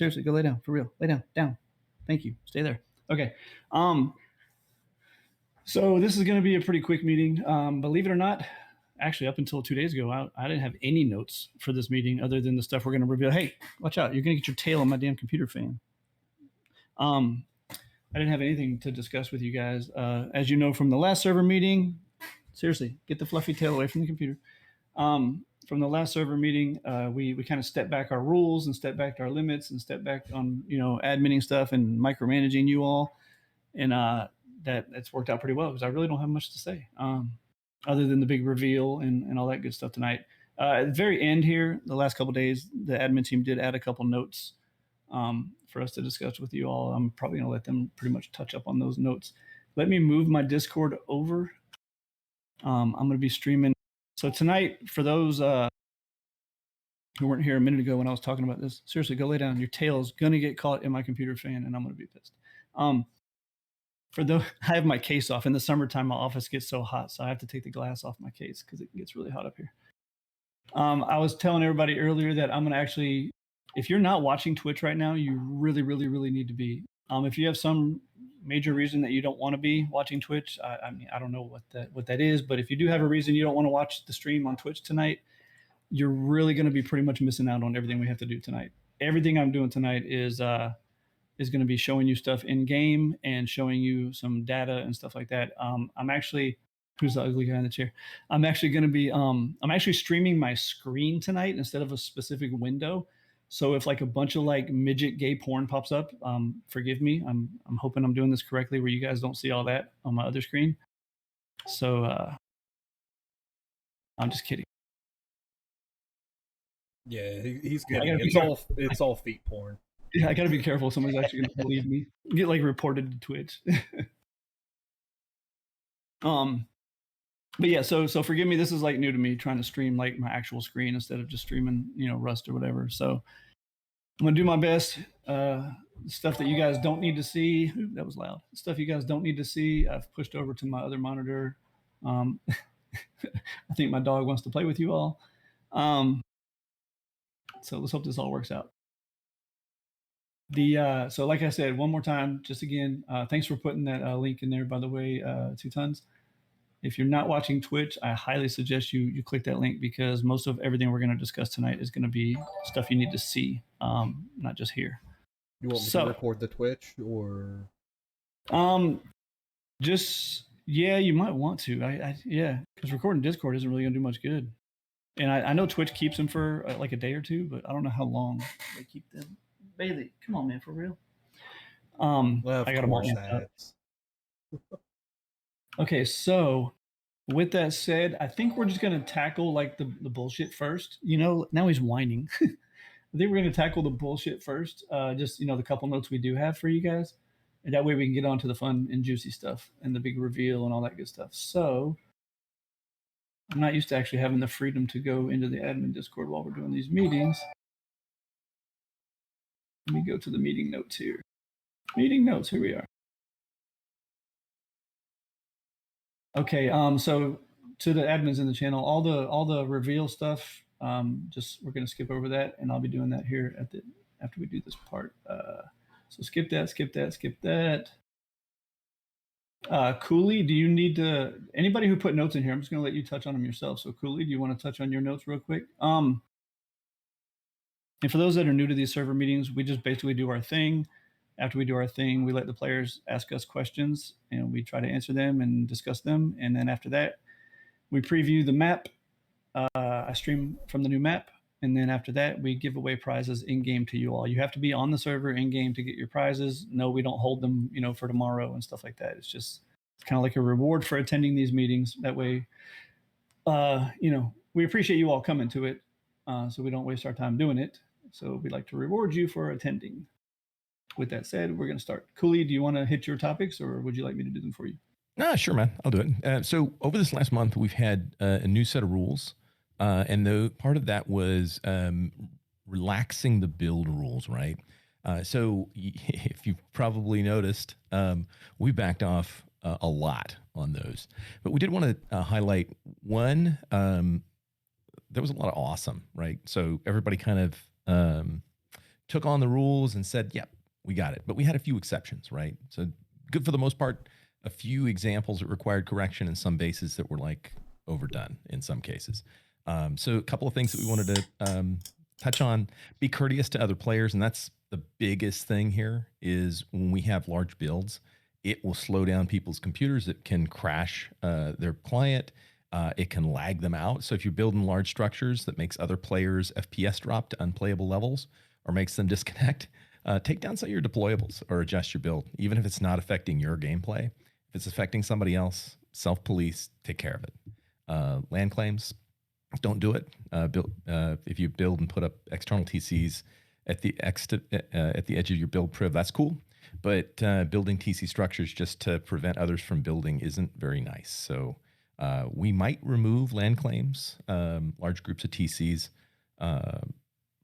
Seriously, go lay down for real. Lay down, down. Thank you. Stay there. Okay. So this is going to be a pretty quick meeting. Believe it or not, actually, up until 2 days ago, I didn't have any notes for this meeting other than the stuff we're going to reveal. Hey, watch out! You're going to get your tail on my damn computer fan. I didn't have anything to discuss with you guys. As you know from the last server meeting, seriously, get the fluffy tail away from the computer. From the last server meeting, we kind of stepped back our rules and stepped back our limits and stepped back on adminning stuff and micromanaging you all, and that's worked out pretty well because I really don't have much to say other than the big reveal and all that good stuff tonight. At the very end here, the last couple of days, the admin team did add a couple notes for us to discuss with you all. I'm probably going to let them pretty much touch up on those notes. Let me move my Discord over. I'm going to be streaming. So tonight, for those who weren't here a minute ago when I was talking about this, seriously, go lay down. Your tail's going to get caught in my computer fan, and I'm going to be pissed. For those, I have my case off. In the summertime, my office gets so hot, so I have to take the glass off my case because it gets really hot up here. I was telling everybody earlier that I'm going to actually, if you're not watching Twitch right now, you really, really, really need to be. If you have some major reason that you don't want to be watching Twitch, I mean, I don't know what that is, but if you do have a reason you don't want to watch the stream on Twitch tonight, you're really going to be pretty much missing out on everything we have to do tonight. Everything I'm doing tonight is going to be showing you stuff in game and showing you some data and stuff like that. I'm actually, who's the ugly guy in the chair? I'm actually going to be, I'm actually streaming my screen tonight instead of a specific window. So if like a bunch of like midget gay porn pops up, forgive me. I'm hoping I'm doing this correctly where you guys don't see all that on my other screen. So I'm just kidding. Yeah, he's good. It's all feet porn. Yeah, I gotta be careful. Somebody's actually gonna believe me. Get like reported to Twitch. But yeah, so forgive me. This is like new to me, trying to stream like my actual screen instead of just streaming, Rust or whatever. So I'm gonna do my best. Stuff that you guys don't need to see. Ooh, that was loud. Stuff you guys don't need to see, I've pushed over to my other monitor. I think my dog wants to play with you all. So let's hope this all works out. So like I said, one more time, just again, thanks for putting that link in there, by the way, 2 tons. If you're not watching Twitch, I highly suggest you click that link because most of everything we're going to discuss tonight is going to be stuff you need to see, not just hear. You want me to record the Twitch or? Just, yeah, you might want to. Yeah, because recording Discord isn't really going to do much good. And I know Twitch keeps them for like a day or two, but I don't know how long they keep them. Bailey, come on, man, for real. I got to watch that. Okay, so with that said, I think we're just going to tackle like the bullshit first. Now he's whining. I think we're going to tackle the bullshit first. Just, the couple notes we do have for you guys. And that way we can get on to the fun and juicy stuff and the big reveal and all that good stuff. So I'm not used to actually having the freedom to go into the admin Discord while we're doing these meetings. Let me go to the meeting notes here. Meeting notes, here we are. Okay, so to the admins in the channel, all the reveal stuff, just we're gonna skip over that, and I'll be doing that here after we do this part. So skip that. Cooley, do you need to? Anybody who put notes in here, I'm just gonna let you touch on them yourself. So Cooley, do you want to touch on your notes real quick? And for those that are new to these server meetings, we just basically do our thing. After we do our thing, we let the players ask us questions and we try to answer them and discuss them. And then after that, we preview the map. I stream from the new map. And then after that, we give away prizes in game to you all. You have to be on the server in game to get your prizes. No, we don't hold them, for tomorrow and stuff like that. It's kind of like a reward for attending these meetings. That way, we appreciate you all coming to it, so we don't waste our time doing it. So we'd like to reward you for attending. With that said, we're going to start. Cooley, do you want to hit your topics or would you like me to do them for you? Sure, man. I'll do it. So over this last month, we've had a new set of rules. And part of that was relaxing the build rules, right? So if you've probably noticed, we backed off a lot on those. But we did want to highlight one. There was a lot of awesome, right? So everybody kind of took on the rules and said, "Yep, we got it." But we had a few exceptions, right? So good for the most part. A few examples that required correction, and some bases that were like overdone in some cases. So a couple of things that we wanted to touch on: be courteous to other players, and that's the biggest thing here. Is when we have large builds, it will slow down people's computers. It can crash their client. It can lag them out. So if you're building large structures that makes other players' FPS drop to unplayable levels or makes them disconnect, take down some of your deployables or adjust your build, even if it's not affecting your gameplay. If it's affecting somebody else, self-police, take care of it. Land claims, don't do it. If you build and put up external TCs at the edge of your build priv, that's cool. But building TC structures just to prevent others from building isn't very nice. So we might remove land claims, large groups of TCs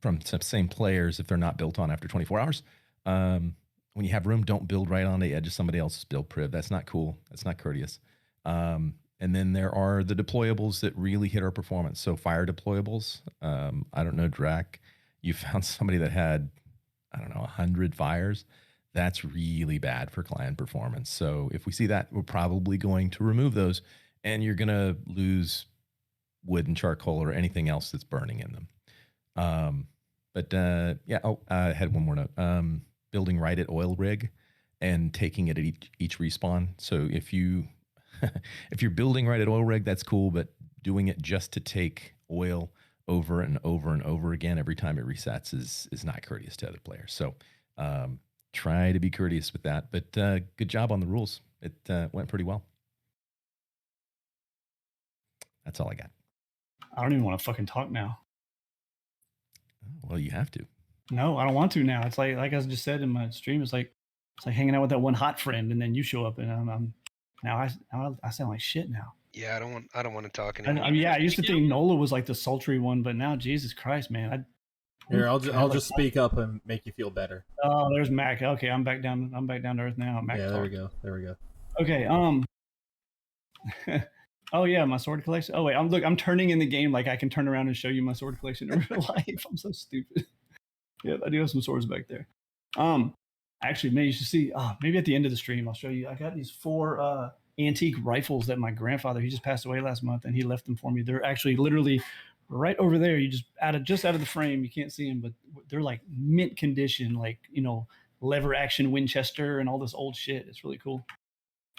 from some same players if they're not built on after 24 hours. When you have room, don't build right on the edge of somebody else's build priv. That's not cool. That's not courteous. And then there are the deployables that really hit our performance. So fire deployables. I don't know, Drac, you found somebody that had, 100 fires. That's really bad for client performance. So if we see that, we're probably going to remove those, and you're going to lose wood and charcoal or anything else that's burning in them. I had one more note. Building right at oil rig and taking it at each respawn. So if you're building right at oil rig, that's cool, but doing it just to take oil over and over and over again every time it resets is not courteous to other players. So try to be courteous with that. But good job on the rules. It went pretty well. That's all I got. I don't even want to fucking talk now. Well, you have to. No, I don't want to now. It's like I just said in my stream, it's like hanging out with that one hot friend, and then you show up, and I'm now I sound like shit now. Yeah, I don't want to talk anymore. I used to think Nola was like the sultry one, but now, Jesus Christ, man. Here, I'll just speak up and make you feel better. Oh, there's Mac. Okay, I'm back down to earth now. Mac yeah, talk. There we go. Okay. Oh yeah, my sword collection. Oh wait, I'm turning in the game like I can turn around and show you my sword collection in real life. I'm so stupid. Yeah, I do have some swords back there. Actually, maybe you should see. Maybe at the end of the stream, I'll show you. I got these 4 antique rifles that my grandfather, he just passed away last month, and he left them for me. They're actually literally right over there. You just out of the frame. You can't see them, but they're like mint condition, like lever action Winchester and all this old shit. It's really cool.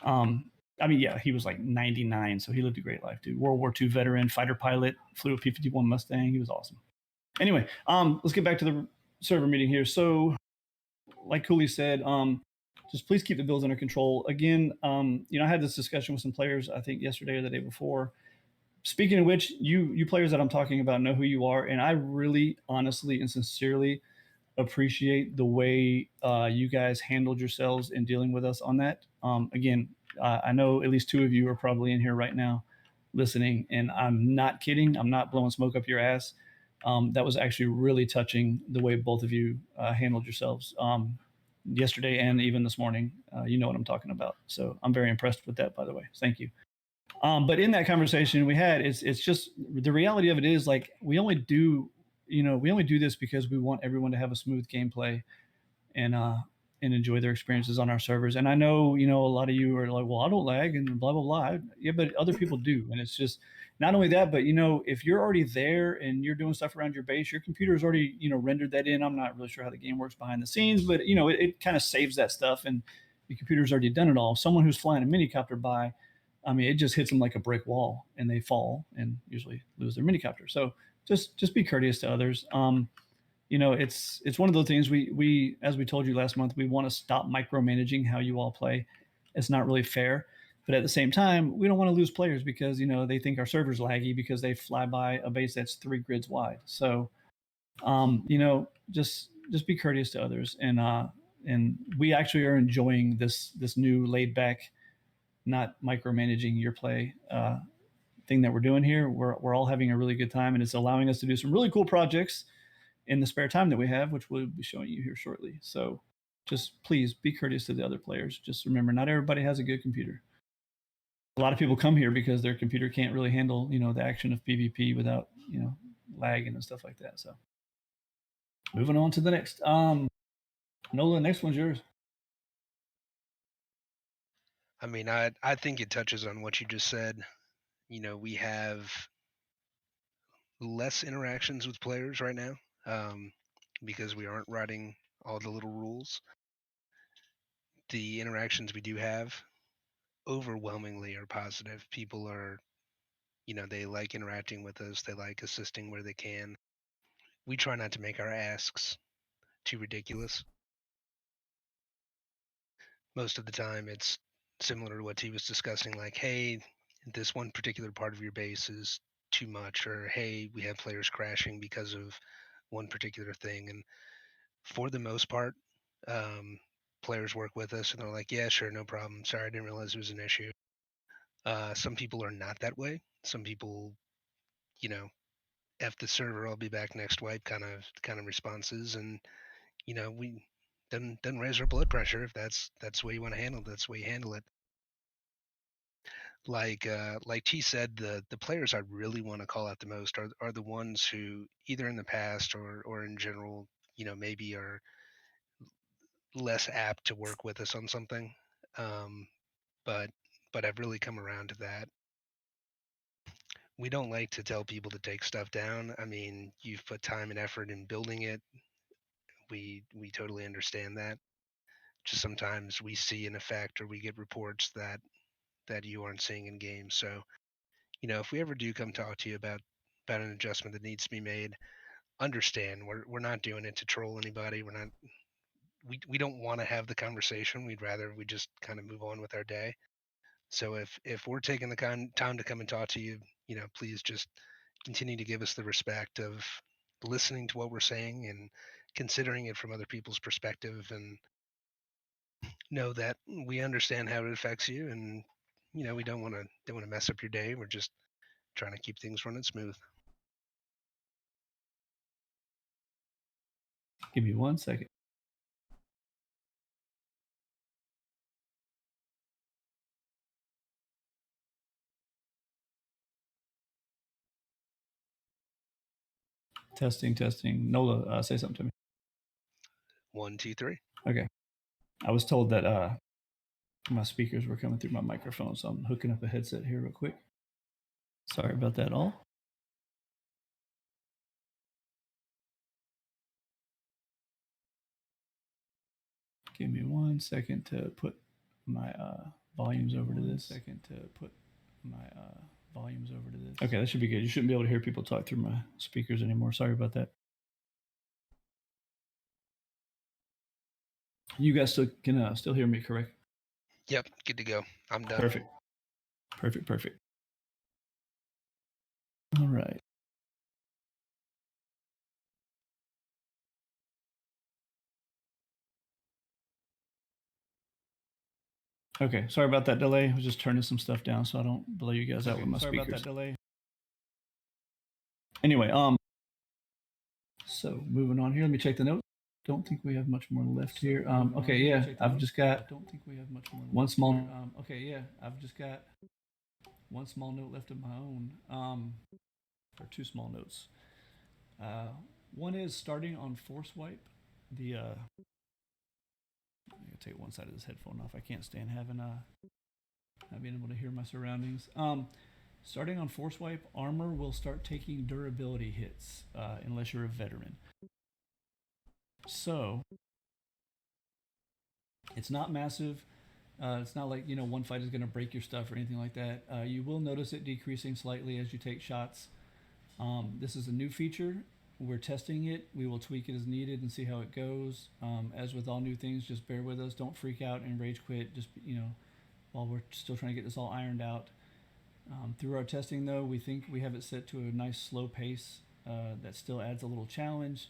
Yeah, he was like 99, so he lived a great life, dude. World War II veteran, fighter pilot, flew a P-51 Mustang. He was awesome. Anyway, let's get back to the server meeting here. So, like Cooley said, just please keep the builds under control. Again, I had this discussion with some players, I think yesterday or the day before. Speaking of which, you players that I'm talking about know who you are, and I really, honestly, and sincerely appreciate the way you guys handled yourselves in dealing with us on that. Again, I know at least 2 of you are probably in here right now listening, and I'm not kidding. I'm not blowing smoke up your ass. That was actually really touching the way both of you handled yourselves yesterday and even this morning. You know what I'm talking about. So I'm very impressed with that, by the way. Thank you. But in that conversation we had, it's just the reality of it is like we only do this because we want everyone to have a smooth gameplay and enjoy their experiences on our servers. And I know, a lot of you are like, well, I don't lag and blah, blah, blah. Yeah, but other people do. And it's just not only that, but, if you're already there and you're doing stuff around your base, your computer's already, rendered that in. I'm not really sure how the game works behind the scenes, but, it kind of saves that stuff. And the computer's already done it all. Someone who's flying a minicopter by, it just hits them like a brick wall and they fall and usually lose their minicopter. So just be courteous to others. It's one of those things we as we told you last month, we want to stop micromanaging how you all play. It's not really fair, but at the same time, we don't want to lose players because they think our server's laggy because they fly by a base that's 3 grids wide. So, just be courteous to others, and we actually are enjoying this new laid back, not micromanaging your play thing that we're doing here. We're all having a really good time, and it's allowing us to do some really cool projects in the spare time that we have, which we'll be showing you here shortly. So just please be courteous to the other players. Just remember, not everybody has a good computer. A lot of people come here because their computer can't really handle, the action of PvP without, lagging and stuff like that. So Moving on to the next. Nola, the next one's yours. I mean, I think it touches on what you just said. You know, we have less interactions with players right now, because we aren't writing all the little rules. The interactions we do have overwhelmingly are positive. People are, they like interacting with us. They like assisting where they can. We try not to make our asks too ridiculous. Most of the time, it's similar to what he was discussing, like, hey, this one particular part of your base is too much, or hey, we have players crashing because of one particular thing. And for the most part, players work with us and they're like, yeah, sure, no problem. Sorry, I didn't realize it was an issue. Some people are not that way. Some people, you know, F the server, I'll be back next wipe kind of responses. And, we doesn't raise our blood pressure. If that's the way you want to handle it, that's the way you handle it. Like T said, the players I really want to call out the most are the ones who either in the past or in general, maybe are less apt to work with us on something. Um, but I've really come around to that. We don't like to tell people to take stuff down. I mean, you've put time and effort in building it. We totally understand that. Just sometimes we see an effect or we get reports that you aren't seeing in game. So, if we ever do come talk to you about an adjustment that needs to be made, understand we're not doing it to troll anybody. We don't want to have the conversation. We'd rather we just kind of move on with our day. So if we're taking the time to come and talk to you, please just continue to give us the respect of listening to what we're saying and considering it from other people's perspective, and know that we understand how it affects you, and we don't want to mess up your day. We're just trying to keep things running smooth. Give me 1 second. Testing. Nola, say something to me. 1, 2, 3. Okay. I was told that my speakers were coming through my microphone, so I'm hooking up a headset here real quick. Sorry about that all. Give me 1 second to put my volumes over to this. Okay, that should be good. You shouldn't be able to hear people talk through my speakers anymore. Sorry about that. You guys still can still hear me, correct? Yep, good to go. I'm done. Perfect. All right. Okay, sorry about that delay. I was just turning some stuff down so I don't blow you guys out with my speakers. Sorry about that delay. Anyway, so moving on here, let me check the notes. Don't think we have much more left here. Okay, yeah, I've just got one small. I've just got one small note left of my own. Or two small notes. One is starting on force wipe. I'm gonna take one side of this headphone off. I can't stand having not being able to hear my surroundings. Starting on force wipe, armor will start taking durability hits unless you're a veteran. So it's not massive. It's not like one fight is going to break your stuff or anything like that. You will notice it decreasing slightly as you take shots. This is a new feature. We're testing it. We will tweak it as needed and see how it goes. As with all new things, just bear with us. Don't freak out and rage quit. Just while we're still trying to get this all ironed out. Through our testing, though, we think we have it set to a nice slow pace that still adds a little challenge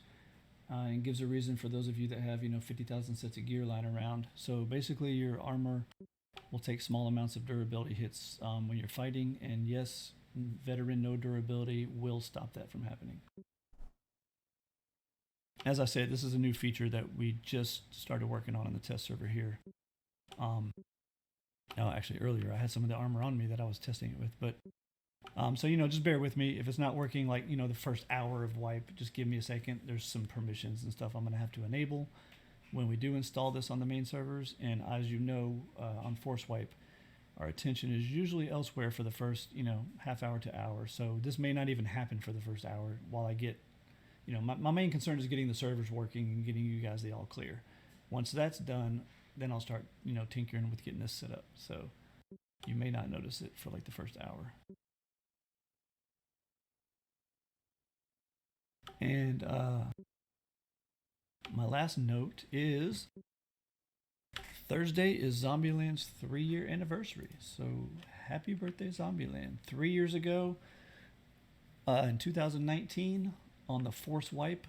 and gives a reason for those of you that have 50,000 sets of gear lying around. So basically, your armor will take small amounts of durability hits when you're fighting, and yes, veteran no durability will stop that from happening. As I said, this is a new feature that we just started working on the test server here. Actually, earlier I had some of the armor on me that I was testing it with, but So, just bear with me. If it's not working like, the first hour of wipe, just give me a second. There's some permissions and stuff I'm going to have to enable when we do install this on the main servers. And as you know, on Force Wipe, our attention is usually elsewhere for the first, half hour to hour. So this may not even happen for the first hour while I get, my main concern is getting the servers working and getting you guys the all clear. Once that's done, then I'll start, tinkering with getting this set up. So you may not notice it for like the first hour. And my last note is Thursday is Zombieland's 3-year anniversary. So happy birthday, Zombieland. 3 years ago, in 2019, on the Force Wipe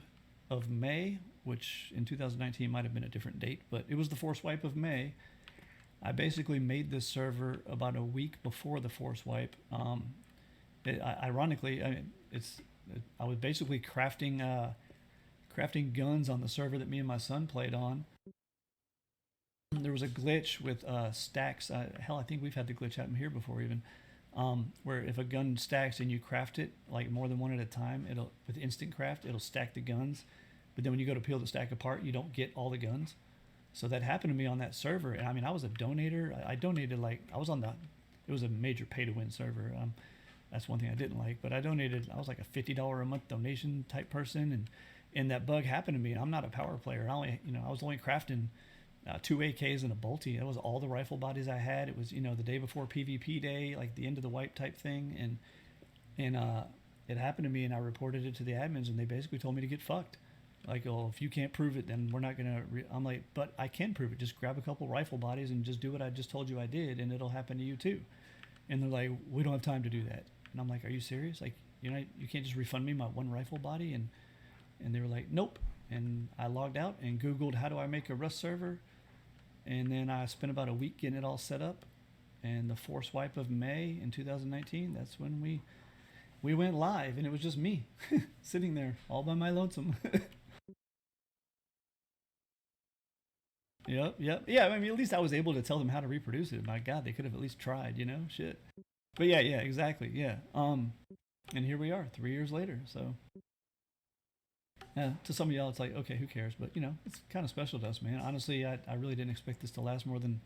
of May, which in 2019 might have been a different date, but it was the Force Wipe of May. I basically made this server about a week before the Force Wipe. Ironically, I was basically crafting guns on the server that me and my son played on. There was a glitch with stacks. Hell, I think we've had the glitch happen here before even, where if a gun stacks and you craft it like more than one at a time, with instant craft, it'll stack the guns. But then when you go to peel the stack apart, you don't get all the guns. So that happened to me on that server. And I mean, I was a donator. I donated it was a major pay to win server. That's one thing I didn't like, but I was like a $50 a month donation type person. And that bug happened to me. And I'm not a power player. I was only crafting 2 AKs and a bolty. That was all the rifle bodies I had. It was, the day before PvP day, like the end of the wipe type thing. And it happened to me and I reported it to the admins and they basically told me to get fucked. Like, oh, if you can't prove it, then we're not going to... I'm like, but I can prove it. Just grab a couple rifle bodies and just do what I just told you I did, and it'll happen to you too. And they're like, we don't have time to do that. And I'm like, are you serious? Like, you can't just refund me my one rifle body? And they were like, nope. And I logged out and Googled, how do I make a Rust server? And then I spent about a week getting it all set up. And the Force Wipe of May in 2019, that's when we went live, and it was just me sitting there all by my lonesome. Yep. Yeah, I mean, at least I was able to tell them how to reproduce it. My God, they could have at least tried, shit. But yeah, exactly, yeah. And here we are, 3 years later. So, yeah, to some of y'all, it's like, okay, who cares? But it's kind of special to us, man. Honestly, I really didn't expect this to last more than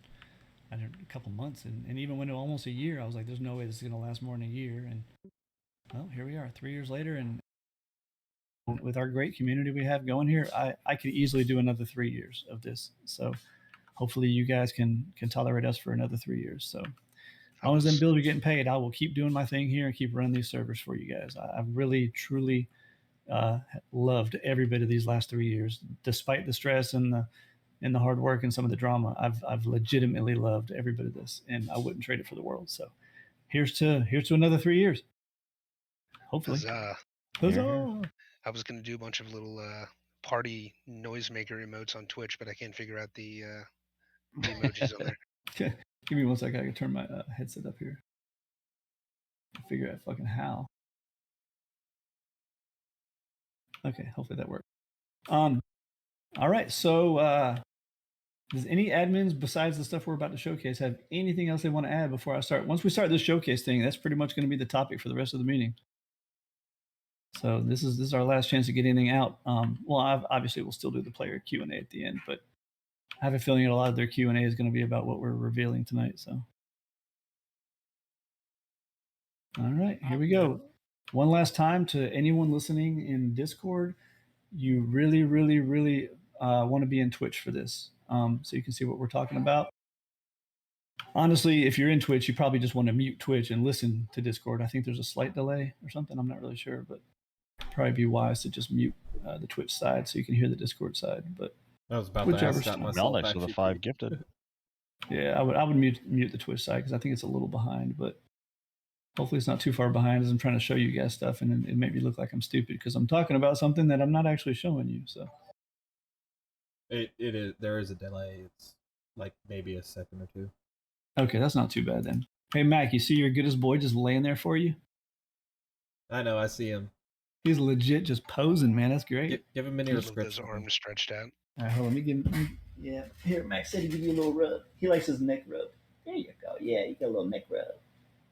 a couple months, and even when it was almost a year, I was like, there's no way this is gonna last more than a year. And well, here we are, 3 years later, and with our great community we have going here, I could easily do another 3 years of this. So hopefully you guys can tolerate us for another 3 years. So as long as them bills are getting paid, I will keep doing my thing here and keep running these servers for you guys. I've really, truly loved every bit of these last 3 years, despite the stress and the hard work and some of the drama. I've legitimately loved every bit of this, and I wouldn't trade it for the world. So here's to another 3 years. Hopefully. Huzzah. I was going to do a bunch of little party noisemaker emotes on Twitch, but I can't figure out the emojis on there. Okay, give me 1 second. I can turn my headset up here. Figure out fucking how. Okay, hopefully that works. All right, so does any admins besides the stuff we're about to showcase have anything else they want to add before I start? Once we start this showcase thing, that's pretty much going to be the topic for the rest of the meeting. So this is our last chance to get anything out. Well, obviously we'll still do the player Q&A at the end, but I have a feeling a lot of their Q&A is going to be about what we're revealing tonight. So, all right, here we go. One last time to anyone listening in Discord, you really, really, really want to be in Twitch for this, so you can see what we're talking about. Honestly, if you're in Twitch, you probably just want to mute Twitch and listen to Discord. I think there's a slight delay or something. I'm not really sure, but probably be wise to just mute the Twitch side so you can hear the Discord side. But I was about to ask that myself. Knowledge of the 5 gifted. Yeah, I would mute the Twitch side because I think it's a little behind, but hopefully it's not too far behind as I'm trying to show you guys stuff, and it made me look like I'm stupid because I'm talking about something that I'm not actually showing you. So it is. There is a delay. It's like maybe a second or two. Okay, that's not too bad then. Hey Mac, you see your goodest boy just laying there for you? I know. I see him. He's legit just posing, man. That's great. Give him any Those arms stretched out. All right, hold on. Let me give him. Yeah, here, Mac said he'd give you a little rub. He likes his neck rub. There you go. Yeah, you got a little neck rub.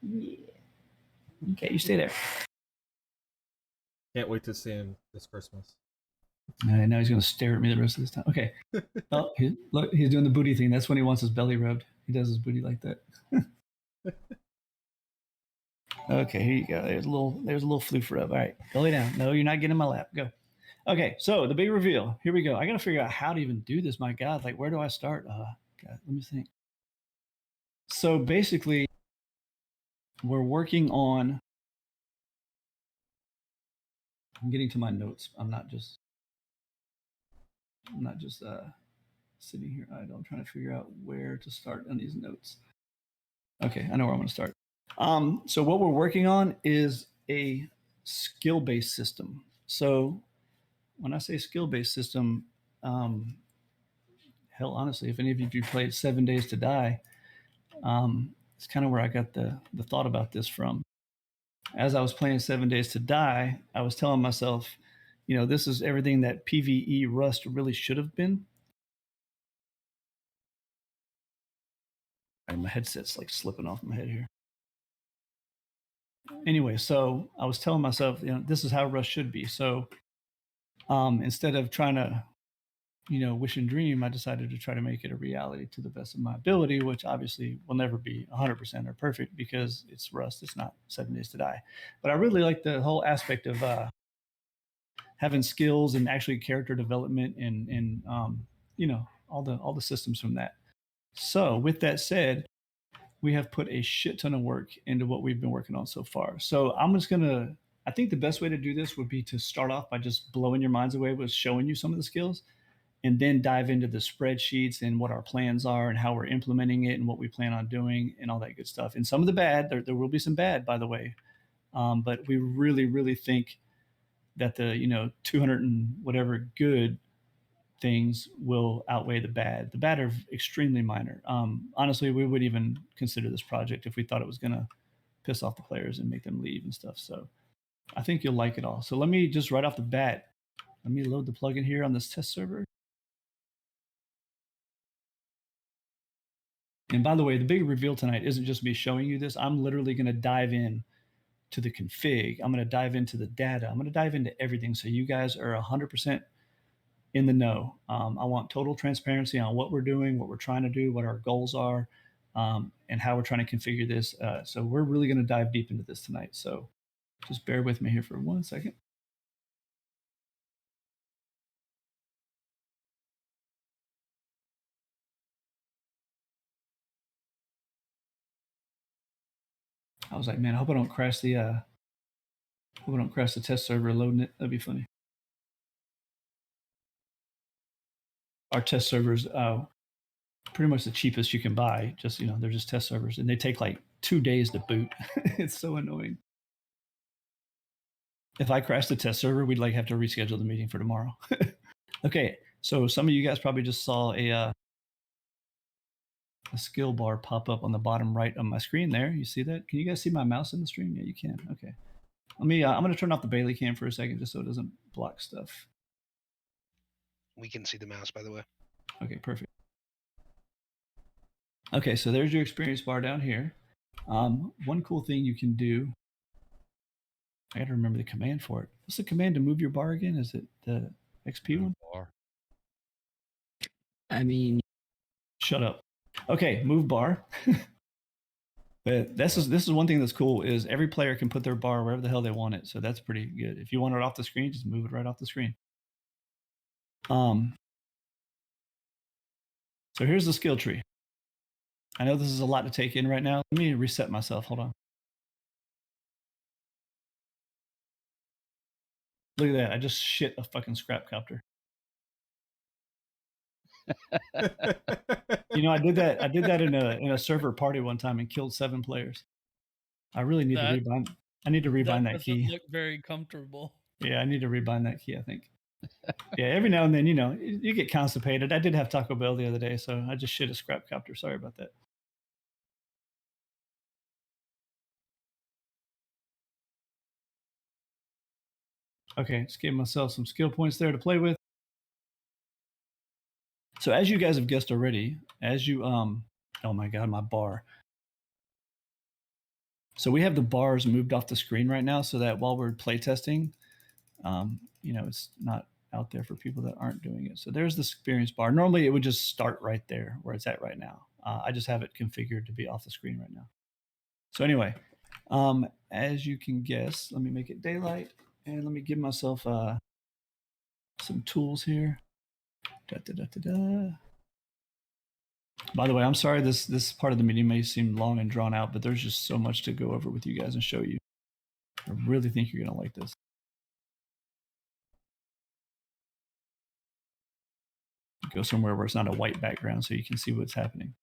Yeah. Okay, you stay there. Can't wait to see him this Christmas. All right, now he's going to stare at me the rest of this time. Okay. Oh, look, he's doing the booty thing. That's when he wants his belly rubbed. He does his booty like that. Okay, here you go. There's a little floof rub. All right, go lay down. No, you're not getting in my lap. Go. Okay, so the big reveal. Here we go. I got to figure out how to even do this. My God, like where do I start? God, let me think. So basically, we're working on. I'm getting to my notes. I'm not just sitting here idle. I'm trying to figure out where to start on these notes. Okay, I know where I'm going to start. So what we're working on is a skill-based system. So when I say skill-based system, hell, honestly, if any of you played 7 Days to Die, it's kind of where I got the thought about this from. As I was playing 7 Days to Die, I was telling myself, you know, this is everything that PvE Rust really should have been. My headset's like slipping off my head here. Anyway, so I was telling myself, you know, this is how Rust should be. So instead of trying to, you know, wish and dream, I decided to try to make it a reality to the best of my ability, which obviously will never be 100% or perfect because it's Rust. It's not 7 Days to Die. But I really like the whole aspect of having skills and actually character development and you know, all the systems from that. So with that said, we have put a shit ton of work into what we've been working on so far. So I'm just gonna. I think the best way to do this would be to start off by just blowing your minds away with showing you some of the skills, and then dive into the spreadsheets and what our plans are and how we're implementing it and what we plan on doing and all that good stuff. And some of the bad, there will be some bad, by the way, but we really think that the 200 and whatever good things will outweigh the bad. The bad are extremely minor. Honestly, we would even consider this project if we thought it was going to piss off the players and make them leave and stuff. So I think you'll like it all. So let me just right off the bat, let me load the plugin here on this test server. And by the way, the big reveal tonight isn't just me showing you this. I'm literally going to dive in to the config. I'm going to dive into the data. I'm going to dive into everything. So you guys are 100% in the know. I want total transparency on what we're doing, what we're trying to do, what our goals are, and how we're trying to configure this. So we're really going to dive deep into this tonight. So just bear with me here for 1 second. I was like, man, I hope I don't crash the test server loading it. That'd be funny. Our test servers, pretty much the cheapest you can buy. Just, you know, they're just test servers and they take like 2 days to boot. It's so annoying. If I crash the test server, we'd like have to reschedule the meeting for tomorrow. Okay, so some of you guys probably just saw a skill bar pop up on the bottom right of my screen there. You see that? Can you guys see my mouse in the stream? Yeah, you can. Okay. Let me, I'm going to turn off the Bailey cam for a second just so it doesn't block stuff. We can see the mouse, by the way. Okay, perfect. Okay, so there's your experience bar down here. One cool thing you can do, I got to remember the command for it. What's the command to move your bar again? Is it the XP one? Bar. I mean, shut up. Okay, move bar. But this is one thing that's cool is every player can put their bar wherever the hell they want it. So that's pretty good. If you want it off the screen, just move it right off the screen. So here's the skill tree. I know this is a lot to take in right now. Let me reset myself. Hold on. Look at that. I just shit a fucking scrap copter. You know, I did that in a server party one time and killed 7 players. I really need to rebind. I need to rebind that key. Look very comfortable. Yeah, I need to rebind that key, I think. Yeah, every now and then, you know, you get constipated. I did have Taco Bell the other day, so I just shit a scrap copter. Sorry about that. Okay, just gave myself some skill points there to play with. So as you guys have guessed already, as you oh my god, my bar. So we have the bars moved off the screen right now so that while we're playtesting, it's not out there for people that aren't doing it. So there's the experience bar. Normally it would just start right there where it's at right now. I just have it configured to be off the screen right now. So anyway, as you can guess, let me make it daylight and let me give myself some tools here. By the way, I'm sorry this part of the meeting may seem long and drawn out, but there's just so much to go over with you guys and show you. I really think you're going to like this. Go somewhere where it's not a white background so you can see what's happening.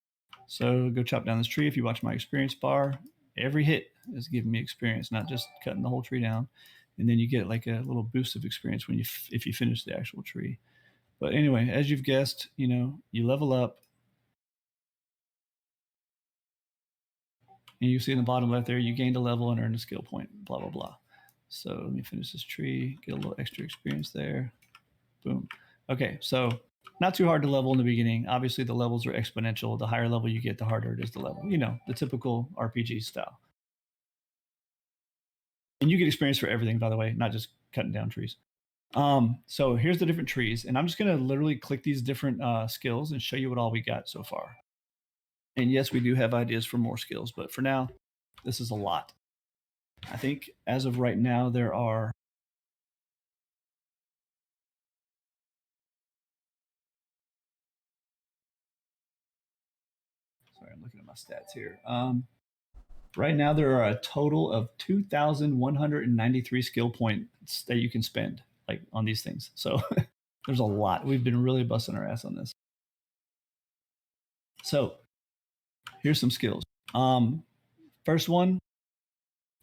So go chop down this tree. If you watch my experience bar, every hit is giving me experience, not just cutting the whole tree down. And then you get like a little boost of experience if you finish the actual tree. But anyway, as you've guessed, you level up. And you see in the bottom left there, you gained a level and earned a skill point, blah, blah, blah. So let me finish this tree, get a little extra experience there. Boom. Okay, so not too hard to level in the beginning. Obviously, the levels are exponential. The higher level you get, the harder it is to level. The typical RPG style. And you get experience for everything, by the way, not just cutting down trees. So here's the different trees. And I'm just going to literally click these different skills and show you what all we got so far. And yes, we do have ideas for more skills, but for now, this is a lot. I think as of right now, there are sorry, I'm looking at my stats here. Right now, there are a total of 2,193 skill points that you can spend on these things. So there's a lot. We've been really busting our ass on this. So here's some skills. First one.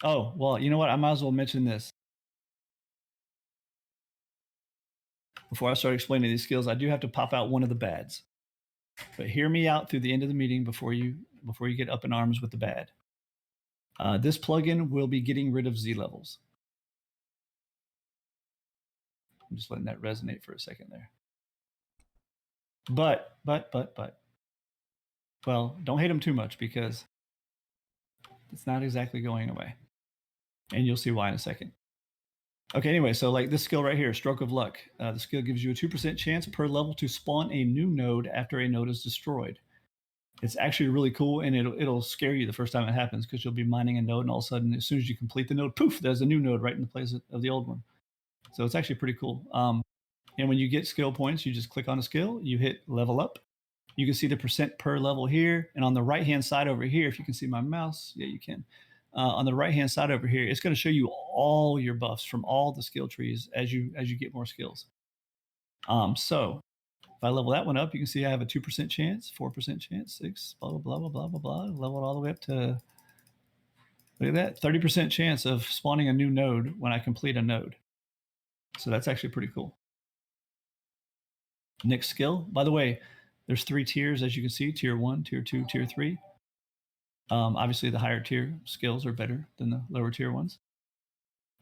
Oh, well, you know what? I might as well mention this. Before I start explaining these skills, I do have to pop out one of the bads. But hear me out through the end of the meeting before you get up in arms with the bad. This plugin will be getting rid of Z levels. I'm just letting that resonate for a second there. But. Well, don't hate them too much because it's not exactly going away. And you'll see why in a second. Okay, anyway, so like this skill right here, Stroke of Luck. The skill gives you a 2% chance per level to spawn a new node after a node is destroyed. It's actually really cool, and it'll scare you the first time it happens because you'll be mining a node, and all of a sudden, as soon as you complete the node, poof, there's a new node right in the place of the old one. So it's actually pretty cool. And when you get skill points, you just click on a skill, you hit level up. You can see the percent per level here, and on the right-hand side over here, if you can see my mouse, yeah, you can. On the right-hand side over here, it's going to show you all your buffs from all the skill trees as you get more skills. So if I level that one up, you can see I have a 2% chance, 4% chance, 6, blah, blah, blah, blah, blah, blah, level it all the way up to, look at that, 30% chance of spawning a new node when I complete a node. So that's actually pretty cool. Next skill, by the way, there's 3 tiers, as you can see, tier 1, tier 2, tier 3. Obviously, the higher tier skills are better than the lower tier ones.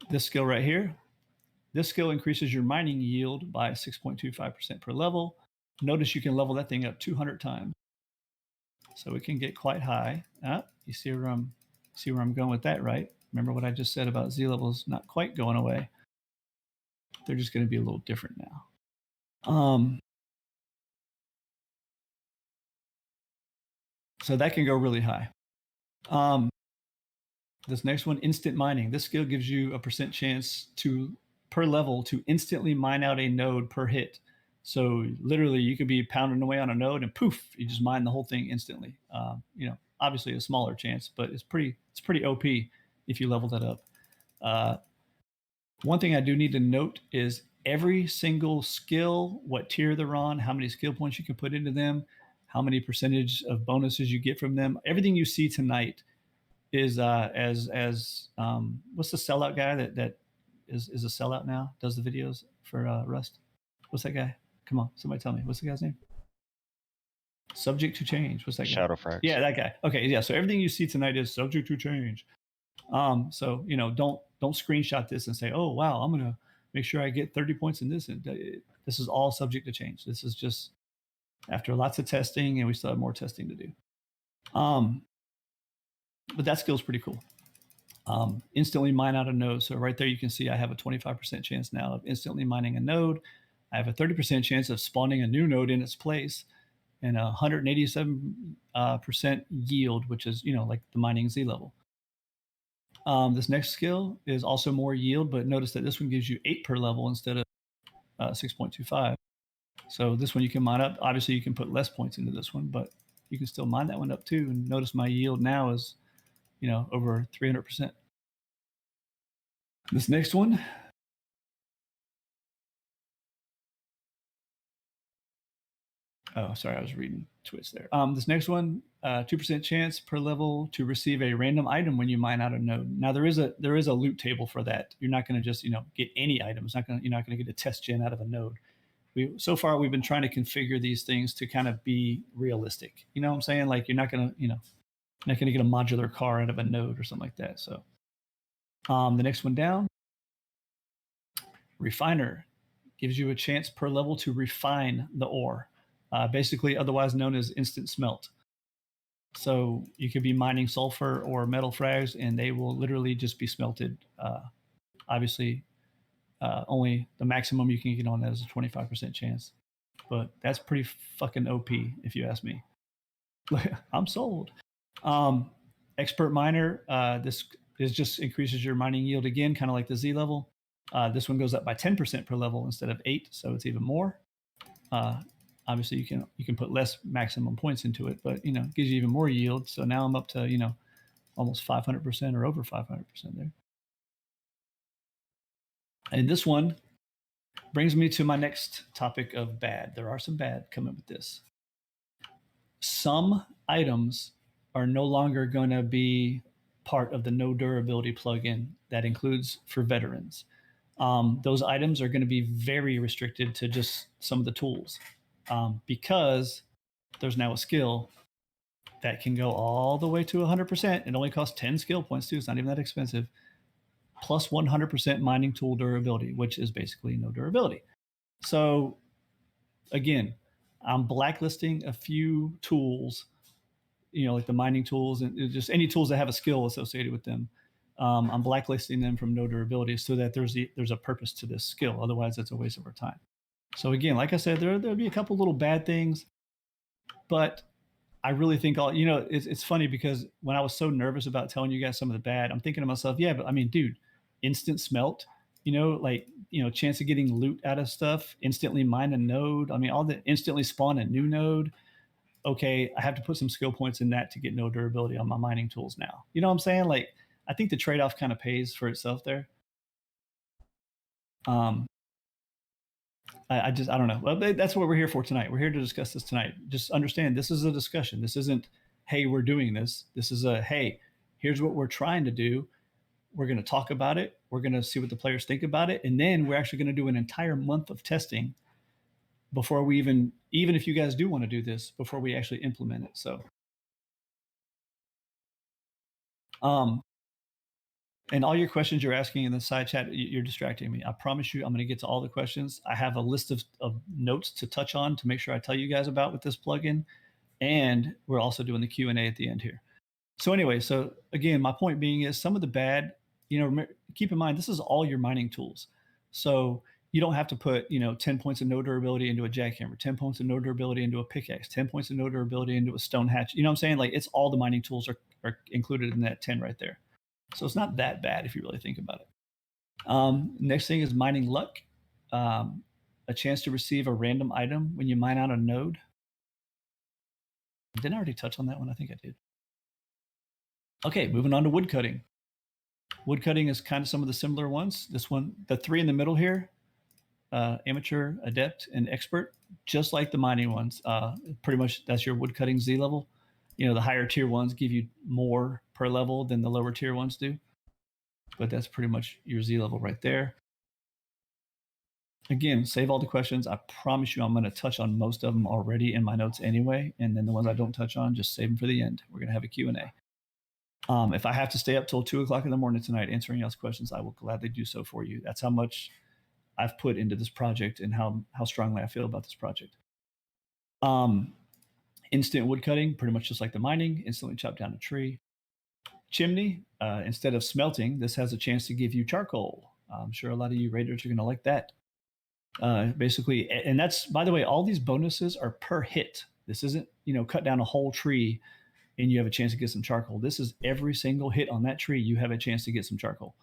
This skill right here, this skill increases your mining yield by 6.25% per level. Notice you can level that thing up 200 times. So it can get quite high. You see where I'm going with that, right? Remember what I just said about Z levels not quite going away. They're just going to be a little different now. So that can go really high. This next one, instant mining. This skill gives you a % chance per level to instantly mine out a node per hit. So literally you could be pounding away on a node and poof, you just mine the whole thing instantly. Obviously a smaller chance, but it's pretty OP if you level that up. One thing I do need to note is every single skill, what tier they're on, how many skill points you can put into them, how many percentage of bonuses you get from them. Everything you see tonight is what's the sellout guy that is a sellout now, does the videos for Rust? What's that guy? Come on, somebody tell me. What's the guy's name? Subject to change. What's that guy? Shadowfrax. Yeah, that guy. Okay, yeah. So everything you see tonight is subject to change. So don't screenshot this and say, oh wow, I'm gonna make sure I get 30 points in this. And this is all subject to change. This is just after lots of testing, and we still have more testing to do. But that skill's pretty cool. Instantly mine out a node. So right there, you can see I have a 25% chance now of instantly mining a node. I have a 30% chance of spawning a new node in its place, and 187% yield, which is, like the mining Z level. This next skill is also more yield, but notice that this one gives you 8 per level instead of 6.25. So this one you can mine up. Obviously, you can put less points into this one, but you can still mine that one up too. And notice my yield now is, over 300%. This next one. Oh, sorry, I was reading Twitch there. This next one, 2% chance per level to receive a random item when you mine out a node. Now there is a loot table for that. You're not going to just get any items. You're not going to get a test gen out of a node. So far we've been trying to configure these things to kind of be realistic. You know what I'm saying? Like you're not going to get a modular car out of a node or something like that. So the next one down, refiner, gives you a chance per level to refine the ore. Basically otherwise known as instant smelt. So you could be mining sulfur or metal frags and they will literally just be smelted. Obviously, only the maximum you can get on that is a 25% chance. But that's pretty fucking OP if you ask me. I'm sold. Expert miner, this just increases your mining yield again, kind of like the Z level. This one goes up by 10% per level instead of 8, so it's even more. Obviously you can put less maximum points into it, but it gives you even more yield. So now I'm up to almost 500% or over 500% there. And this one brings me to my next topic of bad. There are some bad coming with this. Some items are no longer going to be part of the no durability plugin that includes for veterans. Those items are going to be very restricted to just some of the tools. Because there's now a skill that can go all the way to 100%. It only costs 10 skill points too. It's not even that expensive. Plus 100% mining tool durability, which is basically no durability. So again, I'm blacklisting a few tools, like the mining tools and just any tools that have a skill associated with them. I'm blacklisting them from no durability so that there's a purpose to this skill. Otherwise, it's a waste of our time. So again, like I said, there'll be a couple little bad things, but I really think it's funny because when I was so nervous about telling you guys some of the bad, I'm thinking to myself, yeah, but I mean, dude, instant smelt, chance of getting loot out of stuff, instantly mine a node. I mean, all the instantly spawn a new node. Okay, I have to put some skill points in that to get no durability on my mining tools now. You know what I'm saying? Like, I think the trade-off kind of pays for itself there. I don't know. Well, that's what we're here for tonight. We're here to discuss this tonight. Just understand this is a discussion. This isn't, hey, we're doing this. This is hey, here's what we're trying to do. We're going to talk about it. We're going to see what the players think about it. And then we're actually going to do an entire month of testing before we even if you guys do want to do this, before we actually implement it. So, and all your questions you're asking in the side chat, you're distracting me. I promise you, I'm going to get to all the questions. I have a list of notes to touch on to make sure I tell you guys about with this plugin. And we're also doing the Q&A at the end here. So anyway, so again, my point being is some of the bad, keep in mind, this is all your mining tools. So you don't have to put, 10 points of no durability into a jackhammer, 10 points of no durability into a pickaxe, 10 points of no durability into a stone hatchet. You know what I'm saying? Like it's all the mining tools are included in that 10 right there. So it's not that bad if you really think about it. Next thing is mining luck. A chance to receive a random item when you mine out a node. Didn't I already touch on that one? I think I did. Okay, moving on to wood cutting. Wood cutting is kind of some of the similar ones. This one, the 3 in the middle here, amateur, adept, and expert, just like the mining ones. Pretty much that's your wood cutting Z level. The higher tier ones give you more per level than the lower tier ones do. But that's pretty much your Z level right there. Again, save all the questions. I promise you I'm going to touch on most of them already in my notes anyway. And then the ones I don't touch on, just save them for the end. We're going to have a Q&A. If I have to stay up till 2 o'clock in the morning tonight answering y'all's questions, I will gladly do so for you. That's how much I've put into this project and how strongly I feel about this project. Instant wood cutting, pretty much just like the mining, instantly chop down a tree. chimney, instead of smelting, this has a chance to give you charcoal. I'm sure a lot of you raiders are going to like that. Basically, and that's, by the way, all these bonuses are per hit. This isn't, cut down a whole tree and you have a chance to get some charcoal. This is every single hit on that tree, you have a chance to get some charcoal.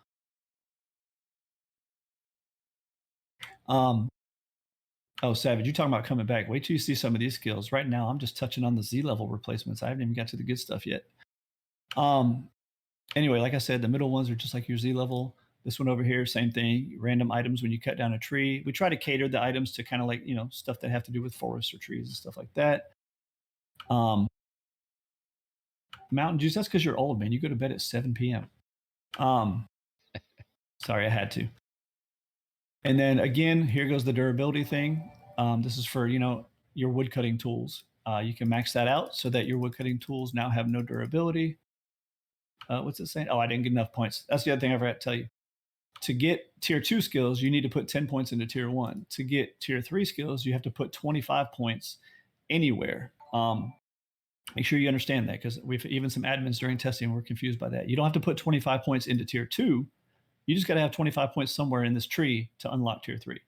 Oh, Savage, you're talking about coming back. Wait till you see some of these skills. Right now, I'm just touching on the Z level replacements. I haven't even got to the good stuff yet. Anyway, like I said, the middle ones are just like your Z level. This one over here, same thing. Random items when you cut down a tree. We try to cater the items to kind of like, stuff that have to do with forests or trees and stuff like that. Mountain Juice, that's because you're old, man. You go to bed at 7 p.m. Sorry, I had to. And then again, here goes the durability thing. This is for, your wood cutting tools. You can max that out so that your wood cutting tools now have no durability. What's it saying? Oh, I didn't get enough points. That's the other thing I forgot to tell you. To get tier 2 skills, you need to put 10 points into tier 1. To get tier 3 skills, you have to put 25 points anywhere. Make sure you understand that, because we've even some admins during testing were confused by that. You don't have to put 25 points into tier 2. You just got to have 25 points somewhere in this tree to unlock tier 3.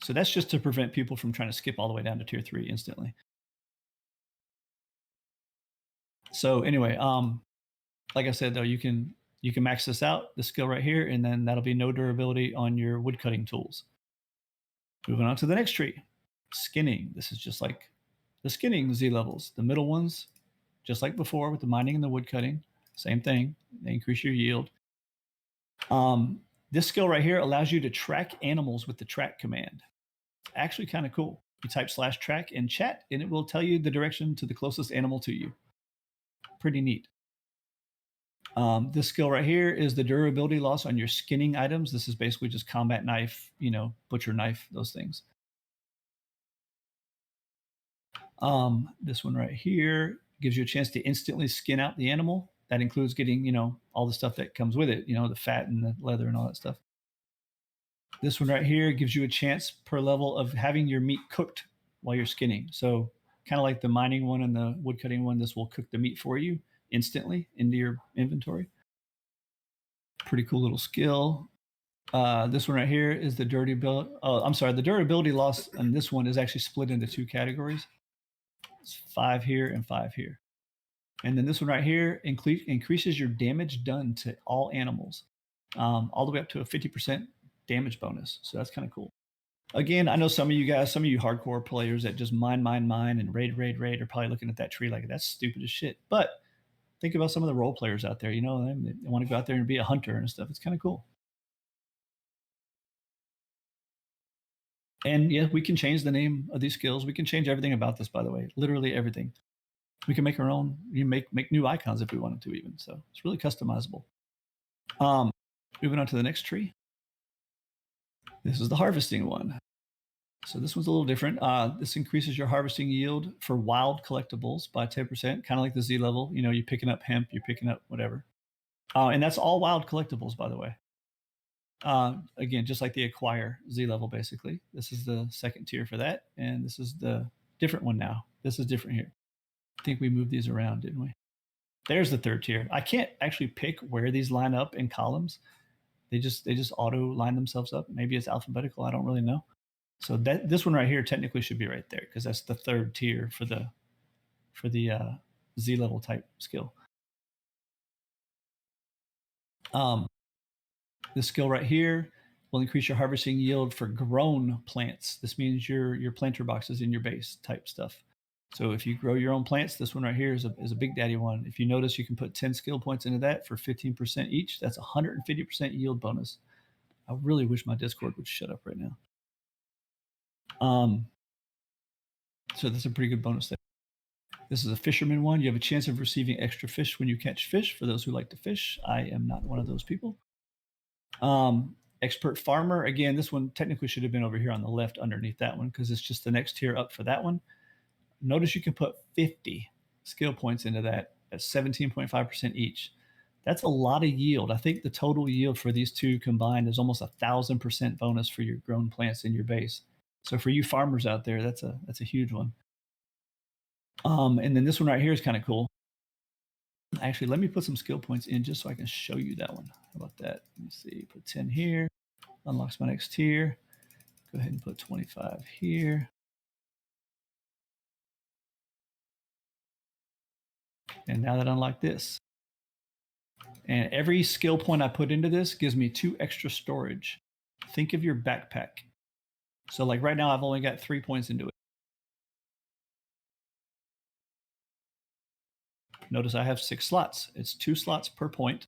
So that's just to prevent people from trying to skip all the way down to tier 3 instantly. So anyway, like I said, though, you can max this out, the skill right here, and then that'll be no durability on your wood cutting tools. Moving on to the next tree, skinning. This is just like the skinning Z levels. The middle ones, just like before with the mining and the wood cutting, same thing. They increase your yield. This skill right here allows you to track animals with the track command. Actually kind of cool. You type /track in chat and it will tell you the direction to the closest animal to you. Pretty neat. This skill right here is the durability loss on your skinning items. This is basically just combat knife, butcher knife, those things. This one right here gives you a chance to instantly skin out the animal. That includes getting, all the stuff that comes with it, the fat and the leather and all that stuff. This one right here gives you a chance per level of having your meat cooked while you're skinning. So kind of like the mining one and the wood cutting one, this will cook the meat for you instantly into your inventory. Pretty cool little skill. This one right here is the durability. Oh, I'm sorry. The durability loss on this one is actually split into 2 categories. It's 5 here and 5 here. And then this one right here increases your damage done to all animals, all the way up to a 50% damage bonus. So that's kind of cool. Again, I know some of you hardcore players that just mine, and raid are probably looking at that tree like that's stupid as shit. But think about some of the role players out there, they want to go out there and be a hunter and stuff. It's kind of cool. And yeah, we can change the name of these skills. We can change everything about this, by the way, literally everything. We can make our own, make new icons if we wanted to even. So it's really customizable. Moving on to the next tree. This is the harvesting one. So this one's a little different. This increases your harvesting yield for wild collectibles by 10%, kind of like the Z level. You're picking up hemp, you're picking up whatever. And that's all wild collectibles, by the way. Again, just like the acquire Z level, basically. This is the second tier for that. And this is the different one now. This is different here. I think we moved these around, didn't we? There's the third tier. I can't actually pick where these line up in columns. They just auto line themselves up. Maybe it's alphabetical. I don't really know. So this one right here technically should be right there because that's the third tier for the Z level type skill. This skill right here will increase your harvesting yield for grown plants. This means your planter boxes in your base type stuff. So if you grow your own plants, this one right here is a big daddy one. If you notice, you can put 10 skill points into that for 15% each. That's 150% yield bonus. I really wish my Discord would shut up right now. So that's a pretty good bonus there. This is a fisherman one. You have a chance of receiving extra fish when you catch fish. For those who like to fish, I am not one of those people. Expert farmer. Again, this one technically should have been over here on the left underneath that one because it's just the next tier up for that one. Notice you can put 50 skill points into that at 17.5% each. That's a lot of yield. I think the total yield for these two combined is almost 1,000% bonus for your grown plants in your base. So for you farmers out there, that's a huge one. And then this one right here is kind of cool. Actually, let me put some skill points in just so I can show you that one. How about that? Let me see. Put 10 here. Unlocks my next tier. Go ahead and put 25 here. And now that I unlock this. And every skill point I put into this gives me 2 extra storage. Think of your backpack. So like right now, I've only got 3 points into it. Notice I have 6 slots. It's 2 slots per point.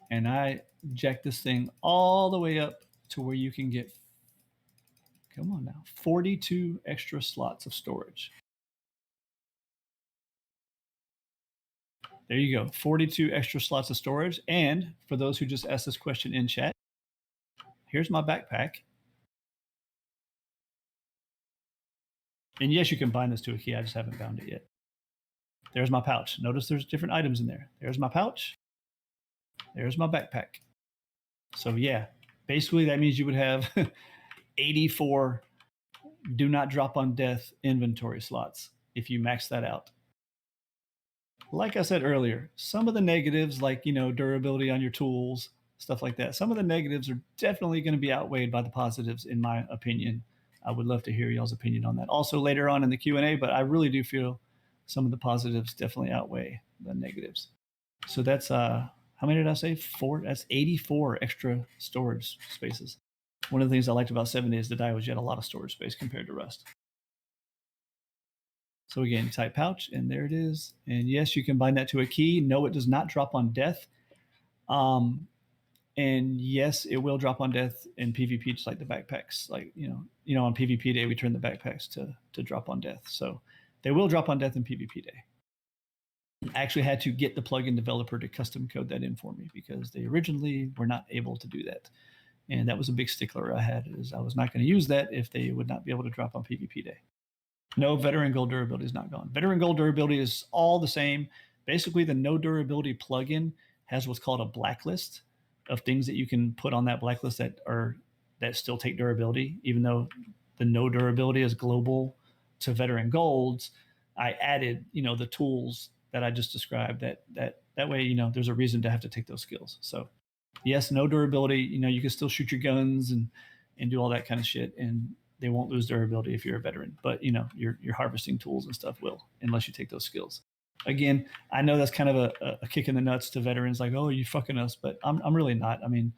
And I jack this thing all the way up to where you can get, come on now, 42 extra slots of storage. There you go, 42 extra slots of storage. And for those who just asked this question in chat, here's my backpack. And yes, you can bind this to a key. I just haven't bound it yet. There's my pouch. Notice there's different items in there. There's my pouch. There's my backpack. So yeah, basically that means you would have 84 do not drop on death inventory slots if you max that out. Like I said earlier, some of the negatives, like, durability on your tools, stuff like that, some of the negatives are definitely going to be outweighed by the positives, in my opinion. I would love to hear y'all's opinion on that also later on in the Q&A, but I really do feel some of the positives definitely outweigh the negatives. So that's, how many did I say? 4? That's 84 extra storage spaces. One of the things I liked about 7 Days to Die was you had a lot of storage space compared to Rust. So again, type pouch, and there it is. And yes, you can bind that to a key. No, it does not drop on death. And yes, it will drop on death in PvP, just like the backpacks. Like, on PvP day, we turn the backpacks to drop on death. So they will drop on death in PvP day. I actually had to get the plugin developer to custom code that in for me because they originally were not able to do that. And that was a big stickler I had, is I was not going to use that if they would not be able to drop on PvP day. No, Veteran Gold durability is not gone. Veteran Gold durability is all the same. Basically, the no durability plugin has what's called a blacklist of things that you can put on that blacklist that still take durability, even though the no durability is global to Veteran Golds. I added, the tools that I just described. That way, there's a reason to have to take those skills. So, yes, no durability. You can still shoot your guns and do all that kind of shit, and they won't lose durability if you're a veteran. But your harvesting tools and stuff will, unless you take those skills. Again, I know that's kind of a kick in the nuts to veterans, like, oh, you fucking us, but I'm really not. I mean,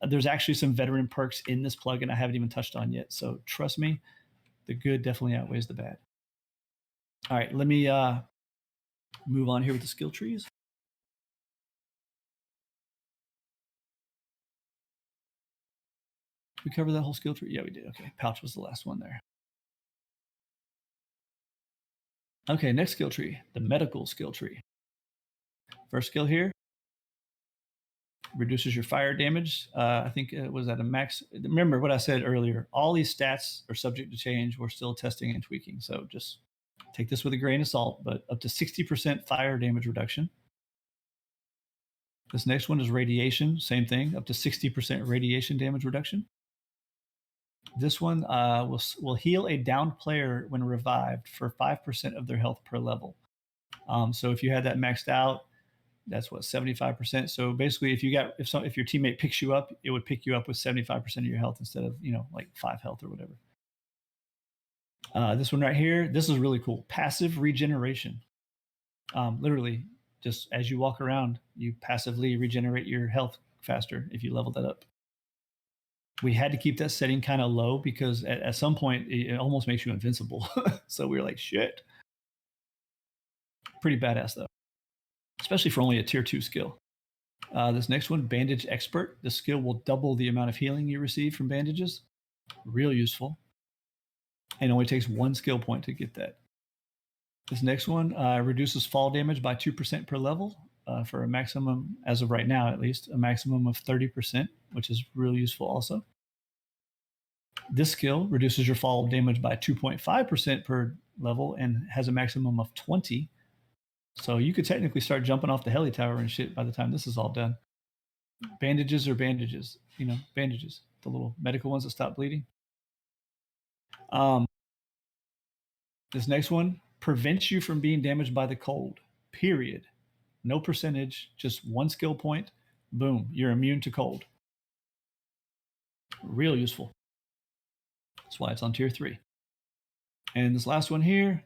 there's actually some veteran perks in this plugin I haven't even touched on yet. So trust me, the good definitely outweighs the bad. All right, let me move on here with the skill trees. We cover that whole skill tree? Yeah, we did. Okay, pouch was the last one there. Okay, next skill tree, the medical skill tree. First skill here, reduces your fire damage. I think it was at a max. Remember what I said earlier, all these stats are subject to change. We're still testing and tweaking. So just take this with a grain of salt, but up to 60% fire damage reduction. This next one is radiation, same thing, up to 60% radiation damage reduction. This one will heal a downed player when revived for 5% of their health per level. So if you had that maxed out, that's what, 75%. So basically, if your teammate picks you up, it would pick you up with 75% of your health instead of like 5 health or whatever. This one right here, this is really cool. Passive regeneration. Literally, just as you walk around, you passively regenerate your health faster if you level that up. We had to keep that setting kind of low because at some point it almost makes you invincible. So we were like, shit. Pretty badass though, especially for only a tier 2 skill. This next one, Bandage Expert. The skill will double the amount of healing you receive from bandages. Real useful. And only takes 1 skill point to get that. This next one reduces fall damage by 2% per level for a maximum, as of right now at least, a maximum of 30%, which is real useful also. This skill reduces your fall damage by 2.5% per level and has a maximum of 20. So you could technically start jumping off the heli tower and shit by the time this is all done. Bandages are bandages, bandages, the little medical ones that stop bleeding. This next one prevents you from being damaged by the cold. Period. No percentage, just 1 skill point. Boom, you're immune to cold. Real useful. That's why it's on tier 3. And this last one here,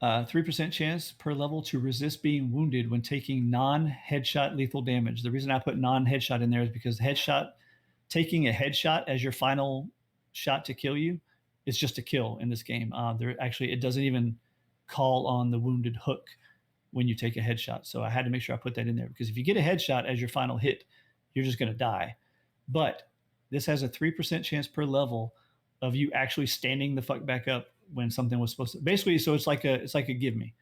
3% chance per level to resist being wounded when taking non-headshot lethal damage. The reason I put non-headshot in there is because taking a headshot as your final shot to kill you is just a kill in this game. It doesn't even call on the wounded hook when you take a headshot. So I had to make sure I put that in there, because if you get a headshot as your final hit, you're just going to die. But this has a 3% chance per level of you actually standing the fuck back up when something was supposed to. Basically, so it's like a give me,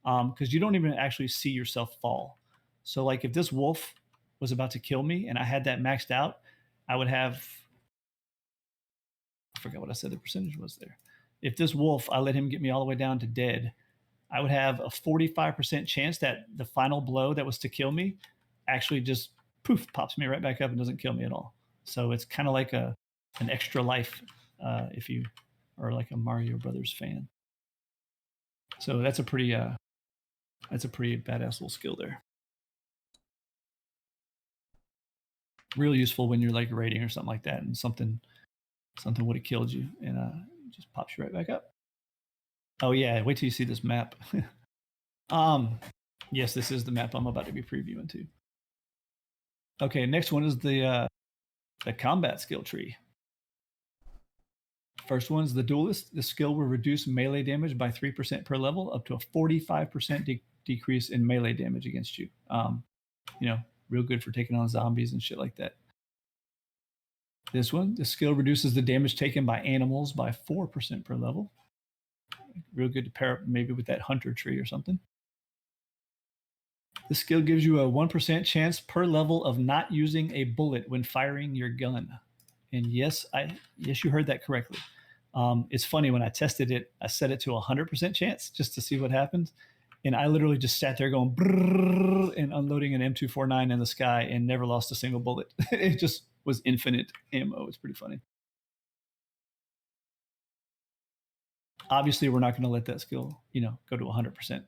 because you don't even actually see yourself fall. So like if this wolf was about to kill me and I had that maxed out, I would have. I forgot what I said the percentage was there. If this wolf, I let him get me all the way down to dead, I would have a 45% chance that the final blow that was to kill me actually just poof pops me right back up and doesn't kill me at all. So it's kind of like an extra life if you are like a Mario Brothers fan. So that's a pretty badass little skill there. Real useful when you're like raiding or something like that, and something would have killed you, and just pops you right back up. Oh yeah, wait till you see this map. Yes, this is the map I'm about to be previewing too. Okay, next one is the combat skill tree. First one is the duelist. The skill will reduce melee damage by 3% per level, up to a 45% decrease in melee damage against you. Real good for taking on zombies and shit like that. This one, the skill reduces the damage taken by animals by 4% per level. Real good to pair up maybe with that hunter tree or something. The skill gives you a 1% chance per level of not using a bullet when firing your gun. And yes, you heard that correctly. It's funny, when I tested it, I set it to 100% chance just to see what happened. And I literally just sat there going brrrr and unloading an M249 in the sky and never lost a single bullet. It just was infinite ammo. It's pretty funny. Obviously, we're not going to let that skill, go to 100%,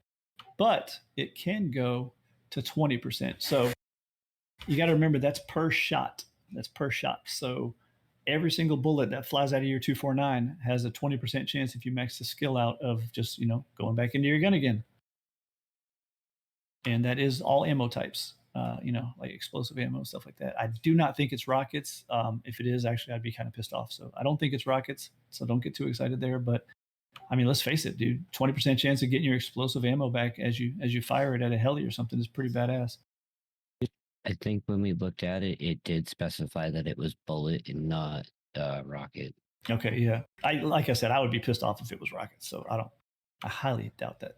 but it can go to 20%. So you got to remember that's per shot. So every single bullet that flies out of your 249 has a 20% chance, if you max the skill out, of just, going back into your gun again. And that is all ammo types, like explosive ammo, stuff like that. I do not think it's rockets. If it is, actually, I'd be kind of pissed off. So I don't think it's rockets. So don't get too excited there. But I mean, let's face it, dude. 20% chance of getting your explosive ammo back as you fire it at a heli or something is pretty badass. I think when we looked at it, it did specify that it was bullet and not rocket. Okay, yeah. Like I said, I would be pissed off if it was rockets. So I highly doubt that.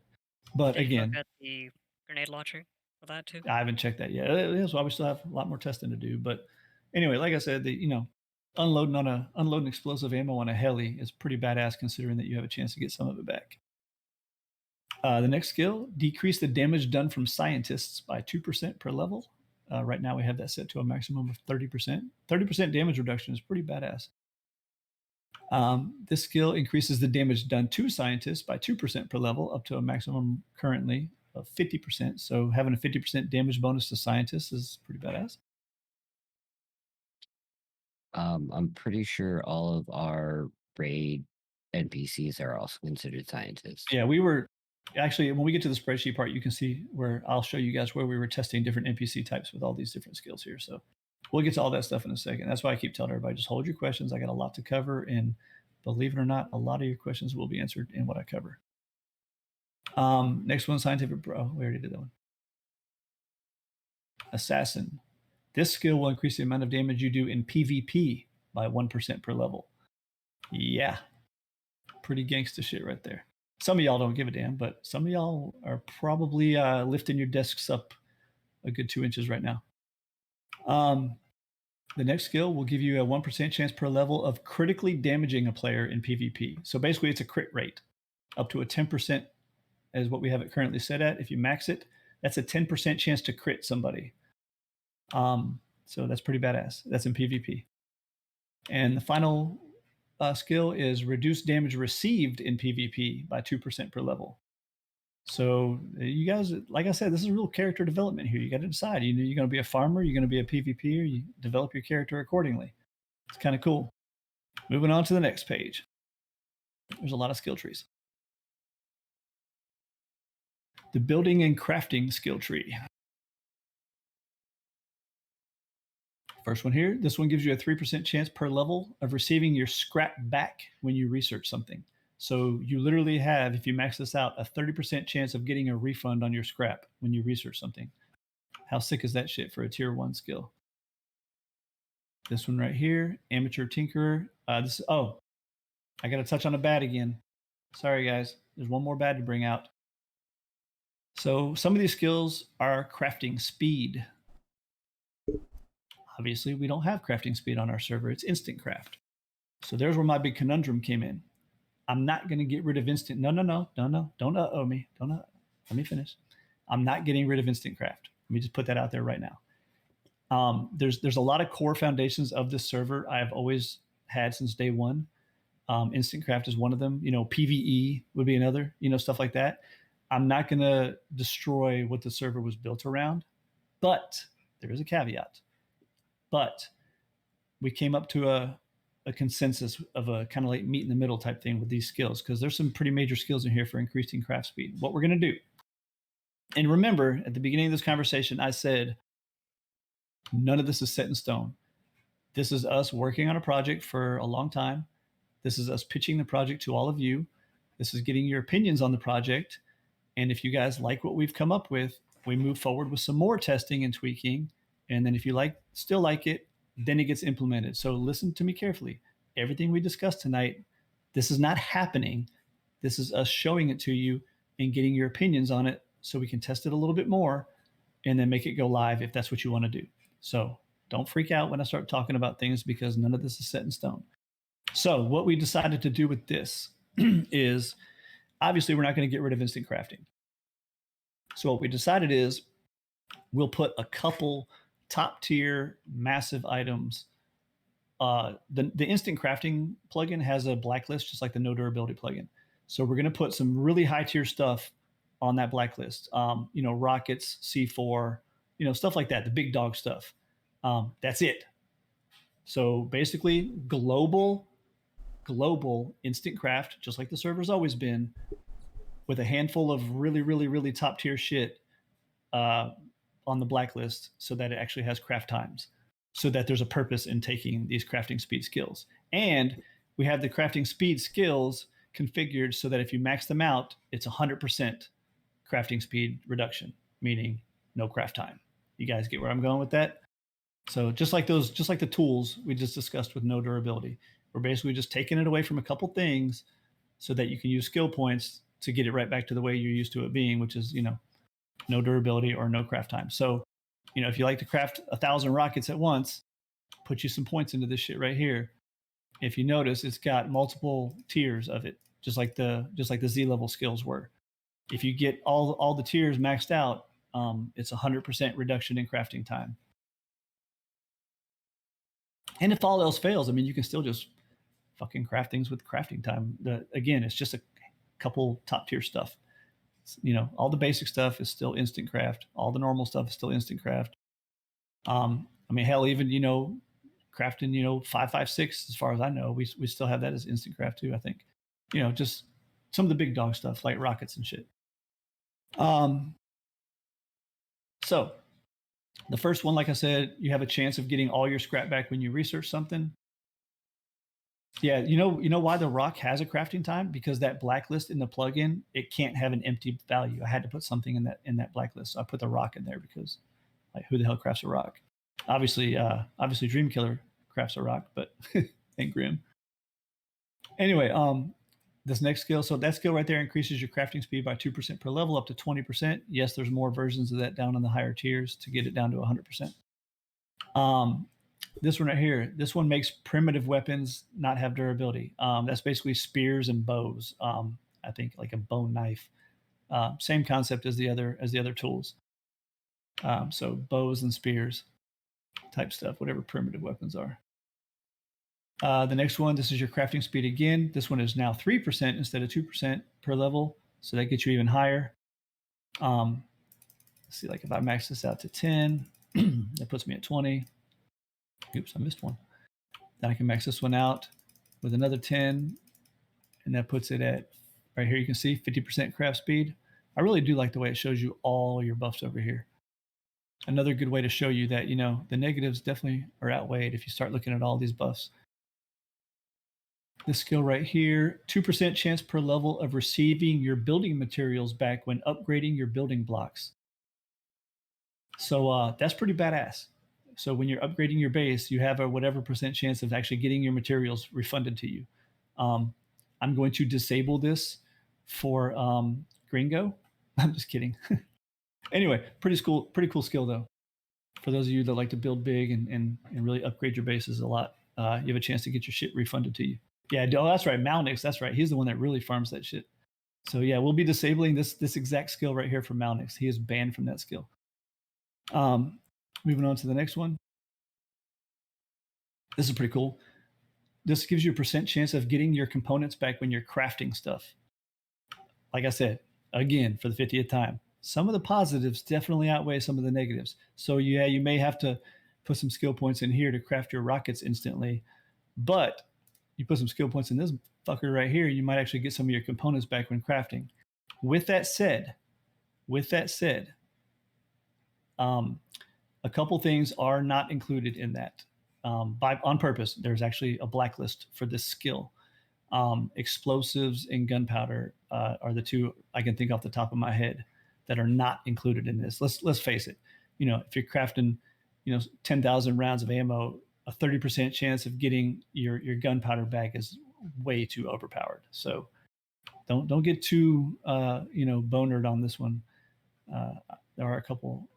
But Did you again, look at the grenade launcher for that too? I haven't checked that yet. That's why we still have a lot more testing to do. But anyway, like I said, unloading explosive ammo on a heli is pretty badass, considering that you have a chance to get some of it back. The next skill, decrease the damage done from scientists by 2% per level. Right now we have that set to a maximum of 30%. 30% damage reduction is pretty badass. This skill increases the damage done to scientists by 2% per level, up to a maximum currently of 50%. So having a 50% damage bonus to scientists is pretty badass. I'm pretty sure all of our raid NPCs are also considered scientists. Yeah, we were actually, when we get to the spreadsheet part, you can see where I'll show you guys where we were testing different NPC types with all these different skills here. So we'll get to all that stuff in a second. That's why I keep telling everybody, just hold your questions. I got a lot to cover, and believe it or not, a lot of your questions will be answered in what I cover. Next one, scientific bro. We already did that one. Assassin. This skill will increase the amount of damage you do in PvP by 1% per level. Yeah. Pretty gangsta shit right there. Some of y'all don't give a damn, but some of y'all are probably lifting your desks up a good 2 inches right now. The next skill will give you a 1% chance per level of critically damaging a player in PvP. So basically, it's a crit rate. Up to a 10% is what we have it currently set at. If you max it, that's a 10% chance to crit somebody. So that's pretty badass. That's in PvP. And the final skill is reduce damage received in PvP by 2% per level. So you guys, like I said, this is real character development here. You got to decide. You're going to be a farmer, you're going to be a PvPer. You develop your character accordingly. It's kind of cool. Moving on to the next page. There's a lot of skill trees. The building and crafting skill tree. First one here. This one gives you a 3% chance per level of receiving your scrap back when you research something. So you literally have, if you max this out, a 30% chance of getting a refund on your scrap when you research something. How sick is that shit for a tier 1 skill? This one right here, amateur tinkerer. I got to touch on a bad again. Sorry guys, there's one more bad to bring out. So some of these skills are crafting speed. Obviously, we don't have crafting speed on our server. It's instant craft. So there's where my big conundrum came in. I'm not going to get rid of instant. No. Don't uh-oh me. Let me finish. I'm not getting rid of instant craft. Let me just put that out there right now. There's a lot of core foundations of this server I've always had since day one. Instant craft is one of them. PvE would be another. Stuff like that. I'm not going to destroy what the server was built around, but there is a caveat. But we came up to a consensus of a kind of like meet in the middle type thing with these skills, because there's some pretty major skills in here for increasing craft speed. What we're going to do. And remember, at the beginning of this conversation, I said, none of this is set in stone. This is us working on a project for a long time. This is us pitching the project to all of you. This is getting your opinions on the project. And if you guys like what we've come up with, we move forward with some more testing and tweaking. And then if you still like it, then it gets implemented. So listen to me carefully. Everything we discussed tonight, this is not happening. This is us showing it to you and getting your opinions on it so we can test it a little bit more and then make it go live if that's what you want to do. So don't freak out when I start talking about things, because none of this is set in stone. So what we decided to do with this is, obviously we're not going to get rid of instant crafting. So what we decided is we'll put a couple top tier massive items. The instant crafting plugin has a blacklist just like the no durability plugin. So we're going to put some really high tier stuff on that blacklist. Rockets, C4, stuff like that, the big dog stuff. That's it. So basically global instant craft, just like the server's always been, with a handful of really, really, really top tier shit on the blacklist, so that it actually has craft times, so that there's a purpose in taking these crafting speed skills. And we have the crafting speed skills configured so that if you max them out, it's 100% crafting speed reduction, meaning no craft time. You guys get where I'm going with that? So just like the tools we just discussed with no durability, we're basically just taking it away from a couple things so that you can use skill points to get it right back to the way you're used to it being, which is, no durability or no craft time. So, if you like to craft 1,000 rockets at once, put you some points into this shit right here. If you notice, it's got multiple tiers of it, just like the Z level skills were. If you get all the tiers maxed out, it's 100% reduction in crafting time. And if all else fails, you can still just fucking craft things with crafting time. Again, it's just a couple top tier stuff. All the basic stuff is still instant craft. All the normal stuff is still instant craft. Hell, even, crafting, 556, as far as I know, we still have that as instant craft too, I think. Just some of the big dog stuff like rockets and shit. So the first one, like I said, you have a chance of getting all your scrap back when you research something. Yeah, you know why the rock has a crafting time? Because that blacklist in the plugin, it can't have an empty value. I had to put something in that blacklist. So I put the rock in there because, like, who the hell crafts a rock? Obviously Dreamkiller crafts a rock, but and Grim. Anyway, this next skill, so that skill right there increases your crafting speed by 2% per level up to 20%. Yes, there's more versions of that down in the higher tiers to get it down to 100%. This one right here, this one makes primitive weapons not have durability. That's basically spears and bows. I think like a bone knife. Same concept as the other tools. So bows and spears type stuff, whatever primitive weapons are. The next one, this is your crafting speed again. This one is now 3% instead of 2% per level. So that gets you even higher. Let's see, like if I max this out to 10, that puts me at 20. Oops, I missed one. Then I can max this one out with another 10, and that puts it at, right here you can see 50% craft speed. I really do like the way it shows you all your buffs over here. Another good way to show you that, the negatives definitely are outweighed if you start looking at all these buffs. This skill right here, 2% chance per level of receiving your building materials back when upgrading your building blocks. So that's pretty badass. So when you're upgrading your base, you have a whatever percent chance of actually getting your materials refunded to you. I'm going to disable this for Gringo. I'm just kidding. Anyway, pretty cool skill though. For those of you that like to build big and really upgrade your bases a lot, you have a chance to get your shit refunded to you. Yeah, oh, that's right, Malnix. That's right. He's the one that really farms that shit. So yeah, we'll be disabling this exact skill right here for Malnix. He is banned from that skill. Moving on to the next one. This is pretty cool. This gives you a percent chance of getting your components back when you're crafting stuff. Like I said, again, for the 50th time, some of the positives definitely outweigh some of the negatives. So yeah, you may have to put some skill points in here to craft your rockets instantly, but you put some skill points in this fucker right here, you might actually get some of your components back when crafting. With that said, a couple things are not included in that on purpose. There's actually a blacklist for this skill. Explosives and gunpowder are the two I can think off the top of my head that are not included in this. Let's face it. If you're crafting, 10,000 rounds of ammo, a 30% chance of getting your gunpowder back is way too overpowered. So don't get too bonered on this one. There are a couple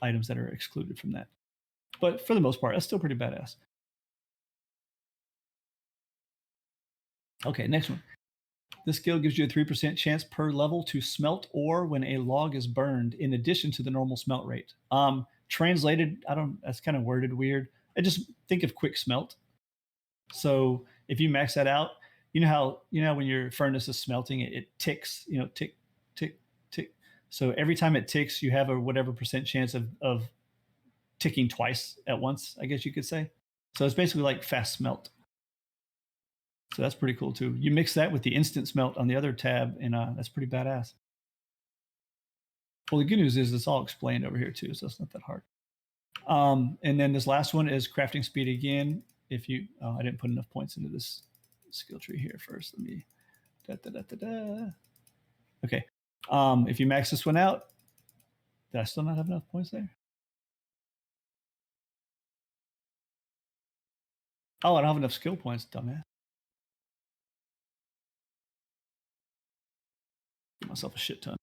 items that are excluded from that, but for the most part, that's still pretty badass. Okay, next one. This skill gives you a 3% chance per level to smelt ore when a log is burned, in addition to the normal smelt rate. Translated, that's kind of worded weird. I just think of quick smelt. So if you max that out, you know how when your furnace is smelting, it ticks, tick, tick, tick. So every time it ticks, you have a whatever percent chance of ticking twice at once, I guess you could say. So it's basically like fast smelt. So that's pretty cool too. You mix that with the instant smelt on the other tab, and that's pretty badass. Well, the good news is it's all explained over here too, so it's not that hard. And then this last one is crafting speed again. If you, I didn't put enough points into this skill tree here first. Let me, Okay. If you max this one out, did I still not have enough points there? Oh, I don't have enough skill points, dumbass. Give myself a shit ton.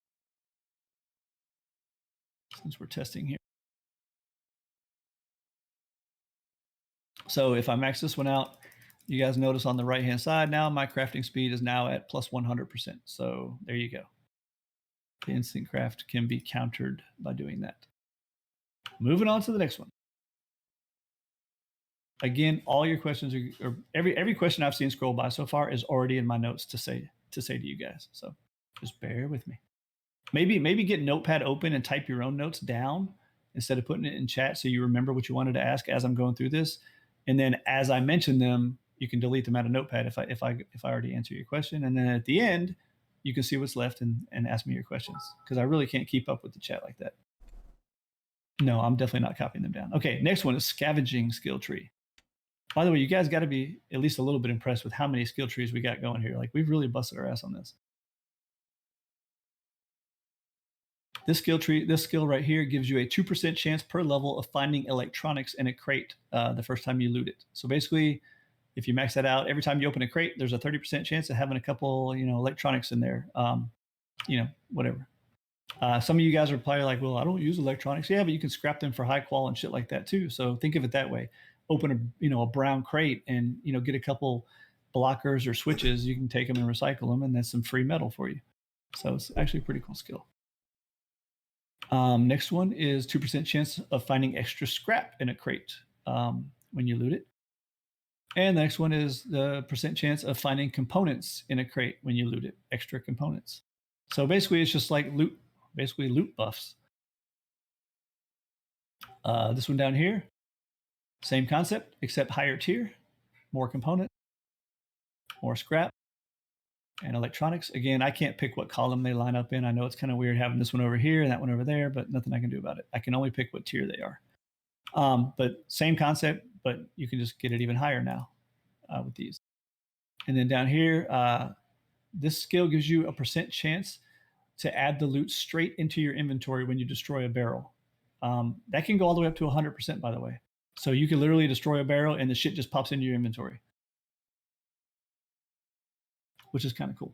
Since we're testing here. So if I max this one out, you guys notice on the right-hand side now, my crafting speed is now at plus 100%. So there you go. The instant craft can be countered by doing that. Moving on to the next one. Again, all your questions are every question I've seen scroll by so far is already in my notes to say to you guys. So just bear with me. Maybe get Notepad open and type your own notes down instead of putting it in chat so you remember what you wanted to ask as I'm going through this. And then as I mention them, you can delete them out of Notepad if I already answer your question. And then at the end, you can see what's left and ask me your questions, because I really can't keep up with the chat like that. No, I'm definitely not copying them down. Okay, next one is scavenging skill tree. By the way, you guys got to be at least a little bit impressed with how many skill trees we got going here. Like, we've really busted our ass on this. This skill right here gives you a 2% chance per level of finding electronics in a crate the first time you loot it. So basically, if you max that out, every time you open a crate, there's a 30% chance of having a couple, electronics in there. Whatever. Some of you guys are probably like, well, I don't use electronics. Yeah, but you can scrap them for high qual and shit like that too. So think of it that way. Open a brown crate and get a couple blockers or switches. You can take them and recycle them, and that's some free metal for you. So it's actually a pretty cool skill. Next one is 2% chance of finding extra scrap in a crate when you loot it. And the next one is the percent chance of finding components in a crate when you loot it, extra components. So basically, it's just like loot buffs. This one down here, same concept, except higher tier, more component, more scrap, and electronics. Again, I can't pick what column they line up in. I know it's kind of weird having this one over here and that one over there, but nothing I can do about it. I can only pick what tier they are. But same concept, but you can just get it even higher now with these. And then down here, this skill gives you a percent chance to add the loot straight into your inventory when you destroy a barrel. That can go all the way up to 100%, by the way. So you can literally destroy a barrel and the shit just pops into your inventory, which is kind of cool.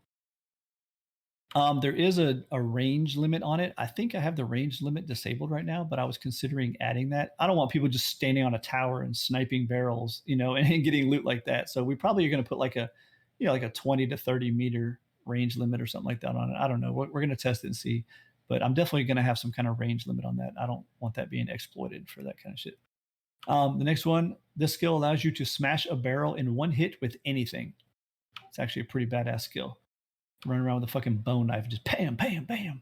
There is a range limit on it. I think I have the range limit disabled right now, but I was considering adding that. I don't want people just standing on a tower and sniping barrels, and getting loot like that. So we probably are going to put like a 20 to 30 meter range limit or something like that on it. I don't know. We're going to test it and see, but I'm definitely going to have some kind of range limit on that. I don't want that being exploited for that kind of shit. The next one, this skill allows you to smash a barrel in one hit with anything. It's actually a pretty badass skill. Running around with a fucking bone knife, just bam, bam, bam.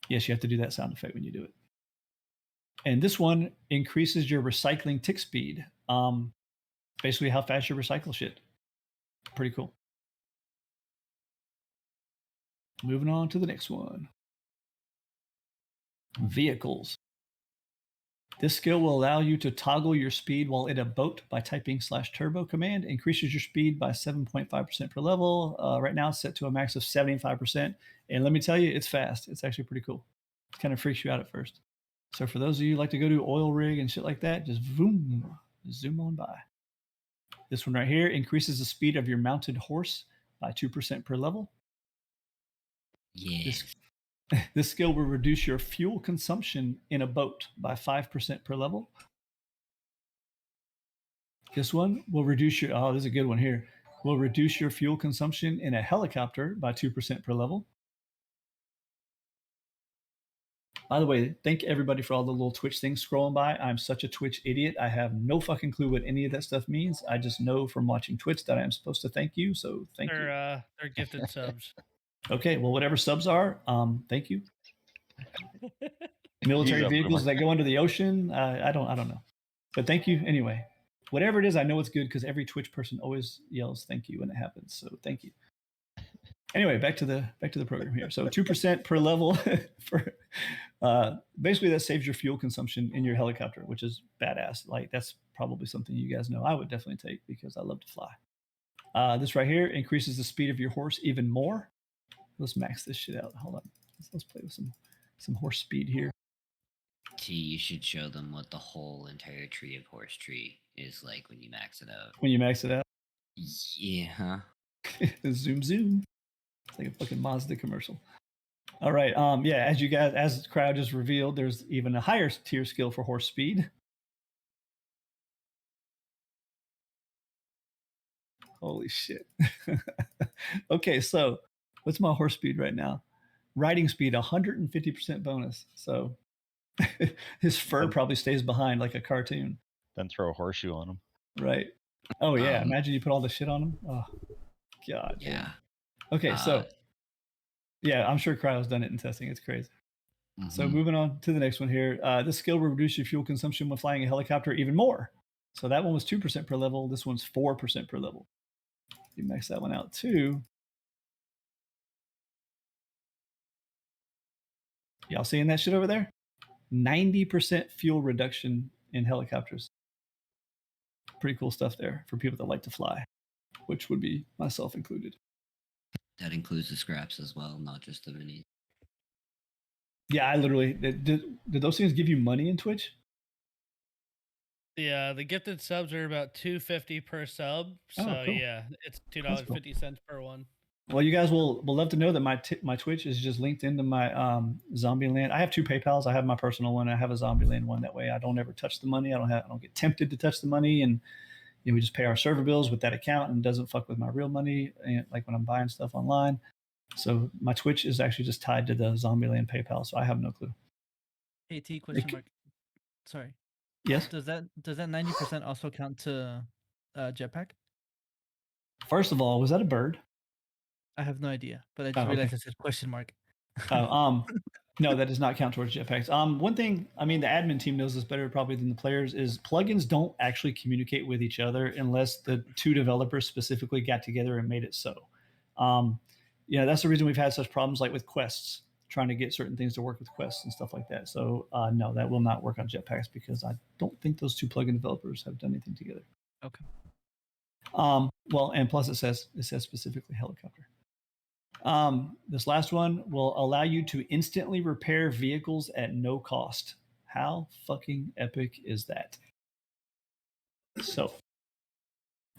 Yes, you have to do that sound effect when you do it. And this one increases your recycling tick speed. Basically how fast you recycle shit. Pretty cool. Moving on to the next one. Vehicles. This skill will allow you to toggle your speed while in a boat by typing /turbo command. Increases your speed by 7.5% per level. Right now it's set to a max of 75%. And let me tell you, it's fast. It's actually pretty cool. It kind of freaks you out at first. So for those of you who like to go to oil rig and shit like that, just zoom on by. This one right here increases the speed of your mounted horse by 2% per level. Yeah. This skill will reduce your fuel consumption in a boat by 5% per level. This one will reduce your, this is a good one here, will reduce your fuel consumption in a helicopter by 2% per level. By the way, thank everybody for all the little Twitch things scrolling by. I'm such a Twitch idiot. I have no fucking clue what any of that stuff means. I just know from watching Twitch that I am supposed to thank you. So thank you. They're gifted subs. Okay, well, whatever subs are, thank you. Military vehicles that go under the ocean. I don't know, but thank you anyway. Whatever it is, I know it's good because every Twitch person always yells thank you when it happens. So thank you. Anyway, back to the program here. So 2% per level for basically that saves your fuel consumption in your helicopter, which is badass. Like that's probably something you guys know I would definitely take because I love to fly. This right here increases the speed of your horse even more. Let's max this shit out. Hold on. Let's play with some horse speed here. Gee, you should show them what the whole entire tree of horse tree is like when you max it out. When you max it out? Yeah. Zoom. It's like a fucking Mazda commercial. All right. Yeah, as the crowd just revealed, there's even a higher tier skill for horse speed. Holy shit. Okay, so what's my horse speed right now? Riding speed, 150% bonus. So his fur probably stays behind like a cartoon. Then throw a horseshoe on him. Right. Oh yeah. Imagine you put all the shit on him. Oh God. Yeah. Okay, so yeah, I'm sure Cryo's done it in testing. It's crazy. Mm-hmm. So moving on to the next one here. This skill will reduce your fuel consumption when flying a helicopter even more. So that one was 2% per level. This one's 4% per level. You max that one out too. Y'all seeing that shit over there? 90% fuel reduction in helicopters. Pretty cool stuff there for people that like to fly, which would be myself included. That includes the scraps as well, not just the minis. Yeah, I literally did those things give you money in Twitch? Yeah, the gifted subs are about $2.50 per sub. So cool. yeah, it's $2.50 per one. Well, you guys will love to know that my Twitch is just linked into my Zombieland. I have two PayPals. I have my personal one. I have a Zombieland one. That way, I don't ever touch the money. I don't get tempted to touch the money, and we just pay our server bills with that account, and it doesn't fuck with my real money, like when I'm buying stuff online. So my Twitch is actually just tied to the Zombieland PayPal. So I have no clue. AT question mark. Sorry. Yes. Does that 90% also count to jetpack? First of all, was that a bird? I have no idea, but I just Oh, okay. realized it said question mark. Oh, no, that does not count towards jetpacks. One thing, I mean, the admin team knows this better probably than the players, is plugins don't actually communicate with each other unless the two developers specifically got together and made it so. That's the reason we've had such problems like with quests, trying to get certain things to work with quests and stuff like that. So no, that will not work on jetpacks because I don't think those two plugin developers have done anything together. Okay. Well, and plus it says specifically helicopter. This last one will allow you to instantly repair vehicles at no cost. How fucking epic is that? So,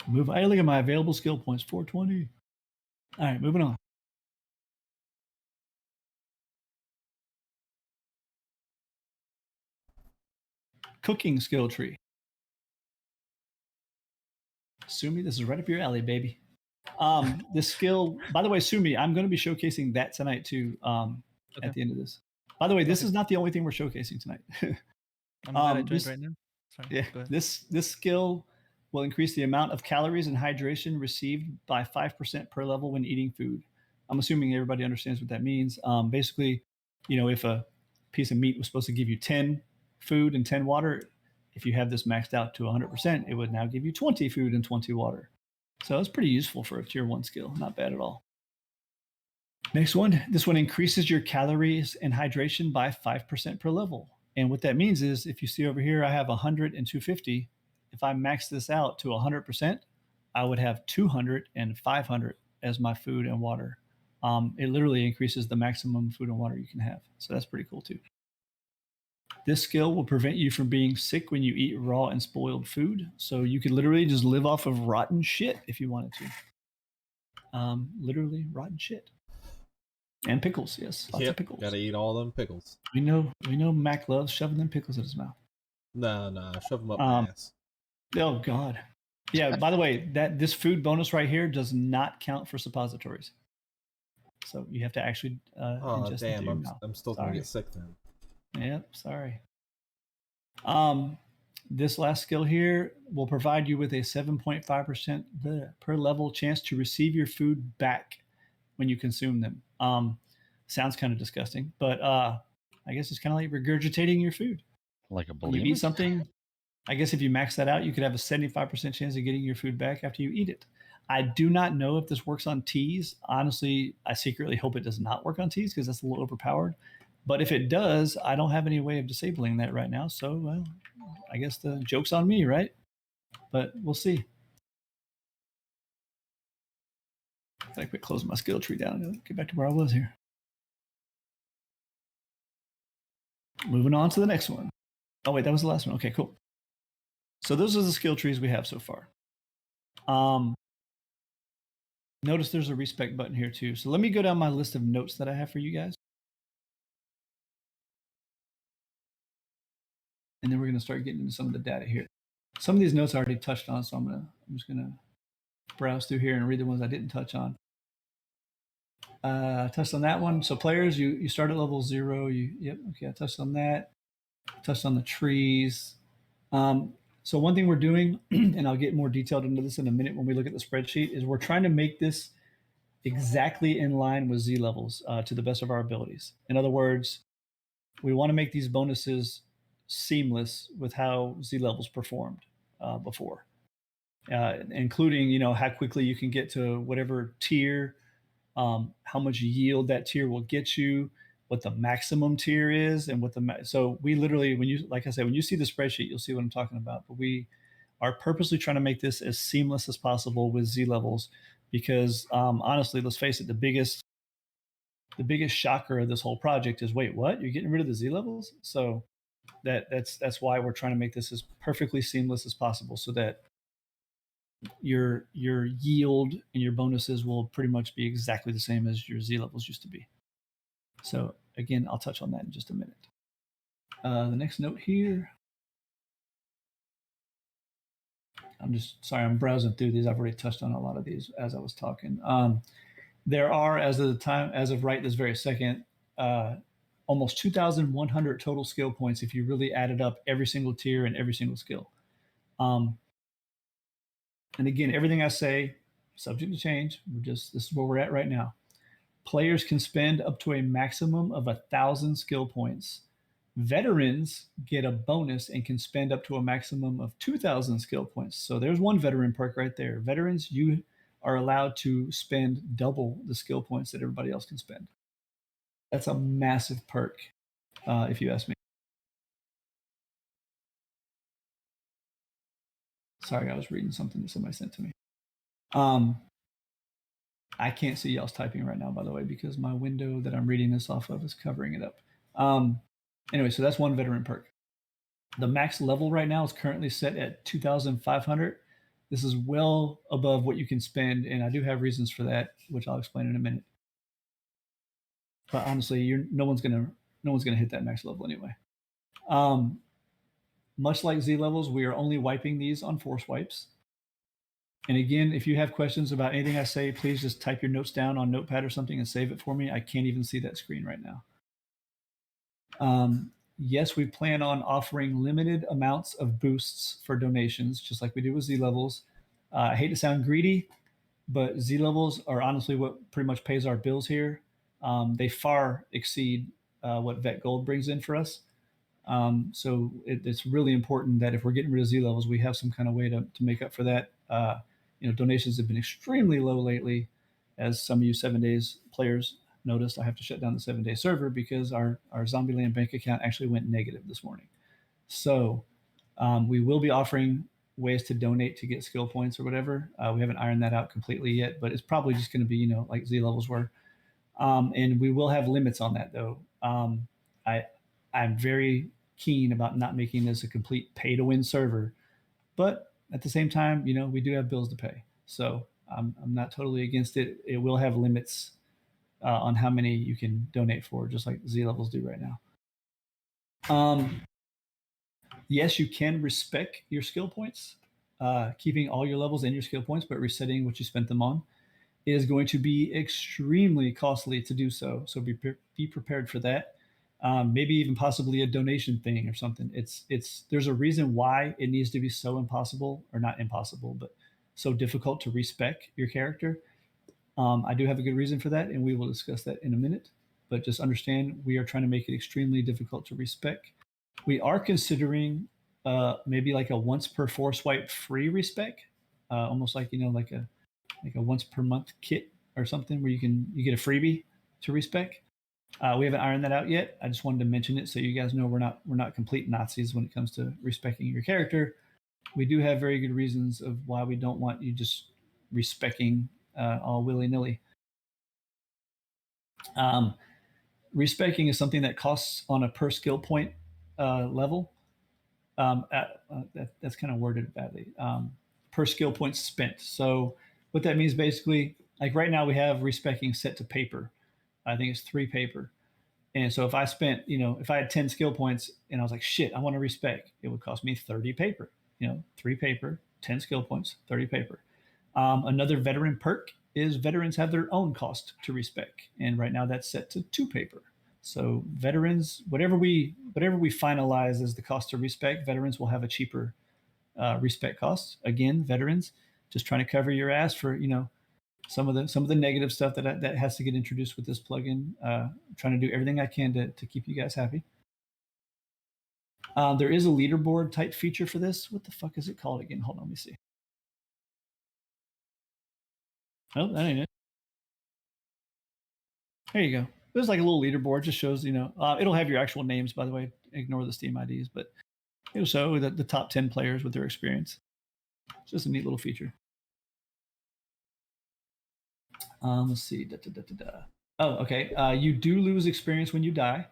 I look at my available skill points, 420. All right, moving on. Cooking skill tree. Sumi, this is right up your alley, baby. This skill, by the way, Sumi, I'm going to be showcasing that tonight too. At the end of this. By the way, this is not the only thing we're showcasing tonight. I'm glad I joined right now. Sorry, Yeah, go ahead. this skill will increase the amount of calories and hydration received by 5% per level when eating food. I'm assuming everybody understands what that means. Basically, if a piece of meat was supposed to give you 10 food and 10 water, if you have this maxed out to 100%, it would now give you 20 food and 20 water. So it's pretty useful for a tier 1 skill. Not bad at all. Next one, this one increases your calories and hydration by 5% per level. And what that means is if you see over here, I have 100 and 250. If I max this out to 100%, I would have 200 and 500 as my food and water. It literally increases the maximum food and water you can have. So that's pretty cool too. This skill will prevent you from being sick when you eat raw and spoiled food. So you could literally just live off of rotten shit if you wanted to. Literally rotten shit. And pickles, yes. Lots of pickles. Gotta eat all them pickles. We know Mac loves shoving them pickles in his mouth. No, shove them up my ass. Oh God. Yeah, by the way, this food bonus right here does not count for suppositories. So you have to actually ingest it in your mouth. I'm still gonna get sick then. Yep, sorry. This last skill here will provide you with a 7.5% per level chance to receive your food back when you consume them. Sounds kind of disgusting, but I guess it's kind of like regurgitating your food. Like a You balloon. eat something. I guess if you max that out, you could have a 75% chance of getting your food back after you eat it. I do not know if this works on teas. Honestly, I secretly hope it does not work on teas because that's a little overpowered. But if it does, I don't have any way of disabling that right now. So, well, I guess the joke's on me, right? But we'll see. I quit closing my skill tree down and get back to where I was here. Moving on to the next one. Oh, wait, that was the last one. Okay, cool. So those are the skill trees we have so far. Notice there's a respec button here too. So let me go down my list of notes that I have for you guys. And then we're going to start getting into some of the data here. Some of these notes I already touched on, so I'm just going to browse through here and read the ones I didn't touch on. I touched on that one. So players, you start at level 0. Yep, okay, I touched on that. Touched on the trees. So one thing we're doing, and I'll get more detailed into this in a minute when we look at the spreadsheet, is we're trying to make this exactly in line with Z levels to the best of our abilities. In other words, we want to make these bonuses seamless with how Z levels performed before, including how quickly you can get to whatever tier, how much yield that tier will get you, what the maximum tier is, and what so we literally, when you see the spreadsheet, you'll see what I'm talking about. But we are purposely trying to make this as seamless as possible with Z levels, because honestly, let's face it, the biggest shocker of this whole project is, wait, what? You're getting rid of the Z levels? So that's why we're trying to make this as perfectly seamless as possible, so that your yield and your bonuses will pretty much be exactly the same as your Z levels used to be. So again, I'll touch on that in just a minute. The next note here. I'm browsing through these. I've already touched on a lot of these as I was talking. There are, as of right this very second, almost 2,100 total skill points if you really added up every single tier and every single skill. And again, everything I say, subject to change. This is where we're at right now. Players can spend up to a maximum of 1,000 skill points. Veterans get a bonus and can spend up to a maximum of 2,000 skill points. So there's one veteran perk right there. Veterans, you are allowed to spend double the skill points that everybody else can spend. That's a massive perk, if you ask me. Sorry, I was reading something that somebody sent to me. I can't see y'all's typing right now, by the way, because my window that I'm reading this off of is covering it up. Anyway, so that's one veteran perk. The max level right now is currently set at 2,500. This is well above what you can spend, and I do have reasons for that, which I'll explain in a minute. But honestly, no one's gonna hit that max level anyway. Much like Z levels, we are only wiping these on force wipes. And again, if you have questions about anything I say, please just type your notes down on Notepad or something and save it for me. I can't even see that screen right now. Yes, we plan on offering limited amounts of boosts for donations, just like we do with Z levels. I hate to sound greedy, but Z levels are honestly what pretty much pays our bills here. They far exceed what Vet Gold brings in for us. So it's really important that if we're getting rid of Z levels, we have some kind of way to make up for that. Donations have been extremely low lately, as some of you 7 Days players noticed. I have to shut down the 7 Day server because our Zombieland bank account actually went negative this morning. So we will be offering ways to donate to get skill points or whatever. We haven't ironed that out completely yet, but it's probably just going to be, like Z levels were. And we will have limits on that though. I'm very keen about not making this a complete pay to win server, but at the same time, we do have bills to pay. So I'm not totally against it. It will have limits on how many you can donate for, just like Z levels do right now. Yes, you can respec your skill points, keeping all your levels and your skill points, but resetting what you spent them on is going to be extremely costly to do so. So be prepared for that. Maybe even possibly a donation thing or something. There's a reason why it needs to be so impossible, or not impossible, but so difficult to respec your character. I do have a good reason for that, and we will discuss that in a minute. But just understand, we are trying to make it extremely difficult to respec. We are considering maybe like a once per force wipe free respec, almost like like a once per month kit or something where you get a freebie to respec. We haven't ironed that out yet. I just wanted to mention it so you guys know we're not complete Nazis when it comes to respecting your character. We do have very good reasons of why we don't want you just respecting all willy-nilly. Respecing is something that costs on a per skill point level. That's kind of worded badly. Per skill point spent. So what that means basically, like right now we have respecing set to paper. I think it's 3 paper. And so if I spent, if I had 10 skill points and I was like, shit, I want to respec, it would cost me 30 paper, 3 paper, 10 skill points, 30 paper. Another veteran perk is veterans have their own cost to respec. And right now that's set to 2 paper. So veterans, whatever we finalize as the cost to respec, veterans will have a cheaper respec cost. Again, veterans just trying to cover your ass for, some of the negative stuff that has to get introduced with this plugin. Trying to do everything I can to keep you guys happy. There is a leaderboard type feature for this. What the fuck is it called again? Hold on, let me see. Oh, that ain't it. There you go. There's like a little leaderboard. Just shows, it'll have your actual names, by the way. Ignore the Steam IDs, but it'll show the top 10 players with their experience. It's just a neat little feature. Let's see. Oh, okay. You do lose experience when you die.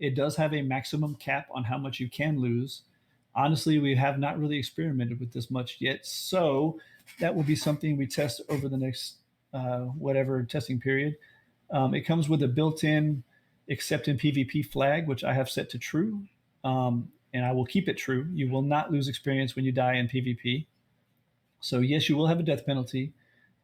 It does have a maximum cap on how much you can lose. Honestly, we have not really experimented with this much yet, so that will be something we test over the next whatever testing period. It comes with a built-in accept in PvP flag, which I have set to true, and I will keep it true. You will not lose experience when you die in PvP. So yes, you will have a death penalty.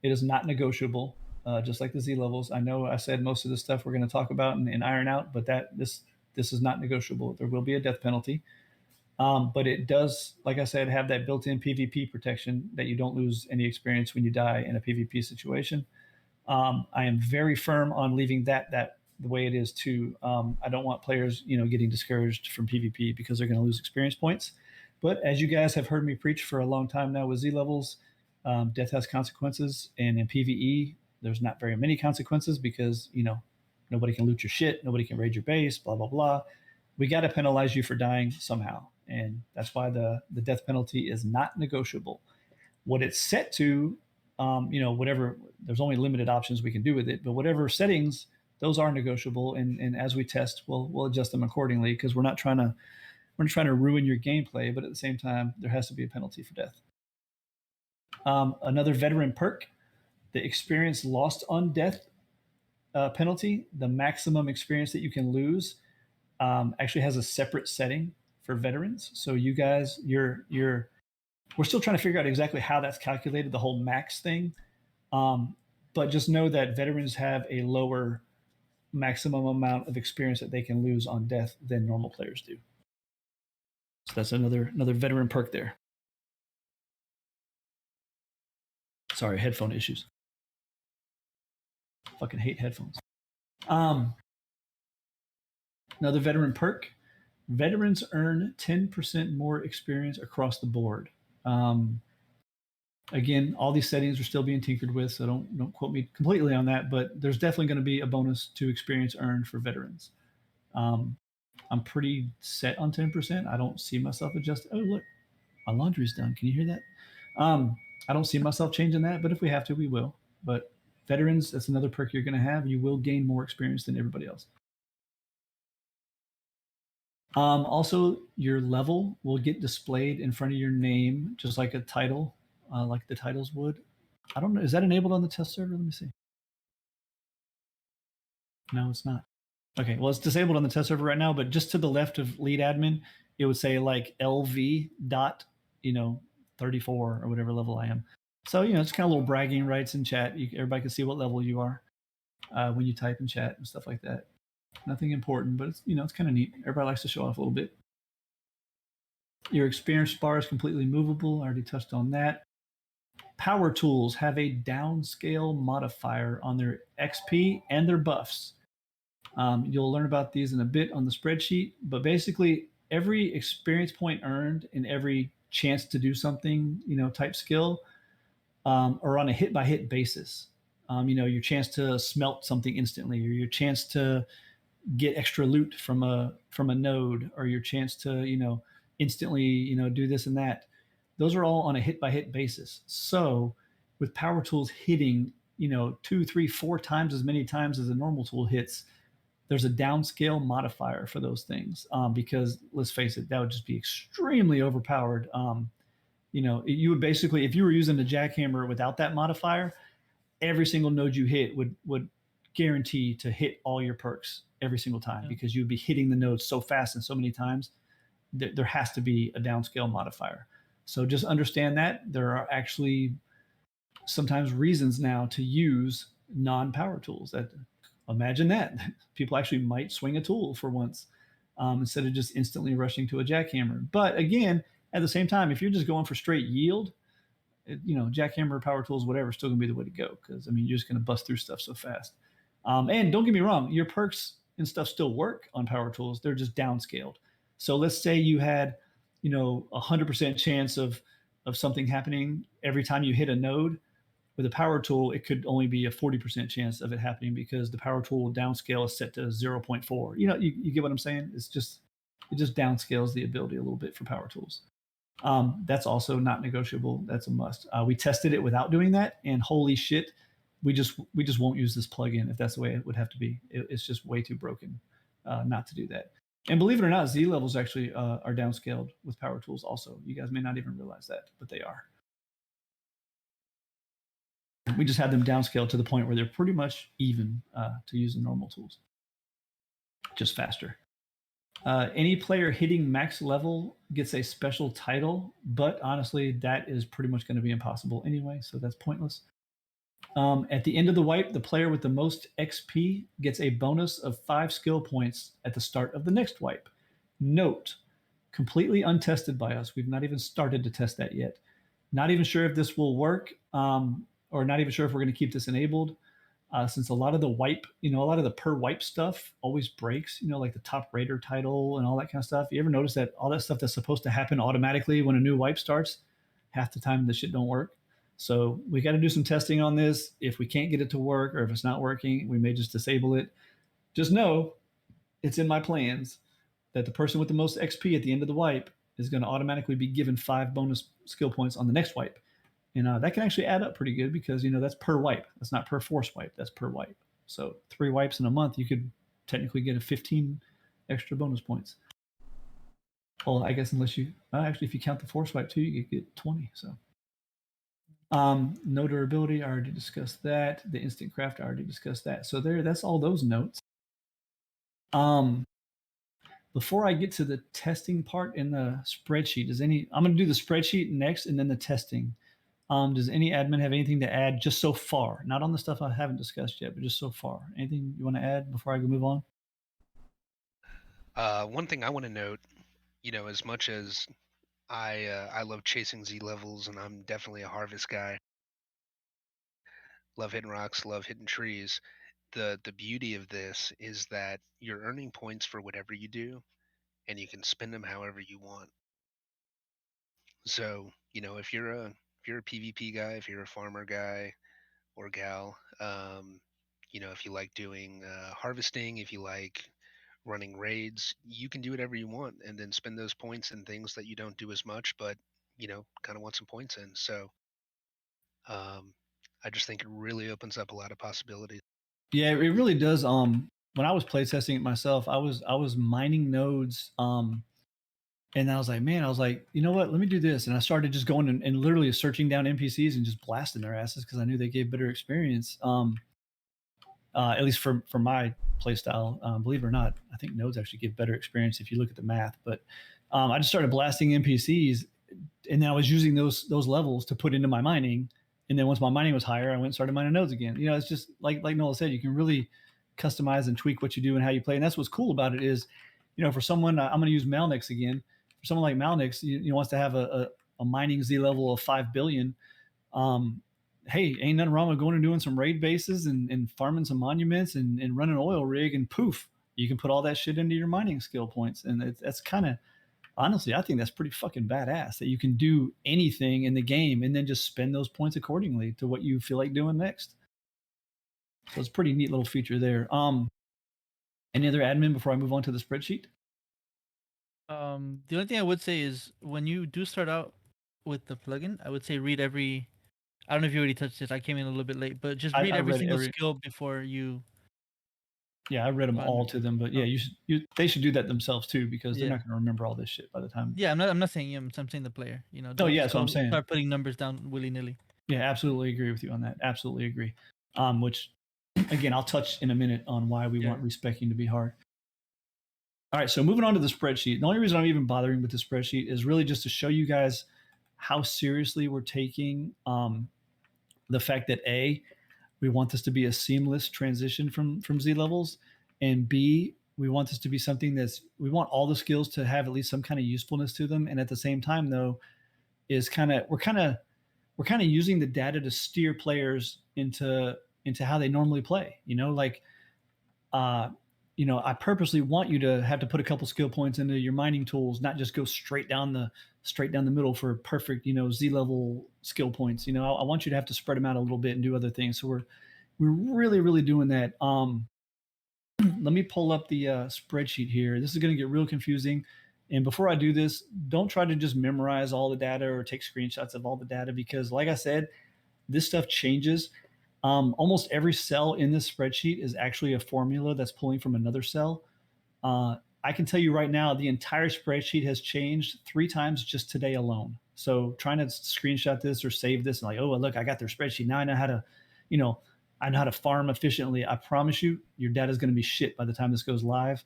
It is not negotiable. Just like the Z levels. I know I said most of the stuff we're going to talk about and iron out, but this is not negotiable. There will be a death penalty. But it does, like I said, have that built-in PvP protection that you don't lose any experience when you die in a PvP situation. I am very firm on leaving that the way it is too. I don't want players, getting discouraged from PvP because they're going to lose experience points. But as you guys have heard me preach for a long time now with Z levels, death has consequences, and in PvE, there's not very many consequences because nobody can loot your shit, nobody can raid your base, blah blah blah. We got to penalize you for dying somehow, and that's why the death penalty is not negotiable. What it's set to, whatever. There's only limited options we can do with it, but whatever settings, those are negotiable, and as we test, we'll adjust them accordingly because we're not trying to ruin your gameplay, but at the same time, there has to be a penalty for death. Another veteran perk, the experience lost on death penalty, the maximum experience that you can lose, actually has a separate setting for veterans. So you guys, we're still trying to figure out exactly how that's calculated, the whole max thing. But just know that veterans have a lower maximum amount of experience that they can lose on death than normal players do. So that's another veteran perk there. Sorry, headphone issues. Fucking hate headphones. Another veteran perk. Veterans earn 10% more experience across the board. Again, all these settings are still being tinkered with, so don't quote me completely on that, but there's definitely going to be a bonus to experience earned for veterans. I'm pretty set on 10%. I don't see myself adjusting. Oh, look, my laundry's done. Can you hear that? I don't see myself changing that, but if we have to, we will. But veterans, that's another perk you're going to have. You will gain more experience than everybody else. Also, your level will get displayed in front of your name, just like a title, like the titles would. I don't know. Is that enabled on the test server? Let me see. No, it's not. Okay, well, it's disabled on the test server right now, but just to the left of lead admin, it would say like LV dot, 34 or whatever level I am. So, it's kind of little bragging rights in chat. Everybody can see what level you are when you type in chat and stuff like that. Nothing important, but it's, it's kind of neat. Everybody likes to show off a little bit. Your experience bar is completely movable. I already touched on that. Power tools have a downscale modifier on their XP and their buffs. You'll learn about these in a bit on the spreadsheet, but basically every experience point earned and every chance to do something, type skill, are on a hit by hit basis. Your chance to smelt something instantly, or your chance to get extra loot from a node, or your chance to, instantly, do this and that. Those are all on a hit by hit basis. So with power tools hitting, 2, 3, 4 times as many times as a normal tool hits, there's a downscale modifier for those things, because let's face it, that would just be extremely overpowered. You would basically, if you were using the jackhammer without that modifier, every single node you hit would guarantee to hit all your perks every single time, because you'd be hitting the nodes so fast and so many times. There has to be a downscale modifier. So just understand that there are actually sometimes reasons now to use non-power tools. Imagine that people actually might swing a tool for once, instead of just instantly rushing to a jackhammer. But again, at the same time, if you're just going for straight yield, jackhammer, power tools, whatever, still gonna be the way to go, because you're just gonna bust through stuff so fast. And don't get me wrong, your perks and stuff still work on power tools. They're just downscaled. So let's say you had 100% chance of something happening every time you hit a node. With a power tool, it could only be a 40% chance of it happening, because the power tool downscale is set to 0.4. You get what I'm saying? It just downscales the ability a little bit for power tools. That's also not negotiable. That's a must. We tested it without doing that, and holy shit, we just won't use this plugin if that's the way it would have to be. It's just way too broken not to do that. And believe it or not, Z levels actually are downscaled with power tools also. You guys may not even realize that, but they are. We just had them downscaled to the point where they're pretty much even to use the normal tools, just faster. Any player hitting max level gets a special title, but honestly, that is pretty much going to be impossible anyway, so that's pointless. At the end of the wipe, the player with the most XP gets a bonus of 5 skill points at the start of the next wipe. Note, completely untested by us. We've not even started to test that yet. Not even sure if this will work, or not even sure if we're going to keep this enabled. Since a lot of the wipe, a lot of the per wipe stuff always breaks, like the top raider title and all that kind of stuff. You ever notice that all that stuff that's supposed to happen automatically when a new wipe starts, half the time the shit don't work? So we got to do some testing on this. If we can't get it to work, or if it's not working, we may just disable it. Just know it's in my plans that the person with the most XP at the end of the wipe is going to automatically be given 5 bonus skill points on the next wipe. And that can actually add up pretty good because, that's per wipe. That's not per force wipe. That's per wipe. So 3 wipes in a month, you could technically get a 15 extra bonus points. Well, I guess unless actually, if you count the force wipe too, you could get 20. So no durability, I already discussed that. The instant craft, I already discussed that. So that's all those notes. Before I get to the testing part in the spreadsheet, I'm going to do the spreadsheet next and then the testing. Does any admin have anything to add just so far? Not on the stuff I haven't discussed yet, but just so far. Anything you want to add before I move on? One thing I want to note, as much as I love chasing Z levels, and I'm definitely a harvest guy. Love hitting rocks, love hitting trees. The beauty of this is that you're earning points for whatever you do, and you can spend them however you want. So, if you're a PvP guy, if you're a farmer guy or gal, if you like doing harvesting, if you like running raids, you can do whatever you want and then spend those points in things that you don't do as much, but kind of want some points in. So I just think it really opens up a lot of possibilities. Yeah, it really does. When I was playtesting it myself, I was mining nodes. And I was like, man, you know what? Let me do this. And I started just going and literally searching down NPCs and just blasting their asses because I knew they gave better experience. At least for my play style, believe it or not, I think nodes actually give better experience if you look at the math. But I just started blasting NPCs, and then I was using those levels to put into my mining. And then once my mining was higher, I went and started mining nodes again. It's just like Noel said, you can really customize and tweak what you do and how you play. And that's what's cool about it is, for someone, I'm going to use Malnix again. For someone like Malnix, wants to have a mining Z level of 5 billion. Hey, ain't nothing wrong with going and doing some raid bases and farming some monuments and running an oil rig, and poof, you can put all that shit into your mining skill points. And that's kind of, honestly, I think that's pretty fucking badass that you can do anything in the game and then just spend those points accordingly to what you feel like doing next. So it's a pretty neat little feature there. Any other admin before I move on to the spreadsheet? The only thing I would say is when you do start out with the plugin, I would say read every. I don't know if you already touched this. I came in a little bit late, but just read every single skill before you. Yeah, I read them all to them, but yeah, they should do that themselves too because they're Yeah. not going to remember all this shit by the time. Yeah, I'm not saying you. I'm saying the player. Oh yeah, that's what I'm saying. Start putting numbers down willy nilly. Yeah, absolutely agree with you on that. Absolutely agree. Which, again, I'll touch in a minute on why we want respecing to be hard. All right, so moving on to the spreadsheet. The only reason I'm even bothering with the spreadsheet is really just to show you guys how seriously we're taking the fact that A, we want this to be a seamless transition from Z levels, and B, we want this to be something we want all the skills to have at least some kind of usefulness to them, and at the same time, though, is we're kind of using the data to steer players into how they normally play. I purposely want you to have to put a couple skill points into your mining tools, not just go straight down the middle for perfect, Z level skill points. I want you to have to spread them out a little bit and do other things. So we're really, really doing that. Let me pull up the spreadsheet here. This is going to get real confusing. And before I do this, don't try to just memorize all the data or take screenshots of all the data because, like I said, this stuff changes. Almost every cell in this spreadsheet is actually a formula that's pulling from another cell. I can tell you right now, the entire spreadsheet has changed 3 times just today alone. So trying to screenshot this or save this and like, oh, look, I got their spreadsheet. Now I know how to, I know how to farm efficiently. I promise you, your data is going to be shit by the time this goes live.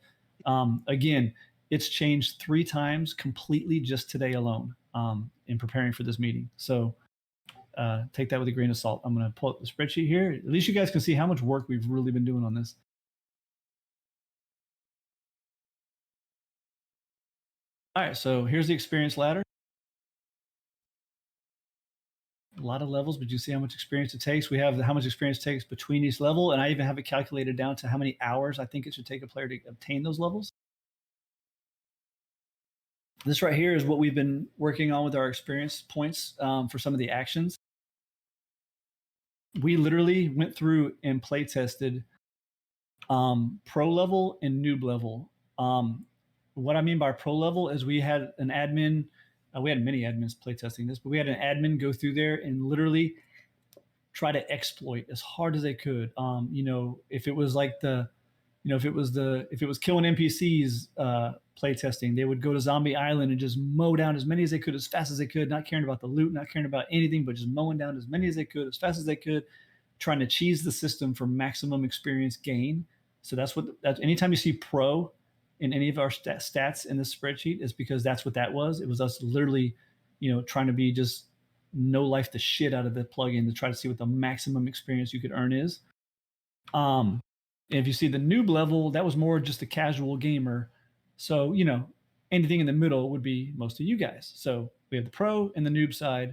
Again, it's changed 3 times completely just today alone in preparing for this meeting. So take that with a grain of salt. I'm going to pull up the spreadsheet here. At least you guys can see how much work we've really been doing on this. All right, so here's the experience ladder. A lot of levels, but you see how much experience it takes. We have how much experience it takes between each level, and I even have it calculated down to how many hours I think it should take a player to obtain those levels. This right here is what we've been working on with our experience points for some of the actions. We literally went through and play tested pro level and noob level. What I mean by pro level is we had an admin, we had many admins play testing this, but we had an admin go through there and literally try to exploit as hard as they could. If it was like if it was killing NPCs play testing, they would go to Zombie Island and just mow down as many as they could as fast as they could, not caring about the loot, not caring about anything, but just mowing down as many as they could as fast as they could, trying to cheese the system for maximum experience gain. So that's anytime you see pro in any of our stats in this spreadsheet is because that's what that was. It was us literally, trying to be just no life the shit out of the plugin to try to see what the maximum experience you could earn is. And if you see the noob level, that was more just a casual gamer. So, anything in the middle would be most of you guys. So we have the pro and the noob side.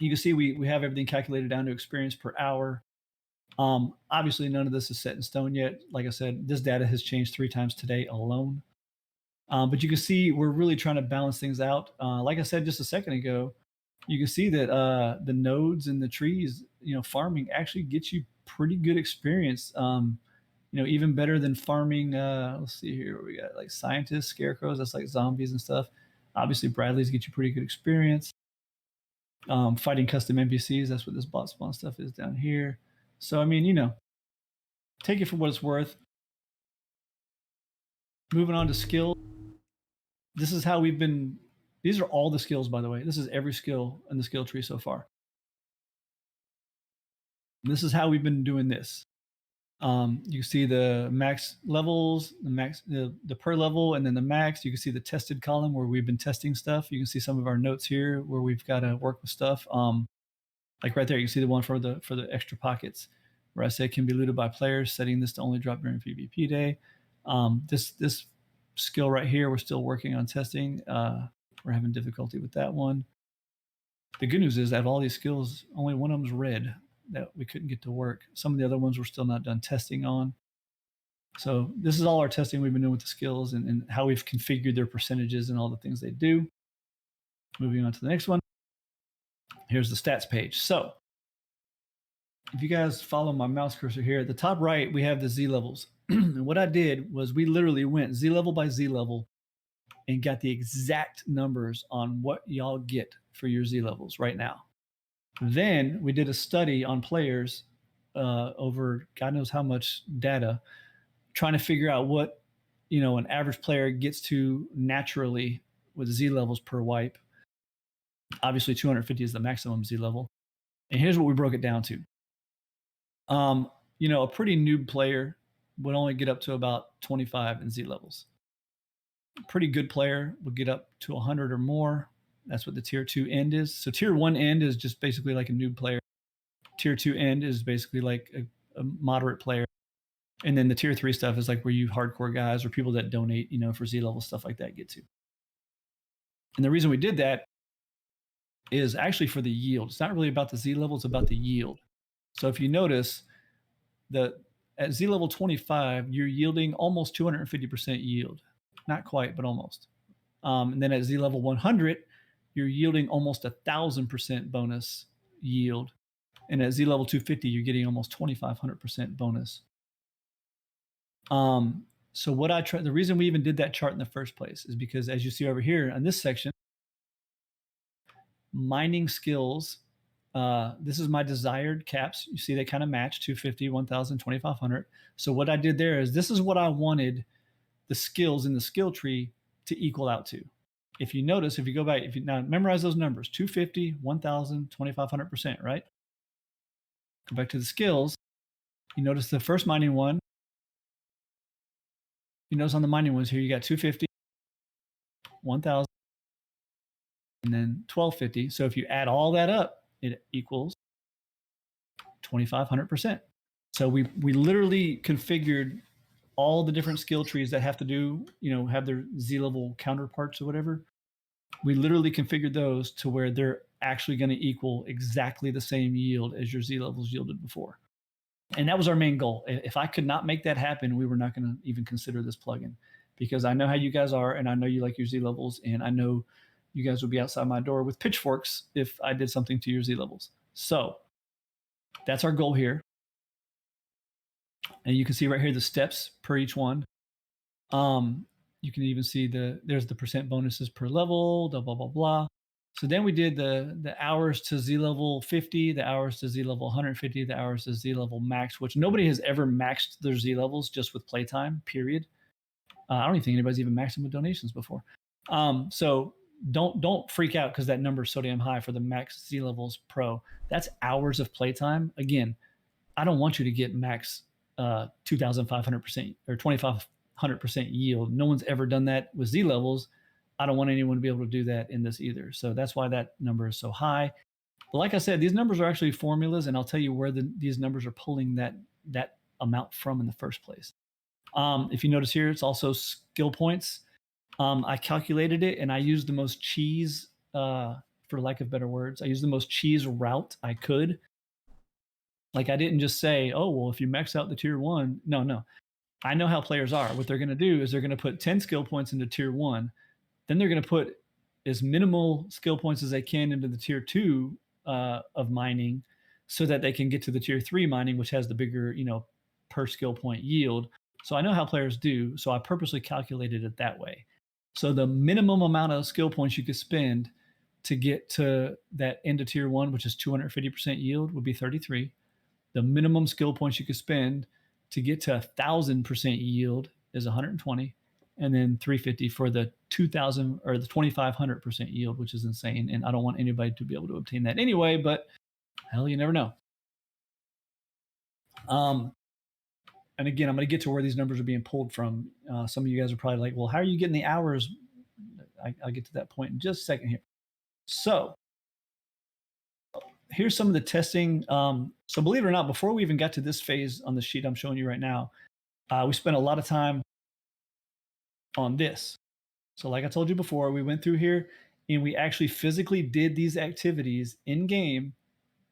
You can see we have everything calculated down to experience per hour. Obviously, none of this is set in stone yet. Like I said, this data has changed 3 times today alone. But you can see we're really trying to balance things out. Like I said just a second ago, you can see that the nodes and the trees, farming actually gets you pretty good experience. Even better than farming. Let's see here, we got like scientists, scarecrows. That's like zombies and stuff. Obviously, Bradley's get you pretty good experience. Fighting custom NPCs. That's what this bot spawn stuff is down here. So I mean, take it for what it's worth. Moving on to skill. This is how we've been. These are all the skills, by the way. This is every skill in the skill tree so far. This is how we've been doing this. You can see the max levels, the per level, and then the max. You can see the tested column where we've been testing stuff. You can see some of our notes here where we've got to work with stuff. Like right there, you can see the one for the extra pockets where I say can be looted by players, setting this to only drop during PvP day. This skill right here, we're still working on testing. We're having difficulty with that one. The good news is out of all these skills, only one of them is red that we couldn't get to work. Some of the other ones we're still not done testing on. So this is all our testing we've been doing with the skills and how we've configured their percentages and all the things they do. Moving on to the next one. Here's the stats page. So if you guys follow my mouse cursor here, at the top right, we have the Z levels. And what I did was we literally went Z level by Z level and got the exact numbers on what y'all get for your Z levels right now. Then we did a study on players over God knows how much data, trying to figure out what an average player gets to naturally with Z levels per wipe. Obviously, 250 is the maximum Z level. And here's what we broke it down to. A pretty noob player would only get up to about 25 in Z levels. A pretty good player would get up to 100 or more. That's what the tier 2 end is. So tier 1 end is just basically like a noob player. Tier 2 end is basically like a moderate player. And then the tier 3 stuff is like where you hardcore guys or people that donate, for Z level stuff like that get to. And the reason we did that is actually for the yield. It's not really about the Z level, it's about the yield. So if you notice that at Z level 25, you're yielding almost 250% yield. Not quite, but almost. And then at Z level 100, you're yielding almost 1,000% bonus yield. And at Z level 250, you're getting almost 2,500% bonus. So the reason we even did that chart in the first place is because as you see over here in this section, mining skills, this is my desired caps. You see they kind of match 250, 1,000, 2,500. So what I did there is this is what I wanted the skills in the skill tree to equal out to. If you notice, if you go back, if you now memorize those numbers, 250, 1,000, 2,500%, right? Go back to the skills. You notice the first mining one. You notice on the mining ones here, you got 250, 1,000, and then 1,250. So if you add all that up, it equals 2,500%. So we literally configured all the different skill trees that have to do, have their Z level counterparts or whatever. We literally configured those to where they're actually going to equal exactly the same yield as your Z levels yielded before. And that was our main goal. If I could not make that happen, we were not going to even consider this plugin, because I know how you guys are, and I know you like your Z levels, and I know you guys would be outside my door with pitchforks if I did something to your Z levels. So that's our goal here. And you can see right here the steps per each one. You can even see there's the percent bonuses per level, blah, blah, blah, blah. So then we did the hours to Z level 50, the hours to Z level 150, the hours to Z level max, which nobody has ever maxed their Z levels just with playtime, period. I don't even think anybody's even maxed them with donations before. So don't freak out because that number is so damn high for the max Z levels pro. That's hours of playtime. Again, I don't want you to get max 2,500% or 2,500% yield. No one's ever done that with Z levels. I don't want anyone to be able to do that in this either. So that's why that number is so high. But like I said, these numbers are actually formulas, and I'll tell you where these numbers are pulling that amount from in the first place. If you notice here, it's also skill points. I calculated it, and I used the most cheese, for lack of better words, I used the most cheese route I could. Like, I didn't just say, oh, well, if you max out the tier 1. No. I know how players are. What they're going to do is they're going to put 10 skill points into tier 1. Then they're going to put as minimal skill points as they can into the tier 2 of mining, so that they can get to the tier 3 mining, which has the bigger, per skill point yield. So I know how players do. So I purposely calculated it that way. So the minimum amount of skill points you could spend to get to that end of tier 1, which is 250% yield, would be 33. The minimum skill points you could spend to get to 1,000% yield is 120. And then 350 for the 2,000 or the 2,500% yield, which is insane. And I don't want anybody to be able to obtain that anyway, but hell, you never know. And again, I'm going to get to where these numbers are being pulled from. Some of you guys are probably like, well, how are you getting the hours? I'll get to that point in just a second here. So here's some of the testing. So believe it or not, before we even got to this phase on the sheet I'm showing you right now, we spent a lot of time on this. So like I told you before, we went through here and we actually physically did these activities in game,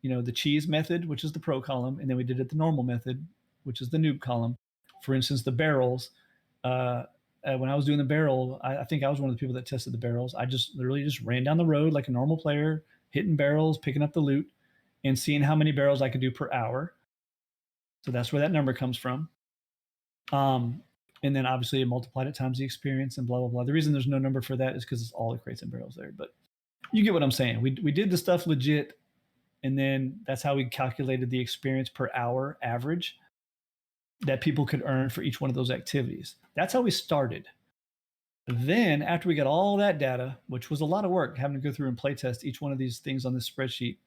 the cheese method, which is the pro column, and then we did it the normal method, which is the noob column. For instance, the barrels. When I was doing the barrel, I think I was one of the people that tested the barrels. I just literally just ran down the road like a normal player, hitting barrels, picking up the loot, and seeing how many barrels I could do per hour. So that's where that number comes from. And then obviously it multiplied it times the experience and blah, blah, blah. The reason there's no number for that is because it's all the crates and barrels there. But you get what I'm saying. We did the stuff legit, and then that's how we calculated the experience per hour average that people could earn for each one of those activities. That's how we started. Then after we got all that data, which was a lot of work, having to go through and play test each one of these things on this spreadsheet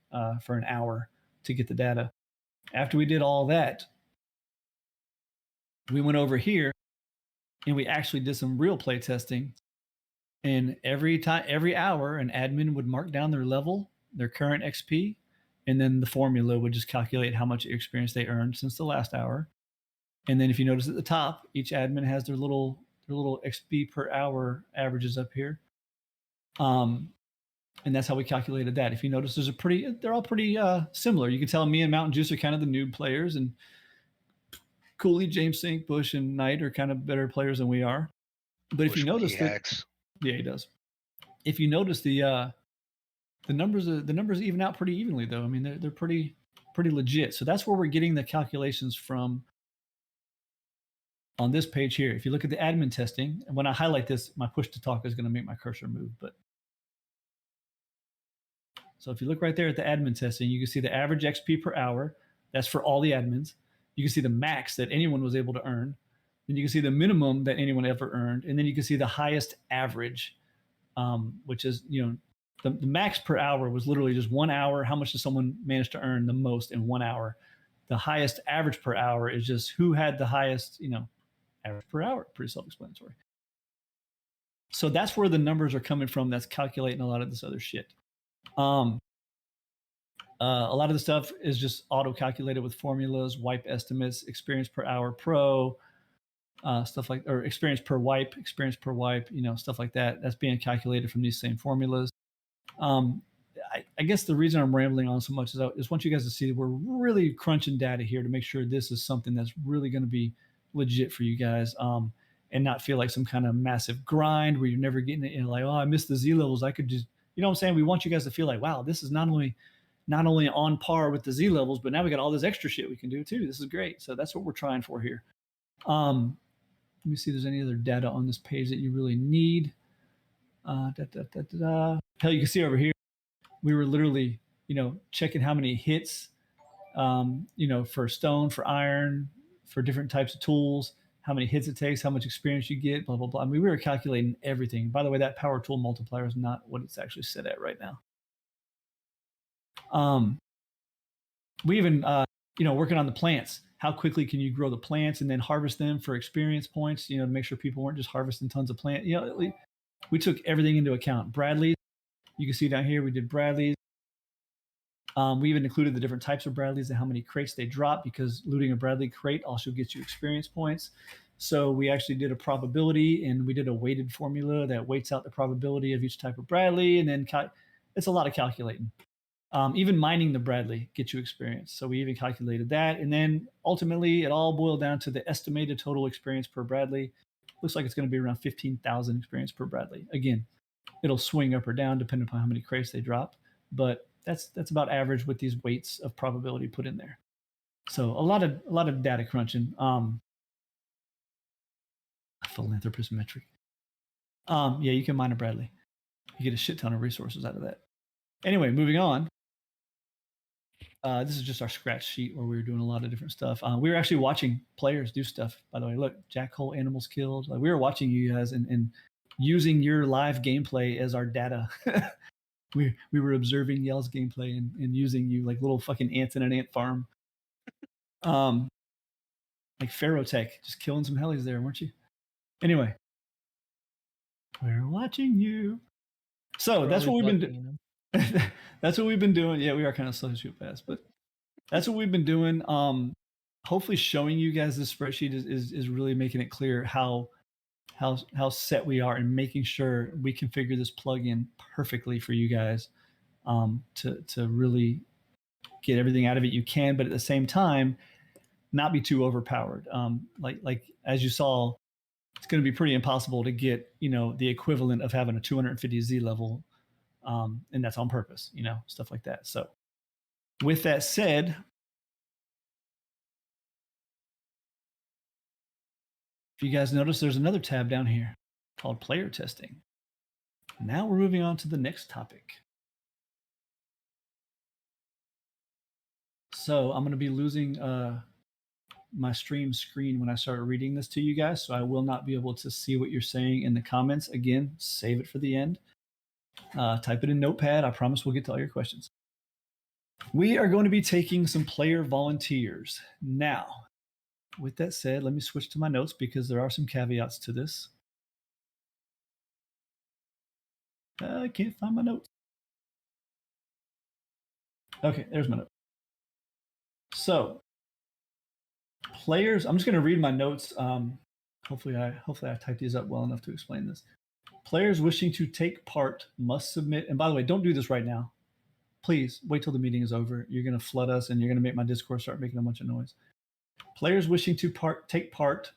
for an hour to get the data. After we did all that, we went over here and we actually did some real play testing. And every hour, an admin would mark down their level, their current XP, and then the formula would just calculate how much experience they earned since the last hour. And then if you notice at the top, each admin has their little XP per hour averages up here. And that's how we calculated that. If you notice, they're all pretty similar. You can tell me and Mountain Juice are kind of the noob players, and Cooley, James Sink, Bush, and Knight are kind of better players than we are. But if you notice that, yeah, he does. If you notice the numbers even out pretty evenly, though. I mean, they're pretty legit. So that's where we're getting the calculations from on this page here. If you look at the admin testing, and when I highlight this, my push to talk is going to make my cursor move. But so if you look right there at the admin testing, you can see the average XP per hour. That's for all the admins. You can see the max that anyone was able to earn. Then you can see the minimum that anyone ever earned. And then you can see the highest average, which is, the max per hour was literally just 1 hour. How much does someone manage to earn the most in 1 hour? The highest average per hour is just who had the highest, average per hour. Pretty self-explanatory. So that's where the numbers are coming from. That's calculating a lot of this other shit. A lot of the stuff is just auto-calculated with formulas, wipe estimates, experience per hour pro, stuff like, or experience per wipe, stuff like that. That's being calculated from these same formulas. I guess the reason I'm rambling on so much is I just want you guys to see that we're really crunching data here to make sure this is something that's really going to be legit for you guys, and not feel like some kind of massive grind where you're never getting it in, like, oh, I missed the Z levels. I could just, you know what I'm saying? We want you guys to feel like, wow, this is not only on par with the Z levels, but now we got all this extra shit we can do too. This is great. So that's what we're trying for here. Let me see if there's any other data on this page that you really need. Hell, you can see over here, we were literally, checking how many hits, for stone, for iron, for different types of tools, how many hits it takes, how much experience you get, blah, blah, blah. I mean, we were calculating everything. By the way, that power tool multiplier is not what it's actually set at right now. We even, working on the plants. How quickly can you grow the plants and then harvest them for experience points, to make sure people weren't just harvesting tons of plant. We took everything into account. Bradley's, you can see down here, we did Bradley's. We even included the different types of Bradleys and how many crates they drop, because looting a Bradley crate also gets you experience points. So we actually did a probability, and we did a weighted formula that weights out the probability of each type of Bradley. And then it's a lot of calculating. Even mining the Bradley gets you experience. So we even calculated that. And then ultimately it all boiled down to the estimated total experience per Bradley. Looks like it's going to be around 15,000 experience per Bradley. Again, it'll swing up or down depending upon how many crates they drop, but that's about average with these weights of probability put in there. So a lot of data crunching. Philanthropist metric. Yeah, you can mine a Bradley. You get a shit ton of resources out of that. Anyway, moving on. This is just our scratch sheet where we were doing a lot of different stuff. We were actually watching players do stuff, by the way. Look, Jack Hole, animals killed. Like, we were watching you guys and using your live gameplay as our data. we were observing Yell's gameplay and using you like little fucking ants in an ant farm. Like Ferrotech, just killing some helis there, weren't you? Anyway, we're watching you. So that's what we've been doing. That's what we've been doing. Yeah, we are kind of sociopaths, but that's what we've been doing. Hopefully showing you guys this spreadsheet is really making it clear how set we are and making sure we configure this plugin perfectly for you guys, to really get everything out of it you can, but at the same time, not be too overpowered. Like as you saw, it's going to be pretty impossible to get, the equivalent of having a 250 Z level. And that's on purpose, stuff like that. So with that said, if you guys notice, there's another tab down here called player testing. Now we're moving on to the next topic. So I'm going to be losing my stream screen when I start reading this to you guys. So I will not be able to see what you're saying in the comments. Again, save it for the end. Type it in Notepad. I promise we'll get to all your questions. We are going to be taking some player volunteers. Now, with that said, let me switch to my notes because there are some caveats to this. I can't find my notes. Okay, there's my note. So, players, I'm just going to read my notes. Hopefully I typed these up well enough to explain this. Players wishing to take part must submit, and by the way, don't do this right now. Please wait till the meeting is over. You're going to flood us and you're going to make my Discord start making a bunch of noise. Players wishing to take part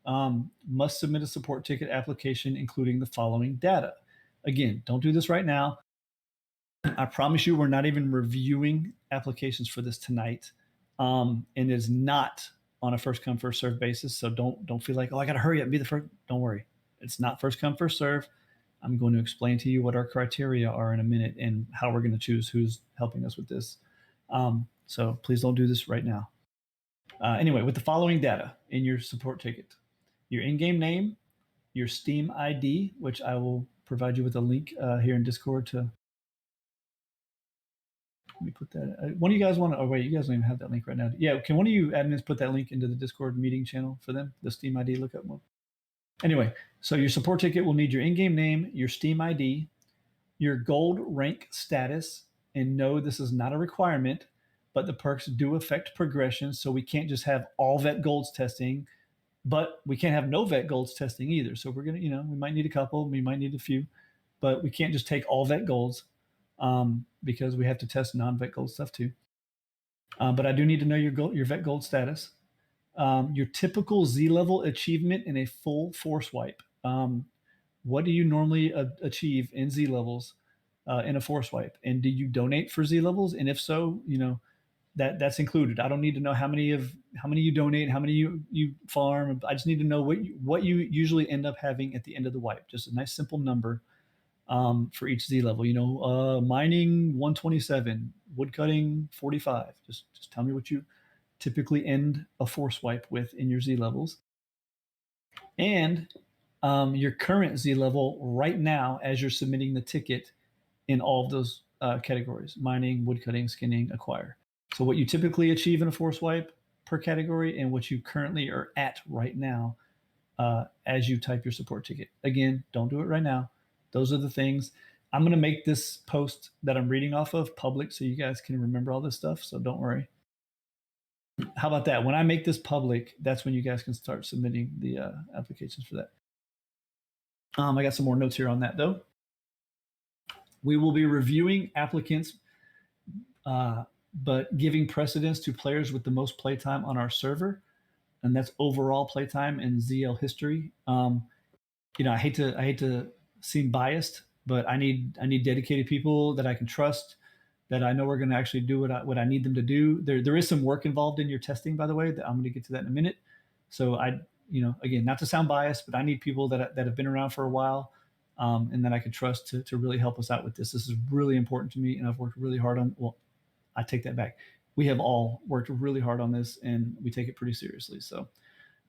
must submit a support ticket application, including the following data. Again, don't do this right now. I promise you we're not even reviewing applications for this tonight. And it's not on a first come, first serve basis. So don't feel like, oh, I got to hurry up and be the first. Don't worry. It's not first come, first serve. I'm going to explain to you what our criteria are in a minute and how we're going to choose who's helping us with this. So please don't do this right now. Anyway, with the following data in your support ticket, your in-game name, your Steam ID, which I will provide you with a link here in Discord to. Let me put that. One of you guys want to, oh wait, you guys don't even have that link right now. Yeah, can one of you admins put that link into the Discord meeting channel for them, the Steam ID lookup one? Anyway, so your support ticket will need your in-game name, your Steam ID, your gold rank status, and no, this is not a requirement, but the perks do affect progression, so we can't just have all vet golds testing but we can't have no vet golds testing either. So we're going to, we might need a couple, we might need a few, but we can't just take all vet golds because we have to test non-vet gold stuff too. But I do need to know your vet gold status. Your typical Z level achievement in a full force wipe. What do you normally achieve in Z levels in a force wipe? And do you donate for Z levels? And if so, that's included. I don't need to know how many you donate, how many you farm. I just need to know what you usually end up having at the end of the wipe. Just a nice simple number for each Z level. Mining 127, woodcutting 45. Just tell me what you typically end a force wipe with in your Z levels. And your current Z level right now as you're submitting the ticket in all of those categories: mining, woodcutting, skinning, acquire. So what you typically achieve in a force wipe per category and what you currently are at right now as you type your support ticket. Again, don't do it right now. Those are the things. I'm going to make this post that I'm reading off of public so you guys can remember all this stuff. So don't worry. How about that? When I make this public, that's when you guys can start submitting the applications for that. I got some more notes here on that, though. We will be reviewing applicants, but giving precedence to players with the most playtime on our server, and that's overall playtime in ZL history. I hate to seem biased, but I need dedicated people that I can trust, that I know are going to actually do what I need them to do. There is some work involved in your testing, by the way, that I'm going to get to that in a minute. So again, not to sound biased, but I need people that have been around for a while and that I can trust to really help us out with this. This is really important to me, and I've worked really hard on. Well, I take that back. We have all worked really hard on this, and we take it pretty seriously. So,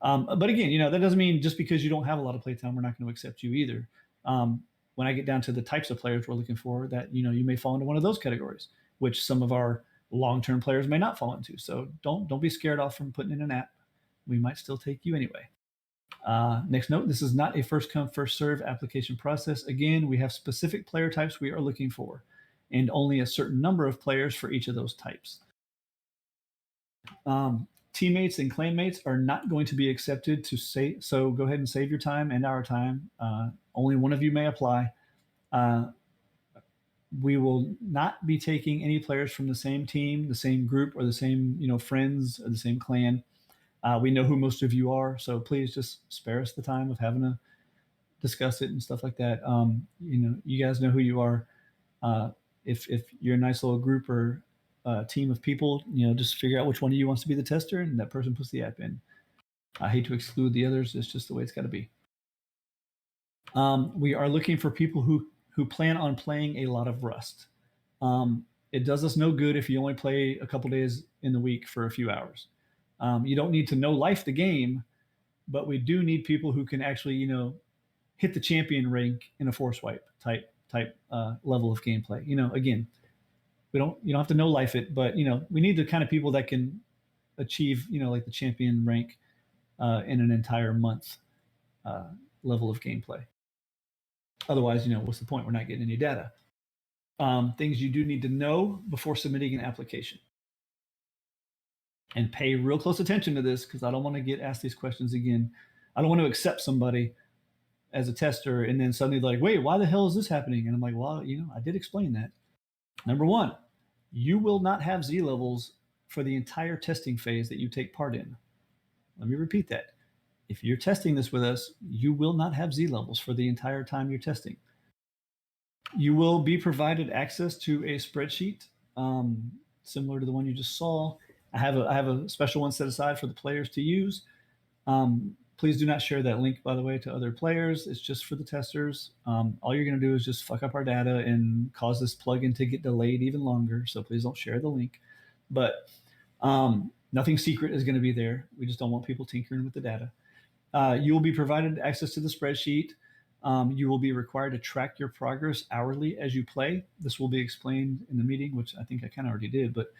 but again, that doesn't mean just because you don't have a lot of playtime, we're not going to accept you either. When I get down to the types of players we're looking for, that you may fall into one of those categories, which some of our long-term players may not fall into. So don't be scared off from putting in an app. We might still take you anyway. Next note: this is not a first come first serve application process. Again, we have specific player types we are looking for, and only a certain number of players for each of those types. Teammates and clanmates are not going to be accepted so go ahead and save your time and our time. Only one of you may apply. We will not be taking any players from the same team, the same group, or the same friends, or the same clan. We know who most of you are, so please just spare us the time of having to discuss it and stuff like that. You guys know who you are. If you're a nice little group or team of people, just figure out which one of you wants to be the tester, and that person puts the app in. I hate to exclude the others. It's just the way it's got to be. We are looking for people who plan on playing a lot of Rust. It does us no good if you only play a couple days in the week for a few hours. You don't need to know life the game, but we do need people who can actually, hit the champion rank in a force wipe type level of gameplay. Again, you don't have to know life it, but we need the kind of people that can achieve, like the champion rank in an entire month level of gameplay. Otherwise, what's the point? We're not getting any data. Things you do need to know before submitting an application. And pay real close attention to this, because I don't want to get asked these questions again. I don't want to accept somebody as a tester and then suddenly they're like, wait, why the hell is this happening? And I'm like, well, I did explain that. Number one, you will not have Z levels for the entire testing phase that you take part in. Let me repeat that. If you're testing this with us, you will not have Z levels for the entire time you're testing. You will be provided access to a spreadsheet similar to the one you just saw. I have a special one set aside for the players to use. Please do not share that link, by the way, to other players. It's just for the testers. All you're going to do is just fuck up our data and cause this plugin to get delayed even longer. So please don't share the link. But nothing secret is going to be there. We just don't want people tinkering with the data. You will be provided access to the spreadsheet. You will be required to track your progress hourly as you play. This will be explained in the meeting, which I think I kind of already did. But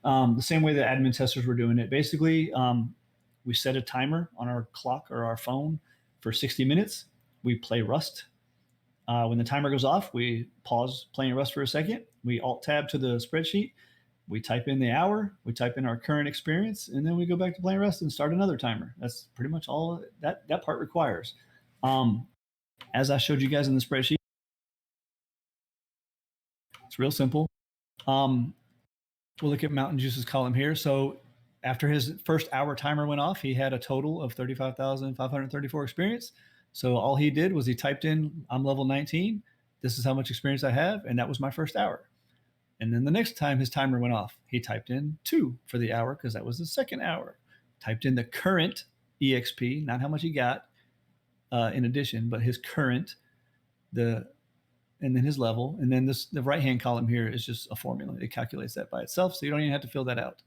the same way that admin testers were doing it. Basically, we set a timer on our clock or our phone for 60 minutes. We play Rust. When the timer goes off, we pause playing Rust for a second. We alt-tab to the spreadsheet. we type in the hour, we type in our current experience, and then we go back to playing rest and start another timer. That's pretty much all that part requires. As I showed you guys in the spreadsheet, it's real simple. We'll look at Mountain Juice's column here. So after his first hour timer went off, he had a total of 35,534 experience. So all he did was he typed in, I'm level 19. This is how much experience I have. And that was my first hour. And then the next time his timer went off, he typed in 2 for the hour because that was the second hour. Typed in the current EXP, not how much he got in addition, but his current, and then his level. And then the right-hand column here is just a formula. It calculates that by itself, so you don't even have to fill that out.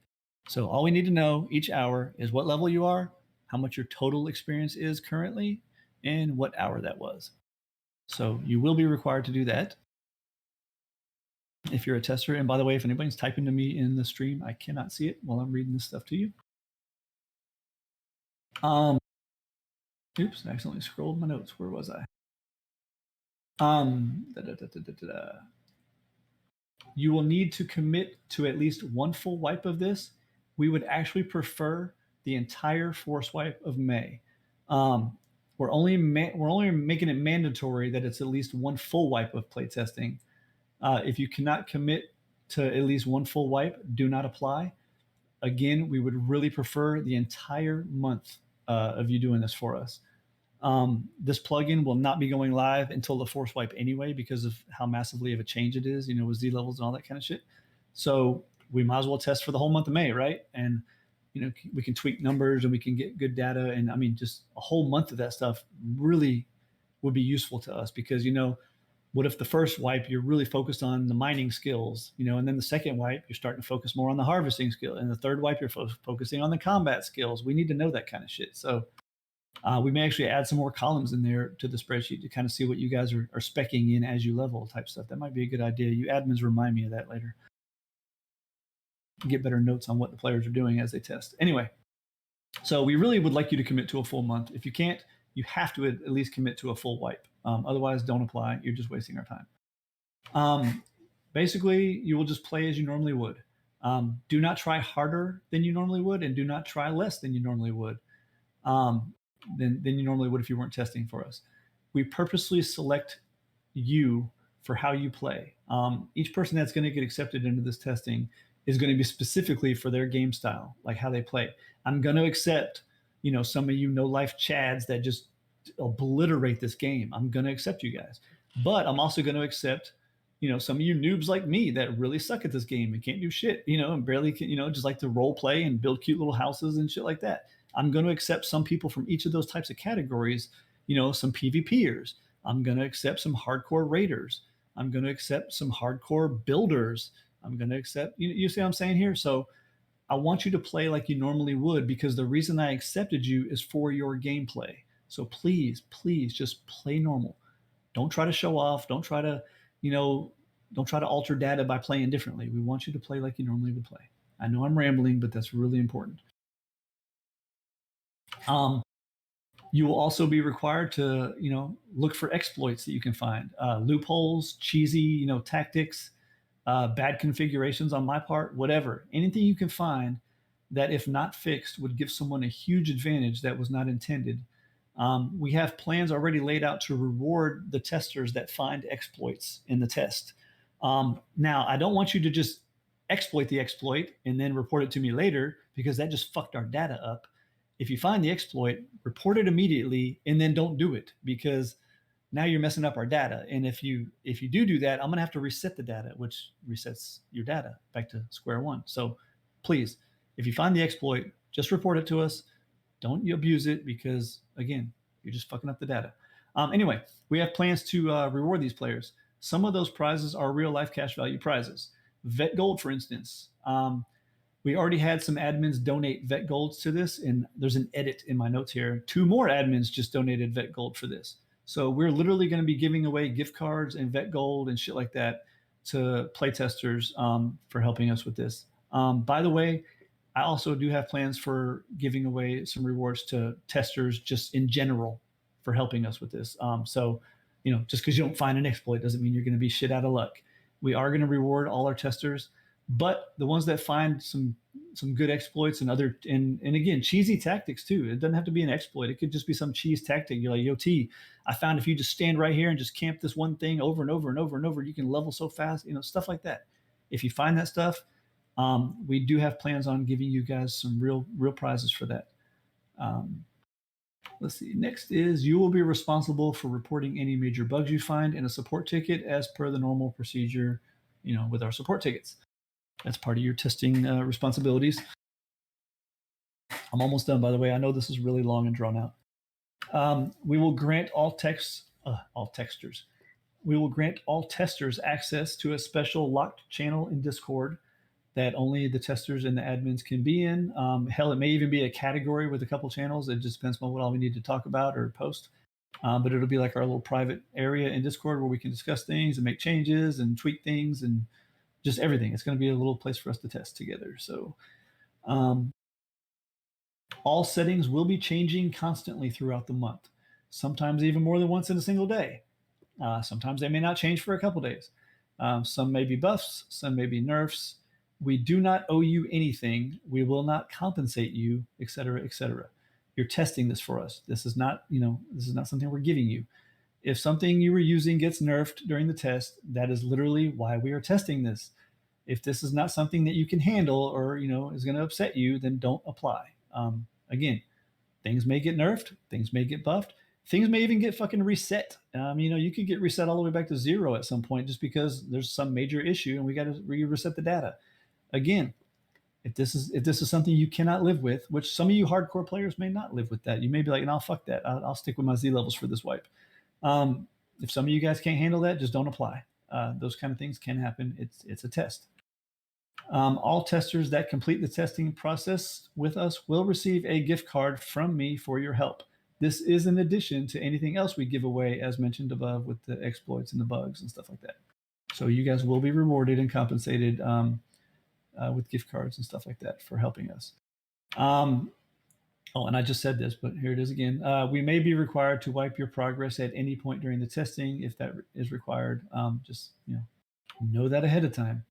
So all we need to know each hour is what level you are, how much your total experience is currently, and what hour that was. So you will be required to do that if you're a tester. And by the way, if anybody's typing to me in the stream, I cannot see it while I'm reading this stuff to you. Oops, I accidentally scrolled my notes. Where was I? You will need to commit to at least one full wipe of this. We would actually prefer the entire force wipe of May. We're only making it mandatory that it's at least one full wipe of playtesting. If you cannot commit to at least one full wipe, do not apply. Again, we would really prefer the entire month of you doing this for us. This plugin will not be going live until the force wipe anyway, because of how massively of a change it is, with Z levels and all that kind of shit. So we might as well test for the whole month of May, right? And, we can tweak numbers and we can get good data. And I mean, just a whole month of that stuff really would be useful to us because, what if the first wipe, you're really focused on the mining skills, and then the second wipe, you're starting to focus more on the harvesting skill. And the third wipe, you're focusing on the combat skills. We need to know that kind of shit. So we may actually add some more columns in there to the spreadsheet to kind of see what you guys are speccing in as you level type stuff. That might be a good idea. You admins remind me of that later. Get better notes on what the players are doing as they test. Anyway, so we really would like you to commit to a full month. If you can't, you have to at least commit to a full wipe. Otherwise, don't apply. You're just wasting our time. Basically, you will just play as you normally would. Do not try harder than you normally would, and do not try less than you normally would. Than you normally would if you weren't testing for us. We purposely select you for how you play. Each person that's going to get accepted into this testing is going to be specifically for their game style, like how they play. I'm going to accept, some of you no-life chads that just obliterate this game. I'm going to accept you guys. But I'm also going to accept, some of you noobs like me that really suck at this game and can't do shit, and barely can, just like to role play and build cute little houses and shit like that. I'm going to accept some people from each of those types of categories, some PvPers. I'm going to accept some hardcore raiders. I'm going to accept some hardcore builders. I'm going to accept, you see what I'm saying here? So I want you to play like you normally would, because the reason I accepted you is for your gameplay. So please, please just play normal. Don't try to show off. Don't try to, don't try to alter data by playing differently. We want you to play like you normally would play. I know I'm rambling, but that's really important. You will also be required to, look for exploits that you can find, loopholes, cheesy, tactics, bad configurations on my part, whatever, anything you can find that, if not fixed, would give someone a huge advantage that was not intended. We have plans already laid out to reward the testers that find exploits in the test. Now, I don't want you to just exploit the exploit and then report it to me later, because that just fucked our data up. If you find the exploit, report it immediately and then don't do it, because now you're messing up our data. And if you do that, I'm going to have to reset the data, which resets your data back to square one. So please, if you find the exploit, just report it to us. Don't you abuse it, because again, you're just fucking up the data. Anyway, we have plans to reward these players. Some of those prizes are real life cash value prizes. Vet Gold, for instance. We already had some admins donate Vet Golds to this, and there's an edit in my notes here. 2 more admins just donated Vet Gold for this. So we're literally going to be giving away gift cards and Vet Gold and shit like that to playtesters for helping us with this. By the way, I also do have plans for giving away some rewards to testers just in general for helping us with this. So, just because you don't find an exploit doesn't mean you're going to be shit out of luck. We are going to reward all our testers But the ones that find some good exploits and again, cheesy tactics too. It doesn't have to be an exploit. It could just be some cheese tactic. You're like, yo, T, I found if you just stand right here and just camp this one thing over and over and over and over, you can level so fast, stuff like that. If you find that stuff, we do have plans on giving you guys some real prizes for that. Let's see. Next is you will be responsible for reporting any major bugs you find in a support ticket as per the normal procedure, with our support tickets. That's part of your testing responsibilities. I'm almost done, by the way. I know this is really long and drawn out. We will grant all texters. We will grant all testers access to a special locked channel in Discord that only the testers and the admins can be in. Hell, it may even be a category with a couple channels. It just depends on what all we need to talk about or post. But it'll be like our little private area in Discord where we can discuss things and make changes and tweak things and just everything. It's going to be a little place for us to test together. So all settings will be changing constantly throughout the month, sometimes even more than once in a single day. Sometimes they may not change for a couple days. Some may be buffs, some may be nerfs. We do not owe you anything. We will not compensate you, et cetera, et cetera. You're testing this for us. This is not, this is not something we're giving you. If something you were using gets nerfed during the test, that is literally why we are testing this. If this is not something that you can handle or, is going to upset you, then don't apply. Again, things may get nerfed, things may get buffed, things may even get fucking reset. You could get reset all the way back to 0 at some point just because there's some major issue and we got to reset the data. Again, if this is something you cannot live with, which some of you hardcore players may not live with that, you may be like, no, fuck that. I'll stick with my Z levels for this wipe. If some of you guys can't handle that, just don't apply. Those kind of things can happen. It's a test. All testers that complete the testing process with us will receive a gift card from me for your help. This is in addition to anything else we give away, as mentioned above, with the exploits and the bugs and stuff like that. So you guys will be rewarded and compensated with gift cards and stuff like that for helping us. And I just said this, but here it is again. We may be required to wipe your progress at any point during the testing if that is required. Just know that ahead of time.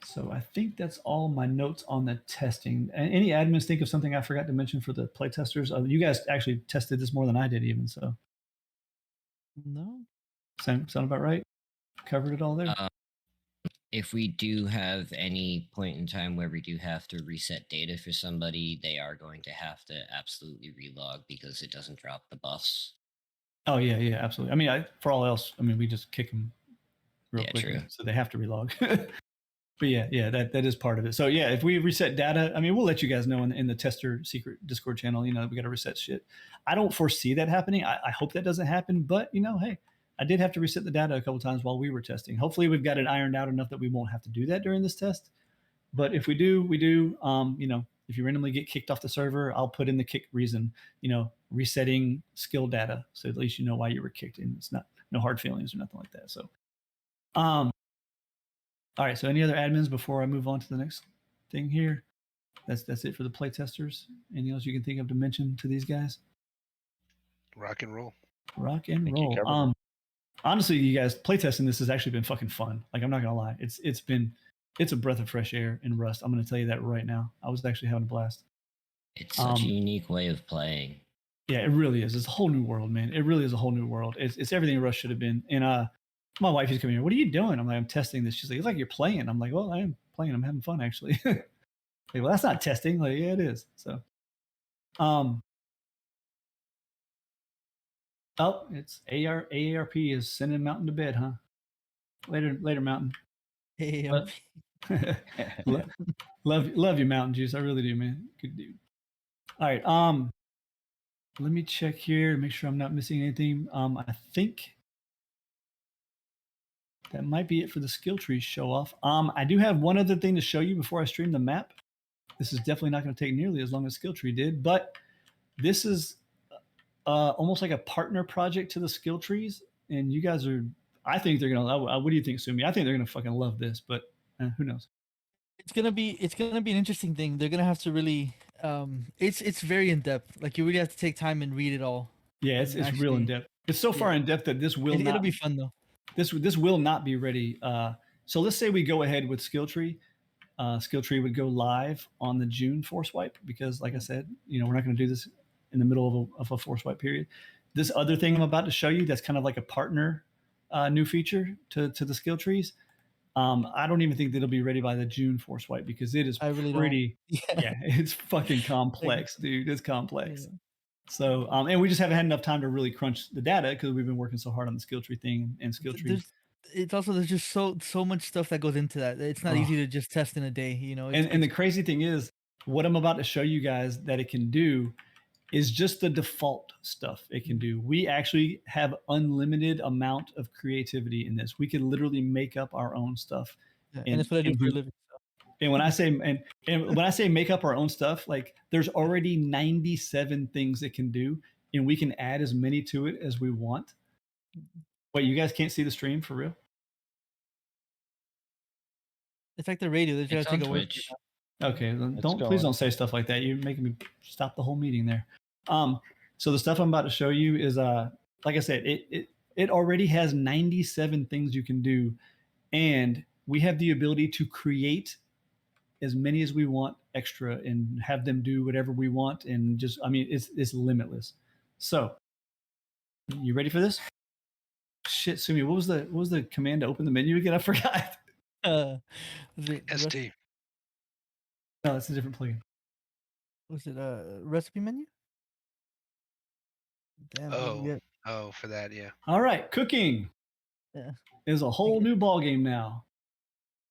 So I think that's all my notes on the testing. Any admins think of something I forgot to mention for the play testers? You guys actually tested this more than I did even, so. No. Sound about right? Covered it all there? If we do have any point in time where we do have to reset data for somebody, they are going to have to absolutely relog because it doesn't drop the buffs. Oh, yeah, absolutely. For all else, we just kick them real quick. True. So they have to relog. But yeah, that is part of it. So yeah, if we reset data, we'll let you guys know in the tester secret Discord channel, we got to reset shit. I don't foresee that happening. I hope that doesn't happen, but hey, I did have to reset the data a couple times while we were testing. Hopefully we've got it ironed out enough that we won't have to do that during this test. But if we do, we do. If you randomly get kicked off the server, I'll put in the kick reason, resetting skill data. So at least you know why you were kicked and it's no hard feelings or nothing like that. So, all right. So any other admins before I move on to the next thing here? That's it for the play testers. Anything else you can think of to mention to these guys? Rock and roll. Rock and roll. Honestly, you guys, playtesting this has actually been fucking fun. Like, I'm not gonna lie, it's a breath of fresh air in Rust. I'm gonna tell you that right now. I was actually having a blast. It's such a unique way of playing. Yeah, it really is. It's a whole new world, man. It really is a whole new world. It's everything Rust should have been. And my wife is coming here. What are you doing? I'm like, I'm testing this. She's like, it's like you're playing. I'm like, well, I am playing. I'm having fun actually. Like, well, that's not testing. Like, yeah, it is. So, oh, it's AARP is sending Mountain to bed, huh? Later, Mountain. Hey, love you, Mountain Juice. I really do, man. Good dude. All right. Let me check here, make sure I'm not missing anything. I think that might be it for the skill tree show off. I do have one other thing to show you before I stream the map. This is definitely not going to take nearly as long as skill tree did, but this is almost like a partner project to the skill trees. And you guys are, I think they're going to, what do you think, Sumi? I think they're going to fucking love this, but who knows? It's gonna be an interesting thing. They're gonna have to really, it's very in depth. Like, you really have to take time and read it all. Yeah, it's actually, real in depth. It's so far in depth that this will it'll be fun though. This will not be ready So let's say we go ahead with skill tree. Skill tree would go live on the June force wipe because, like I said, we're not going to do this in the middle of a force wipe period. This other thing I'm about to show you, that's kind of like a partner new feature to the skill trees. I don't even think that it'll be ready by the June force wipe because it is I really pretty. don't. Yeah, it's fucking complex, dude. It's complex. Yeah. So, and we just haven't had enough time to really crunch the data because we've been working so hard on the skill tree thing and skill tree. There's just so much stuff that goes into that. It's not easy to just test in a day, And the crazy thing is, what I'm about to show you guys that it can do is just the default stuff it can do. We actually have unlimited amount of creativity in this. We could literally make up our own stuff. Yeah, and it's what I do for a living. And when I say when I say make up our own stuff, like there's already 97 things it can do, and we can add as many to it as we want. Wait, you guys can't see the stream for real? It's like the radio. They It's just on take away. Twitch. Okay, then please going. don't say stuff like that. You're making me stop the whole meeting there. So the stuff I'm about to show you is like I said, it already has 97 things you can do, and we have the ability to create as many as we want extra and have them do whatever we want, and just it's limitless. So you ready for this? Shit, Sumi, what was the command to open the menu again? I forgot. ST. No, it's a different plugin. Was it recipe menu? Damn. Oh, for that, yeah. All right, cooking. Yeah. Is a whole new ball game now.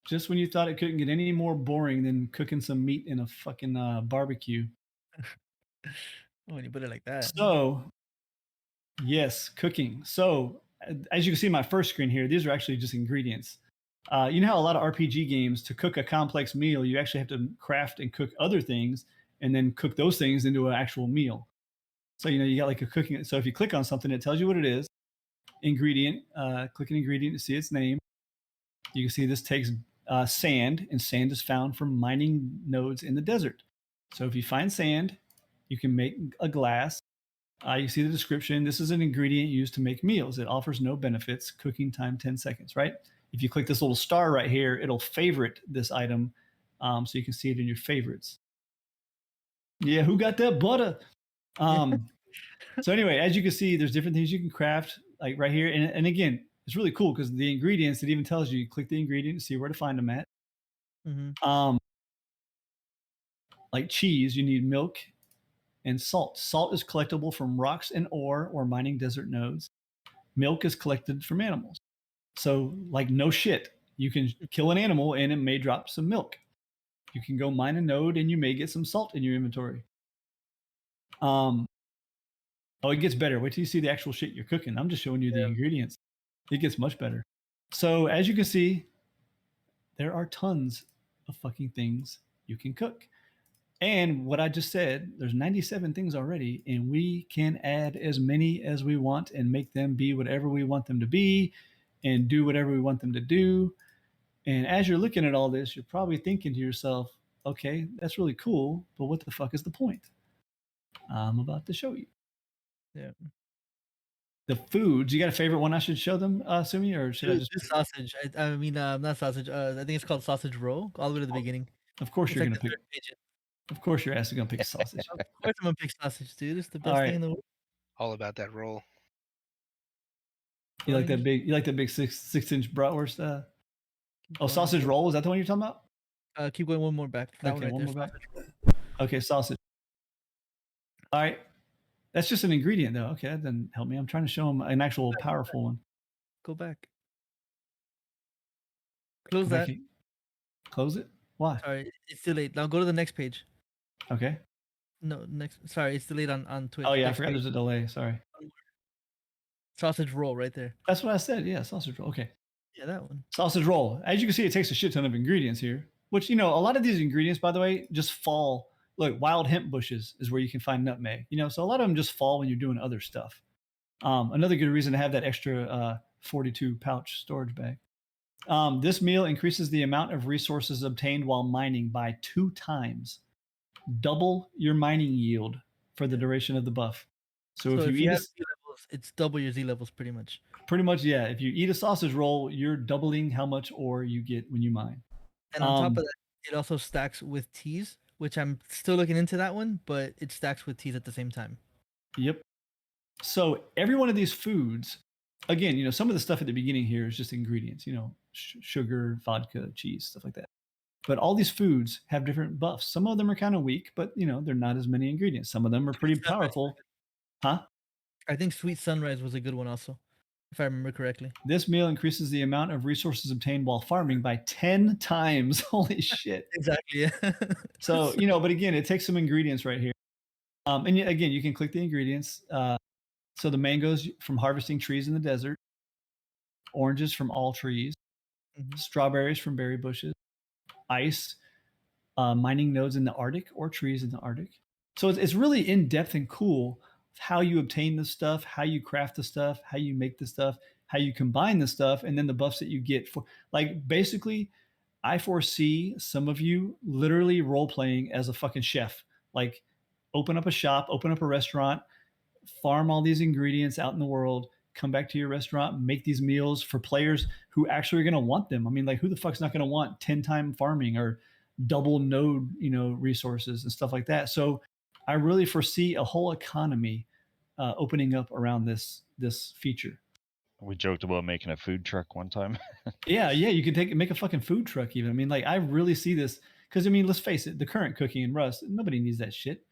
Just when you thought it couldn't get any more boring than cooking some meat in a fucking barbecue. When you put it like that. So, yes, cooking. So, as you can see, my first screen here, these are actually just ingredients. You know how a lot of RPG games, to cook a complex meal, you actually have to craft and cook other things and then cook those things into an actual meal. So, you got like a cooking. So if you click on something, it tells you what it is. Ingredient, click an ingredient to see its name. You can see this takes sand, and sand is found from mining nodes in the desert. So if you find sand, you can make a glass. You see the description. This is an ingredient used to make meals. It offers no benefits. Cooking time 10 seconds, right? If you click this little star right here, it'll favorite this item so you can see it in your favorites. Yeah, who got that butter? So anyway, as you can see, there's different things you can craft like right here. And again, it's really cool because the ingredients, it even tells you click the ingredient to see where to find them at. Mm-hmm. Like cheese, you need milk and salt. Salt is collectible from rocks and ore or mining desert nodes. Milk is collected from animals. So like no shit, you can kill an animal and it may drop some milk. You can go mine a node and you may get some salt in your inventory. Oh, it gets better. Wait till you see the actual shit you're cooking. I'm just showing you the ingredients. It gets much better. So as you can see, there are tons of fucking things you can cook. And what I just said, there's 97 things already, and we can add as many as we want and make them be whatever we want them to be and do whatever we want them to do. And as you're looking at all this, you're probably thinking to yourself, okay, that's really cool, but what the fuck is the point? I'm about to show you. Yeah. The foods. You got a favorite one I should show them, Sumi, or should I just sausage? I mean, not sausage. I think it's called sausage roll. All the way to the beginning. Of course It's you're like gonna the pick. third page. Of course your ass is gonna pick a sausage. Of course, I'm gonna pick sausage, dude. It's the best All right. thing in the world. All about that roll. You like that big? You like that big 6-inch bratwurst? Oh, sausage roll. Is that the one you're talking about? Keep going one more back. That Okay, one one right more there. back. Okay, sausage. All right, that's just an ingredient though. Okay, that doesn't help me. I'm trying to show them an actual powerful one. Go back. Close Go that. back. Close it. Why? Sorry, it's too late. Now go to the next page. Okay. No, next. Sorry, it's delayed on Twitch. Oh yeah, I Next forgot page. there's a delay. Sorry. Sausage roll right there. That's what I said. Yeah, sausage roll. Okay. Yeah, that one. Sausage roll. As you can see, it takes a shit ton of ingredients here, which, a lot of these ingredients, by the way, just fall. Look, wild hemp bushes is where you can find nutmeg, so a lot of them just fall when you're doing other stuff. Another good reason to have that extra 42 pouch storage bag. This meal increases the amount of resources obtained while mining by 2 times. Double your mining yield for the duration of the buff. So if you eat have Z levels, it's double your Z levels pretty much. Pretty much, yeah. If you eat a sausage roll, you're doubling how much ore you get when you mine. And on top Um, of that, it also stacks with teas, which I'm still looking into that one, but it stacks with teas at the same time. Yep. So every one of these foods, again, some of the stuff at the beginning here is just ingredients, sugar, vodka, cheese, stuff like that. But all these foods have different buffs. Some of them are kind of weak, but they're not as many ingredients. Some of them are pretty powerful. Huh? I think Sweet Sunrise was a good one also, if I remember correctly. This meal increases the amount of resources obtained while farming by 10 times. Holy shit. Exactly. Yeah. So, but again, it takes some ingredients right here. And again, you can click the ingredients. So the mangoes from harvesting trees in the desert, oranges from all trees, strawberries from berry bushes, ice, mining nodes in the Arctic or trees in the Arctic. So it's really in depth and cool how you obtain the stuff, how you craft the stuff, how you make the stuff, how you combine the stuff, and then the buffs that you get for, like, basically, I foresee some of you literally role playing as a fucking chef. Like, open up a shop, open up a restaurant, farm all these ingredients out in the world, come back to your restaurant, make these meals for players who actually are going to want them. I mean, like, who the fuck's not going to want 10-time farming or double node, resources and stuff like that? So I really foresee a whole economy opening up around this feature. We joked about making a food truck one time. Yeah, you could make a fucking food truck even. I mean, like, I really see this because, I mean, let's face it, the current cooking in Rust, nobody needs that shit.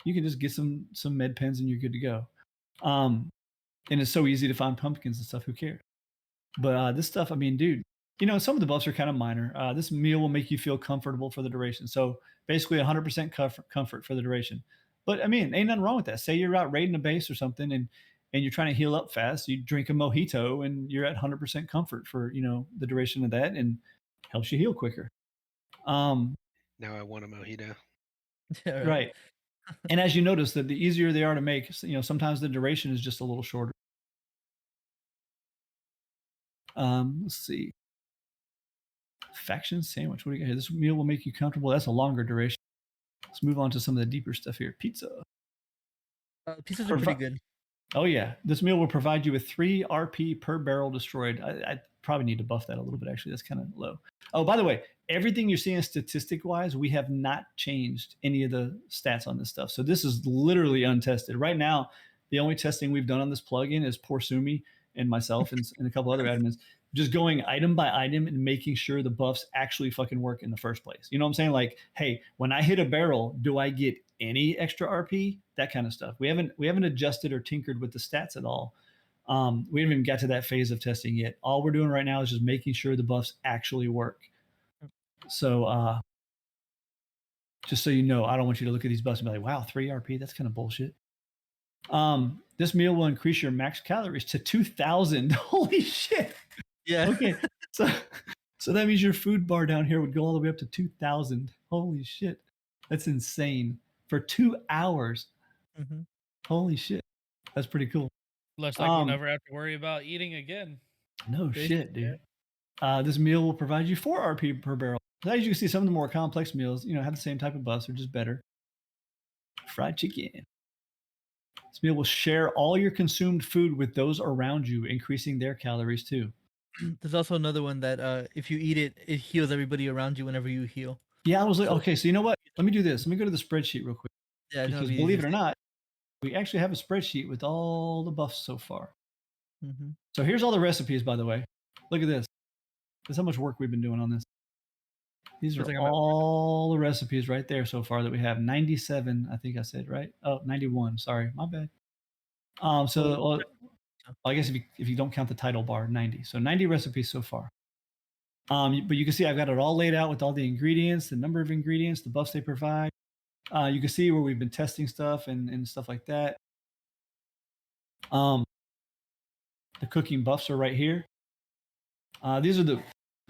You can just get some med pens and you're good to go. And it's so easy to find pumpkins and stuff. Who cares? But this stuff, I mean, dude, some of the buffs are kind of minor. This meal will make you feel comfortable for the duration. So basically 100% comfort for the duration. But I mean, ain't nothing wrong with that. Say you're out raiding a base or something and you're trying to heal up fast. You drink a mojito and you're at 100% comfort for, the duration of that, and helps you heal quicker. Now I want a mojito. Yeah, Right. And as you notice, that the easier they are to make, sometimes the duration is just a little shorter. Let's see. Faction sandwich. What do you got here? This meal will make you comfortable. That's a longer duration. Let's move on to some of the deeper stuff here. Pizza. Pizzas are pretty good. Oh yeah, this meal will provide you with 3 RP per barrel destroyed. I probably need to buff that a little bit. Actually, that's kind of low. Oh, by the way, everything you're seeing statistic wise, we have not changed any of the stats on this stuff. So this is literally untested right now. The only testing we've done on this plugin is Porsumi and myself and a couple other admins, just going item by item and making sure the buffs actually fucking work in the first place. You know what I'm saying? Like, hey, when I hit a barrel, do I get any extra RP? That kind of stuff. We haven't adjusted or tinkered with the stats at all. We haven't even got to that phase of testing yet. All we're doing right now is just making sure the buffs actually work. So just so you know, I don't want you to look at these buffs and be like, wow, 3 RP, that's kind of bullshit. This meal will increase your max calories to 2,000. Holy shit. Yeah. Okay. So that means your food bar down here would go all the way up to 2,000. Holy shit. That's insane. For 2 hours. Mm-hmm. Holy shit. That's pretty cool. Looks like we'll never have to worry about eating again. No shit, dude. This meal will provide you 4 RP per barrel. As you can see, some of the more complex meals, have the same type of buffs, or just better. Fried chicken. This meal will share all your consumed food with those around you, increasing their calories too. There's also another one that if you eat it, it heals everybody around you whenever you heal. Yeah, I was like, okay, so you know what? Let me do this. Let me go to the spreadsheet real quick. Yeah, because believe it or not, we actually have a spreadsheet with all the buffs so far. Mm-hmm. So here's all the recipes, by the way. Look at this. That's how much work we've been doing on this. These are all the recipes right there so far that we have. 97, I think I said, right? Oh, 91. Sorry, my bad. I guess if you don't count the title bar, 90. So 90 recipes so far. But you can see I've got it all laid out with all the ingredients, the number of ingredients, the buffs they provide. You can see where we've been testing stuff and stuff like that. The cooking buffs are right here. These are the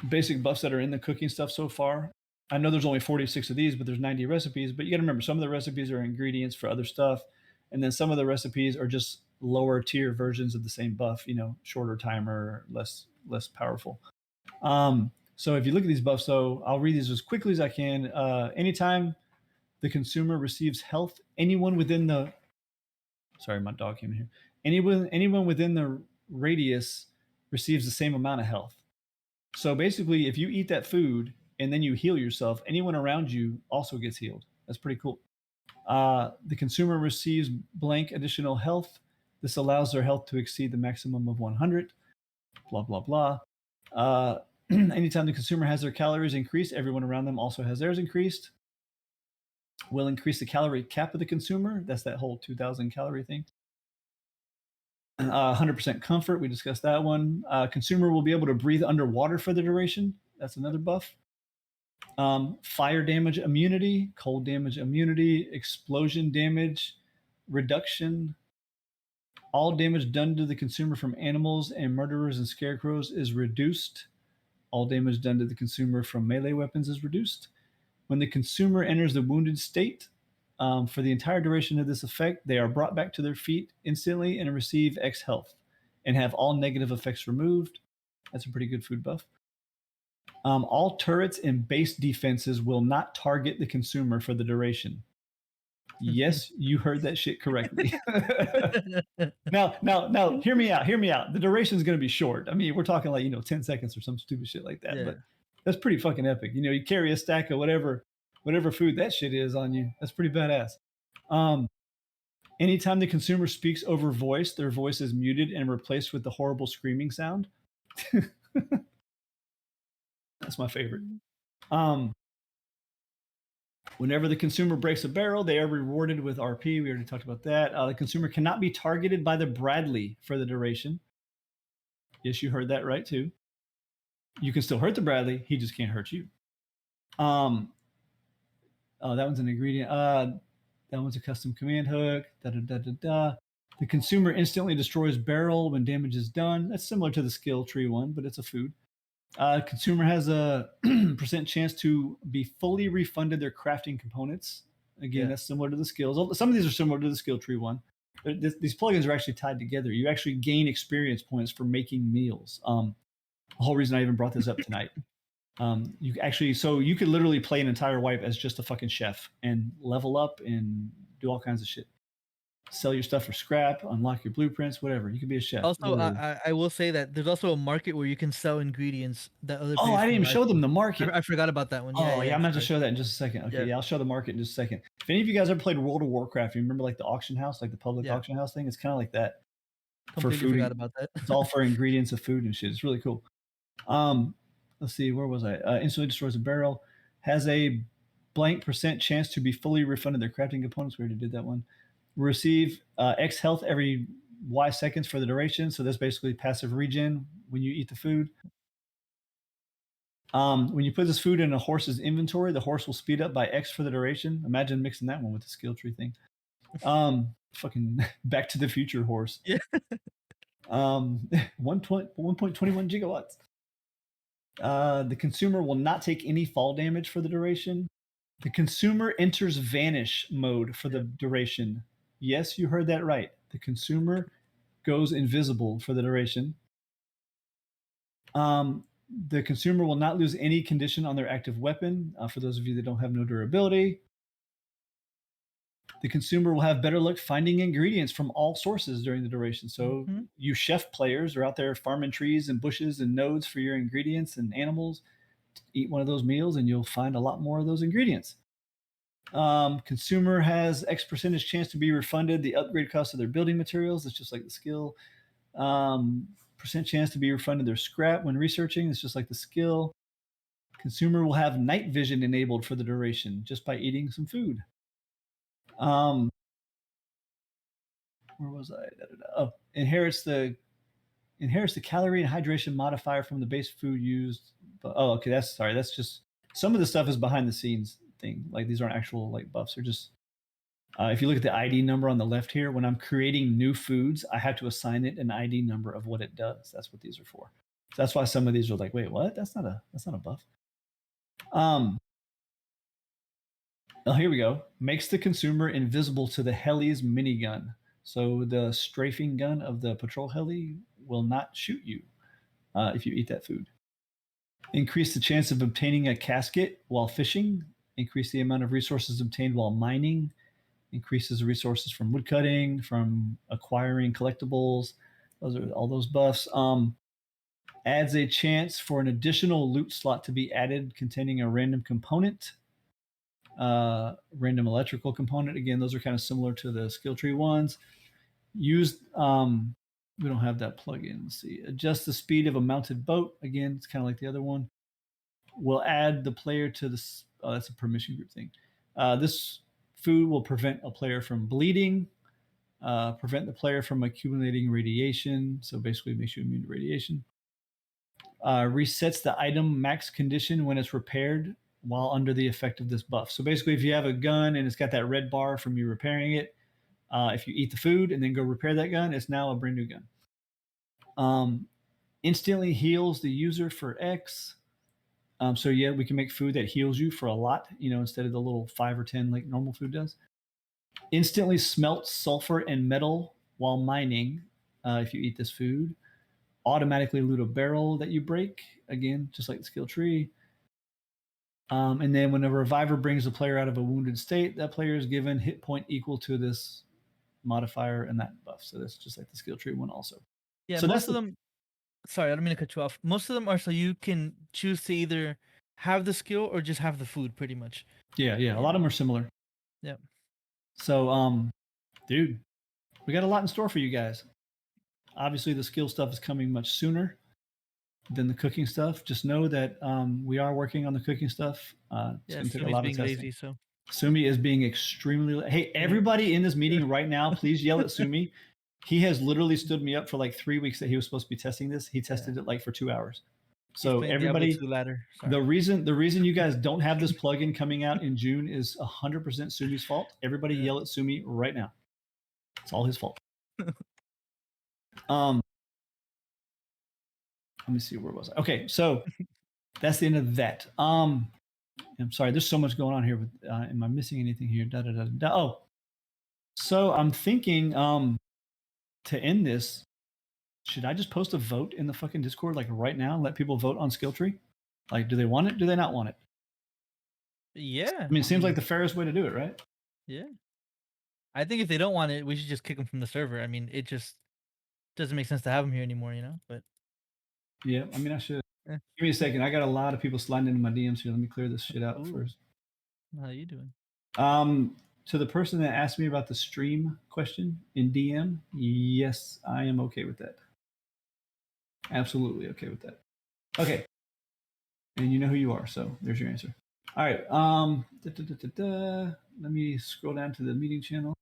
basic buffs that are in the cooking stuff so far. I know there's only 46 of these, but there's 90 recipes. But you got to remember, some of the recipes are ingredients for other stuff. And then some of the recipes are just lower tier versions of the same buff, shorter timer, less powerful. So if you look at these buffs, though, I'll read these as quickly as I can. Anytime the consumer receives health, anyone within the... Sorry, my dog came in here. Anyone within the radius receives the same amount of health. So basically, if you eat that food and then you heal yourself, anyone around you also gets healed. That's pretty cool. The consumer receives blank additional health. This allows their health to exceed the maximum of 100. Blah, blah, blah. Anytime the consumer has their calories increased, everyone around them also has theirs increased. Will increase the calorie cap of the consumer. That's that whole 2,000 calorie thing. 100% comfort. We discussed that one. Consumer will be able to breathe underwater for the duration. That's another buff. Fire damage immunity, cold damage immunity, explosion damage reduction. All damage done to the consumer from animals and murderers and scarecrows is reduced. All damage done to the consumer from melee weapons is reduced. When the consumer enters the wounded state, for the entire duration of this effect, they are brought back to their feet instantly and receive X health and have all negative effects removed. That's a pretty good food buff. All turrets and base defenses will not target the consumer for the duration. Yes, you heard that shit correctly. Now, hear me out. Hear me out. The duration is going to be short. I mean, we're talking like 10 seconds or some stupid shit like that. Yeah. But that's pretty fucking epic. You carry a stack of whatever food that shit is on you. That's pretty badass. Anytime the consumer speaks over voice, their voice is muted and replaced with the horrible screaming sound. That's my favorite. Whenever the consumer breaks a barrel, they are rewarded with RP. We already talked about that. The consumer cannot be targeted by the Bradley for the duration. Yes, you heard that right too. You can still hurt the Bradley. He just can't hurt you. Oh, that one's an ingredient. That one's a custom command hook. The consumer instantly destroys barrel when damage is done. That's similar to the skill tree one, but it's a food. Consumer has a % chance to be fully refunded their crafting components. Again, that's similar to the skills. Some of these are similar to the skill tree one. These plugins are actually tied together. You actually gain experience points for making meals. The whole reason I even brought this up tonight. You could literally play an entire wipe as just a fucking chef and level up and do all kinds of shit. Sell your stuff for scrap, unlock your blueprints, whatever. You could be a chef. Also, I will say that there's also a market where you can sell ingredients that other. Oh, I didn't even show them the market. I forgot about that one. Yeah, I'm going to show that in just a second. Okay, yeah, I'll show the market in just a second. If any of you guys ever played World of Warcraft, you remember like the auction house, like the public auction house thing? It's kind of like that. Completely for food. Forgot about that. It's all for ingredients of food and shit. It's really cool. Let's see, where was I? Instantly destroys a barrel. Has a blank % chance to be fully refunded their crafting components. We already did that one. Receive X health every Y seconds for the duration. So that's basically passive regen when you eat the food. When you put this food in a horse's inventory, the horse will speed up by X for the duration. Imagine mixing that one with the skill tree thing. Fucking Back to the Future horse. Yeah. 1.21 gigawatts. The consumer will not take any fall damage for the duration. The consumer enters vanish mode for the duration. Yes, you heard that right. The consumer goes invisible for the duration. The consumer will not lose any condition on their active weapon. For those of you that don't have no durability. The consumer will have better luck finding ingredients from all sources during the duration. So you chef players are out there farming trees and bushes and nodes for your ingredients and animals. Eat one of those meals and you'll find a lot more of those ingredients. Consumer has X % chance to be refunded the upgrade cost of their building materials. It's just like the skill. % chance to be refunded their scrap when researching. It's just like the skill. Consumer will have night vision enabled for the duration just by eating some food. Where was I? Oh, inherits the calorie and hydration modifier from the base food used. Oh, okay. That's just some of the stuff is behind the scenes thing. Like these aren't actual like buffs. They're just if you look at the ID number on the left here, when I'm creating new foods, I have to assign it an ID number of what it does. That's what these are for. So that's why some of these are like, wait, what? That's not a buff. Oh, here we go. Makes the consumer invisible to the heli's minigun. So the strafing gun of the patrol heli will not shoot you if you eat that food. Increase the chance of obtaining a casket while fishing. Increase the amount of resources obtained while mining. Increases the resources from woodcutting, from acquiring collectibles. Those are all those buffs. adds a chance for an additional loot slot to be added containing a random component, random electrical component. Again, those are kind of similar to the skill tree ones. Use we don't have that plugin. Let's see. Adjust the speed of a mounted boat. Again, it's kind of like the other one. We'll add the player to this. Oh, that's a permission group thing. This food will prevent a player from bleeding, prevent the player from accumulating radiation. So basically, makes you immune to radiation. Resets the item max condition when it's repaired while under the effect of this buff. So basically, if you have a gun and it's got that red bar from you repairing it, if you eat the food and then go repair that gun, it's now a brand new gun. Instantly heals the user for X. So yeah, we can make food that heals you for a lot, instead of the little 5 or 10 like normal food does. Instantly smelts sulfur and metal while mining. If you eat this food, automatically loot a barrel that you break. Again, just like the skill tree. And then when a reviver brings the player out of a wounded state, that player is given hit point equal to this modifier and that buff. So that's just like the skill tree one also. Yeah, so most of them. Sorry, I don't mean to cut you off. Most of them are so you can choose to either have the skill or just have the food, pretty much. Yeah. A lot of them are similar. Yeah. So, dude, we got a lot in store for you guys. Obviously, the skill stuff is coming much sooner than the cooking stuff. Just know that we are working on the cooking stuff. It's going to take a lot of testing. Lazy, so. Sumi is being extremely. Hey, everybody in this meeting right now, please yell at Sumi. He has literally stood me up for like 3 weeks that he was supposed to be testing this. He tested it like for 2 hours. So everybody, the reason you guys don't have this plugin coming out in June is 100% Sumi's fault. Everybody yell at Sumi right now. It's all his fault. Let me see, where was I? Okay, so that's the end of that. I'm sorry, there's so much going on here. With am I missing anything here? Oh, so I'm thinking to end this, should I just post a vote in the fucking Discord like right now and let people vote on skill tree? Like, do they want it? Do they not want it? Yeah. I mean, it seems like the fairest way to do it, right? Yeah. I think if they don't want it, we should just kick them from the server. I mean, it just doesn't make sense to have them here anymore, But yeah, I mean, I should. Give me a second. I got a lot of people sliding into my DMs here. Let me clear this shit out first. How you doing? To the person that asked me about the stream question in DM, yes, I am okay with that. Absolutely okay with that. Okay. And you know who you are, so there's your answer. All right. Let me scroll down to the meeting channel.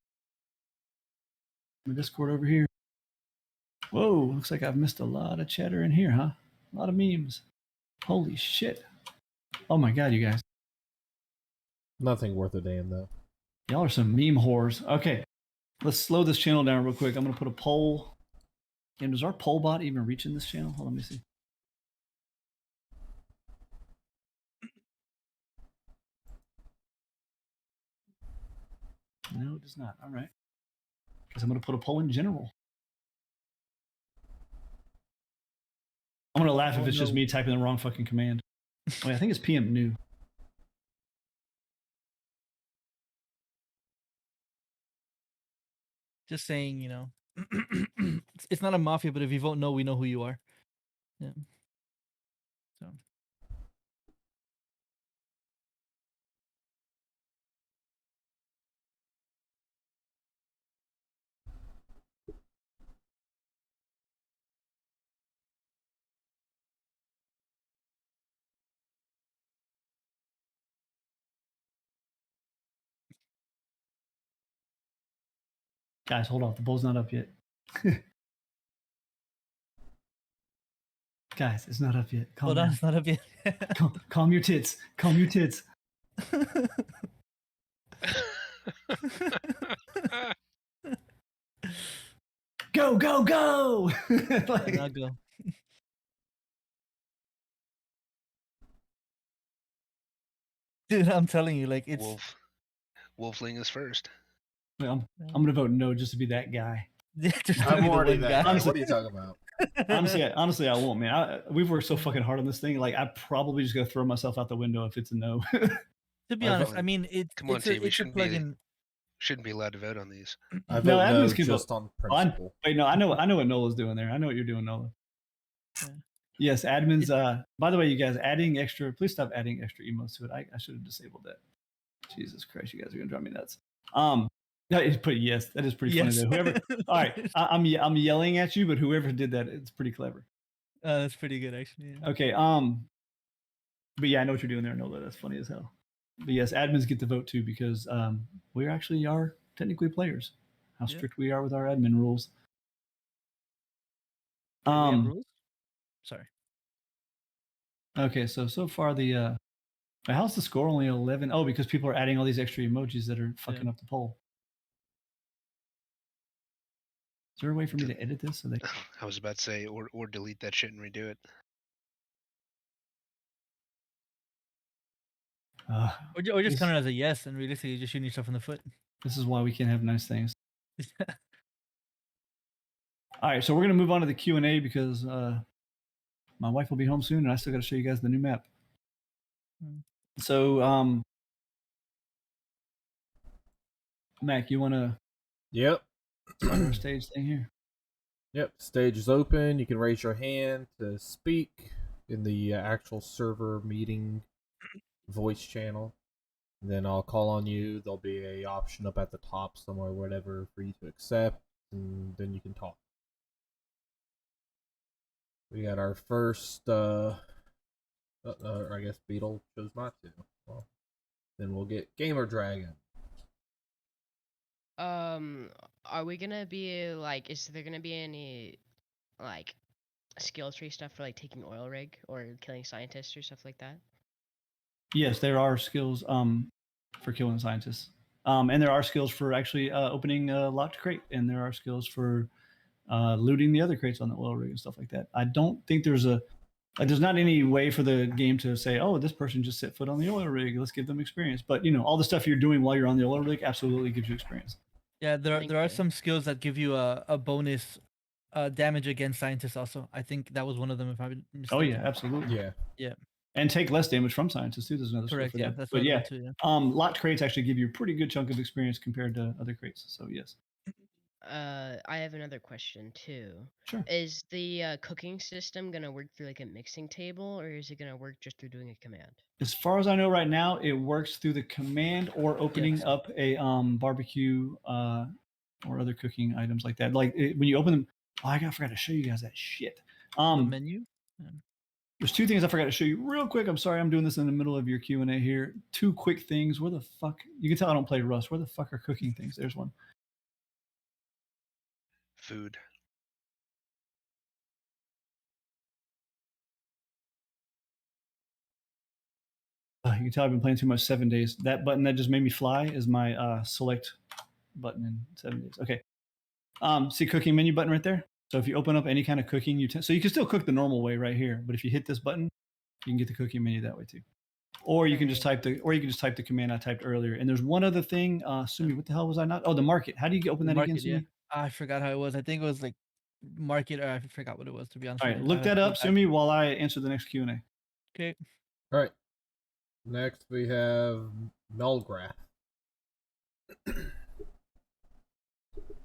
My Discord over here. Whoa, looks like I've missed a lot of chatter in here, huh? A lot of memes. Holy shit. Oh my god, you guys. Nothing worth a damn, though. Y'all are some meme whores. Okay. Let's slow this channel down real quick. I'm going to put a poll. And does our poll bot even reach in this channel? Hold on, let me see. No, it does not. All right. Because I'm going to put a poll in general. I'm going to laugh if it's just me typing the wrong fucking command. Wait, I think it's PM new. Just saying, it's not a mafia, but if you vote no, we know who you are. Yeah. So. Guys, hold on. The poll's not up yet. Guys, it's not up yet. Hold on, it's not up yet. Calm your tits. Calm your tits. Go, go, go! Like, I'll go. Dude, I'm telling you, like, it's... Wolfling is first. I'm going to vote no just to be that guy. I'm already that guy. Honestly, What are you talking about? honestly, I won't, man. We've worked so fucking hard on this thing. Like, I probably just gotta throw myself out the window if it's a no. To be honest, I mean, Come on, team. We shouldn't be allowed to vote on these. I vote no just on principle. Wait, no, I know what Nola's doing there. I know what you're doing, Nola. Yeah. Yes, admins. By the way, you guys adding extra. Please stop adding extra emotes to it. I should have disabled that. Jesus Christ, you guys are gonna drive me nuts. That is pretty. Yes, that is pretty funny. Yes. Though. Whoever. All right, I'm yelling at you, but whoever did that, it's pretty clever. That's pretty good, actually. Yeah. Okay. But yeah, I know what you're doing there, Nola. That's funny as hell. But yes, admins get the vote too because we actually are technically players. How Yep. strict we are with our admin rules. We have rules? Sorry. Okay, so far the how's the score only 11? Oh, because people are adding all these extra emojis that are fucking up the poll. Is there a way for me to edit this so they? I was about to say, or delete that shit and redo it. Or just this- count it as a yes, and realistically, you're just shooting yourself in the foot. This is why we can't have nice things. All right, so we're gonna move on to the Q&A because my wife will be home soon, and I still got to show you guys the new map. So, Mac, you want to Yep. start our stage thing here? Yep. Stage is open. You can raise your hand to speak in the actual server meeting voice channel. And then I'll call on you. There'll be a option up at the top somewhere, whatever, for you to accept, and then you can talk. We got our first, I guess Beetle chose not to. Well, then we'll get Gamer Dragon. Are we gonna be like? Is there gonna be any like skill tree stuff for like taking oil rig or killing scientists or stuff like that? Yes, there are skills for killing scientists, and there are skills for actually opening a locked crate, and there are skills for looting the other crates on the oil rig and stuff like that. I don't think there's there's not any way for the game to say, oh, this person just set foot on the oil rig, let's give them experience. But all the stuff you're doing while you're on the oil rig absolutely gives you experience. Yeah, there are some skills that give you a bonus damage against scientists also. I think that was one of them if I'm mistaken. Oh yeah, absolutely. Yeah. Yeah. And take less damage from scientists too. There's another Correct, skill for yeah, that. that's But what I yeah, meant too, yeah. locked crates actually give you a pretty good chunk of experience compared to other crates. So yes. I have another question too. Sure. Is the cooking system gonna work through like a mixing table, or is it gonna work just through doing a command? As far as I know right now, it works through the command or opening up a barbecue or other cooking items like that. Like when you open them, I forgot to show you guys that shit. The menu? There's two things I forgot to show you real quick. I'm sorry, I'm doing this in the middle of your Q&A here. Two quick things. Where the fuck? You can tell I don't play Rust. Where the fuck are cooking things? There's one. Food. You can tell I've been playing too much 7 days. That button that just made me fly is my select button in 7 days. Okay. See cooking menu button right there? So if you open up any kind of cooking utensil, so you can still cook the normal way right here, but if you hit this button, you can get the cooking menu that way too. Or you can just type the command I typed earlier. And there's one other thing. Sumi, what the hell was I not? Oh, the market. How do you open that again, Sumi? Yeah. I forgot how it was. I think it was like market, or I forgot what it was, to be honest. All right, look that up, Sumi, while I answer the next Q&A. Okay. All right. Next we have Melgrath. Hey,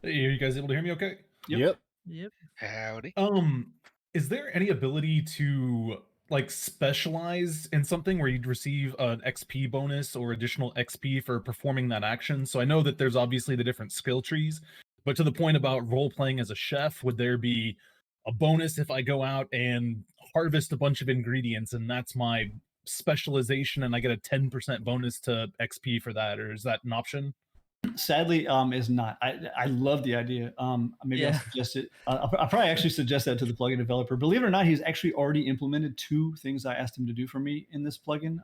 are you guys able to hear me okay? Yep. Howdy. Is there any ability to like specialize in something where you'd receive an XP bonus or additional XP for performing that action? So I know that there's obviously the different skill trees, but to the point about role playing as a chef, would there be a bonus if I go out and harvest a bunch of ingredients and that's my specialization and I get a 10% bonus to XP for that, or is that an option? Sadly, is not. I love the idea. Maybe I'll suggest it. I'll probably actually suggest that to the plugin developer. Believe it or not, he's actually already implemented two things I asked him to do for me in this plugin.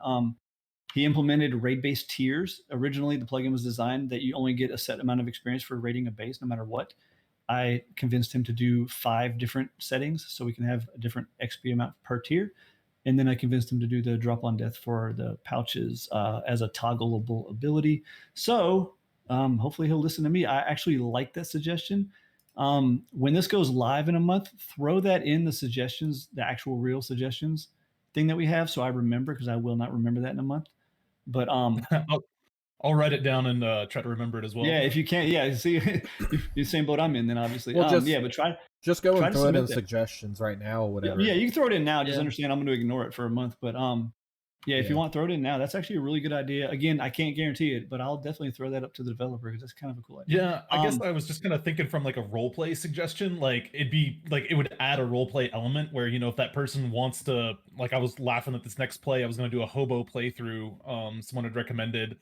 He implemented raid-based tiers. Originally, the plugin was designed that you only get a set amount of experience for raiding a base, no matter what. I convinced him to do 5 different settings so we can have a different XP amount per tier. And then I convinced him to do the drop on death for the pouches as a toggleable ability. So hopefully he'll listen to me. I actually like that suggestion. When this goes live in a month, throw that in the suggestions, the actual real suggestions thing that we have, so I remember, because I will not remember that in a month. But I'll write it down and try to remember it as well. Yeah, if you can't, yeah. See, you're the same boat I'm in. Then obviously, Well, just- yeah. But try go try and to throw it in submit that. suggestions right now, or whatever. Yeah, you can throw it in now. Just Yeah. understand I'm going to ignore it for a month. But yeah, if you Yeah. want, throw it in now. That's actually a really good idea. Again, I can't guarantee it, but I'll definitely throw that up to the developer because that's kind of a cool idea. Yeah, I guess I was just kind of thinking from like a role play suggestion. Like it'd be like it would add a role play element where if that person wants to, like I was laughing at this next play, I was going to do a hobo playthrough. Someone had recommended,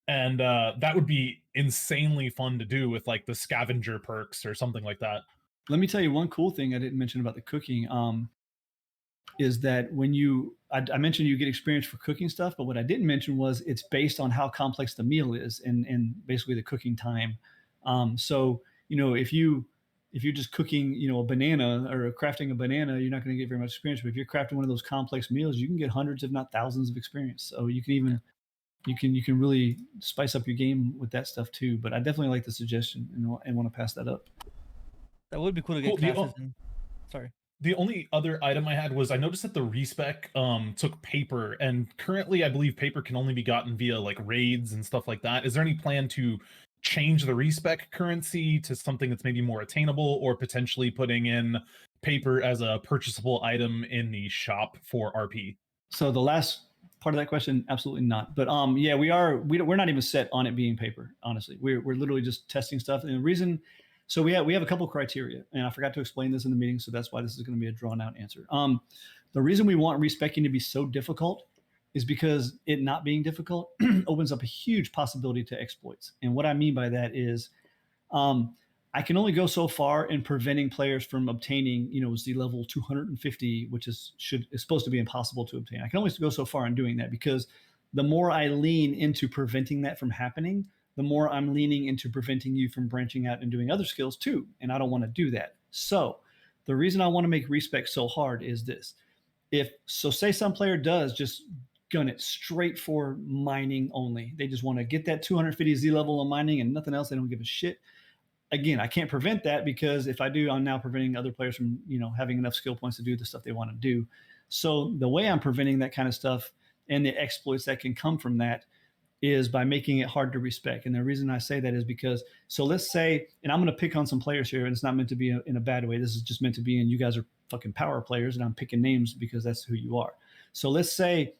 and that would be insanely fun to do with like the scavenger perks or something like that. Let me tell you one cool thing I didn't mention about the cooking. Is that when I mentioned you get experience for cooking stuff, but what I didn't mention was it's based on how complex the meal is and basically the cooking time. So if you're just cooking a banana or crafting a banana, you're not going to get very much experience. But if you're crafting one of those complex meals, you can get hundreds, if not thousands, of experience. So you can really spice up your game with that stuff too. But I definitely like the suggestion and want to pass that up. That would be cool to get classes in. Sorry. The only other item I had was I noticed that the respec took paper, and currently I believe paper can only be gotten via like raids and stuff like that. Is there any plan to change the respec currency to something that's maybe more attainable, or potentially putting in paper as a purchasable item in the shop for RP? So the last part of that question, absolutely not. But yeah, we're not even set on it being paper. Honestly, we're literally just testing stuff, and the reason. So we have a couple criteria, and I forgot to explain this in the meeting, so that's why this is going to be a drawn-out answer. The reason we want respecing to be so difficult is because it not being difficult opens up a huge possibility to exploits. And what I mean by that is, I can only go so far in preventing players from obtaining, Z level 250, which is supposed to be impossible to obtain. I can only go so far in doing that because the more I lean into preventing that from happening, the more I'm leaning into preventing you from branching out and doing other skills too. And I don't want to do that. So the reason I want to make respec so hard is this. Say some player does just gun it straight for mining only. They just want to get that 250 Z level of mining and nothing else. They don't give a shit. Again, I can't prevent that because if I do, I'm now preventing other players from, having enough skill points to do the stuff they want to do. So the way I'm preventing that kind of stuff and the exploits that can come from that is by making it hard to respec. And the reason I say that is because, so let's say, and I'm going to pick on some players here, and it's not meant to be in a bad way. This is just meant to be, and you guys are fucking power players, and I'm picking names because that's who you are. So let's say,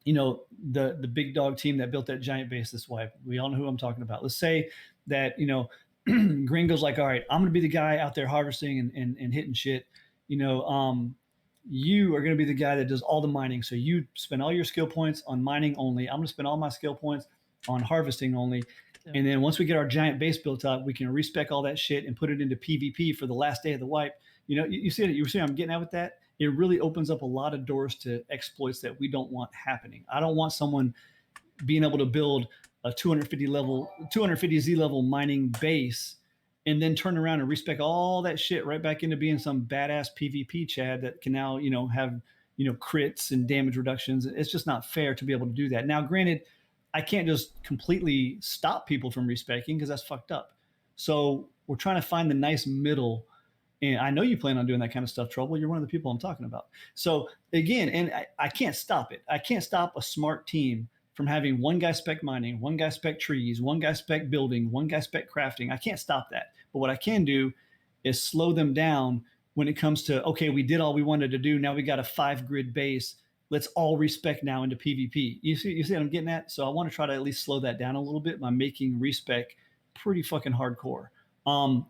the big dog team that built that giant base this wipe, we all know who I'm talking about. Let's say that, Gringo's like, all right, I'm going to be the guy out there harvesting and hitting shit. You are going to be the guy that does all the mining. So you spend all your skill points on mining only. I'm going to spend all my skill points on harvesting only. Yeah. And then once we get our giant base built up, we can respec all that shit and put it into PvP for the last day of the wipe. You see what I'm getting at with that? It really opens up a lot of doors to exploits that we don't want happening. I don't want someone being able to build a 250 Z level mining base and then turn around and respec all that shit right back into being some badass PvP Chad that can now, have, crits and damage reductions. It's just not fair to be able to do that. Now, granted, I can't just completely stop people from respecing because that's fucked up. So we're trying to find the nice middle. And I know you plan on doing that kind of stuff, Trouble. You're one of the people I'm talking about. So again, and I can't stop it. I can't stop a smart team from having one guy spec mining, one guy spec trees, one guy spec building, one guy spec crafting. I can't stop that. But what I can do is slow them down when it comes to, okay, we did all we wanted to do. Now we got a 5-grid base. Let's all respec now into PvP. You see what I'm getting at? So I want to try to at least slow that down a little bit by making respec pretty fucking hardcore.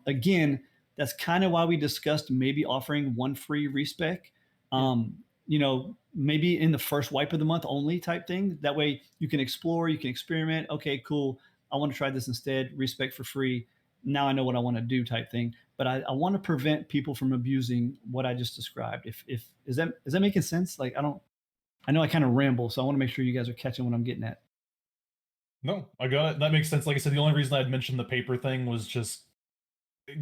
Again, that's kind of why we discussed maybe offering one free respec. Maybe in the first wipe of the month only type thing. That way you can explore, you can experiment. Okay, cool. I want to try this instead. Respec for free. Now I know what I want to do type thing. But I want to prevent people from abusing what I just described. Is that making sense? Like I know I kind of ramble, so I want to make sure you guys are catching what I'm getting at. No, I got it. That makes sense. Like I said, the only reason I'd mentioned the paper thing was just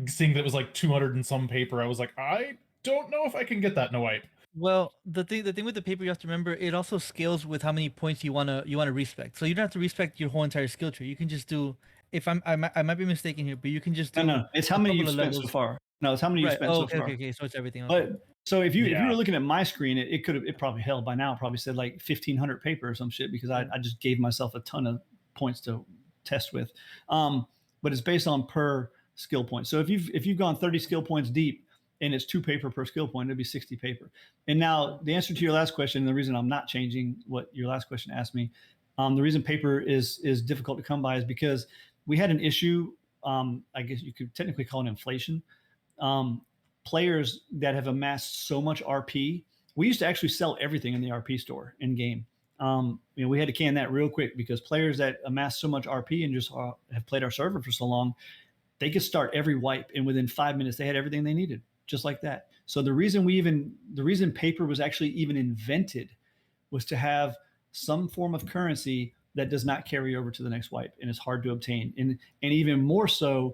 seeing that it was like 200 and some paper. I was like, I don't know if I can get that in a wipe. Well, the thing with the paper, you have to remember, it also scales with how many points you wanna respec. So you don't have to respec your whole entire skill tree. You can just do. If I might be mistaken here, but you can just do. No, it's how many you've spent so far. No, it's how many you've spent so far. Okay. So it's everything. But so if you were looking at my screen, it probably held by now. It probably said like 1,500 paper or some shit because I just gave myself a ton of points to test with. But it's based on per skill point. So if you've gone 30 skill points deep and it's 2 paper per skill point, it'd be 60 paper. And now the answer to your last question, the reason I'm not changing what your last question asked me, the reason paper is difficult to come by is because we had an issue. I guess you could technically call it inflation. Players that have amassed so much RP, we used to actually sell everything in the RP store in game. We had to can that real quick because players that amass so much RP and just have played our server for so long, they could start every wipe, and within 5 minutes they had everything they needed, just like that. So the reason paper was actually even invented was to have some form of currency that does not carry over to the next wipe and is hard to obtain, and even more so,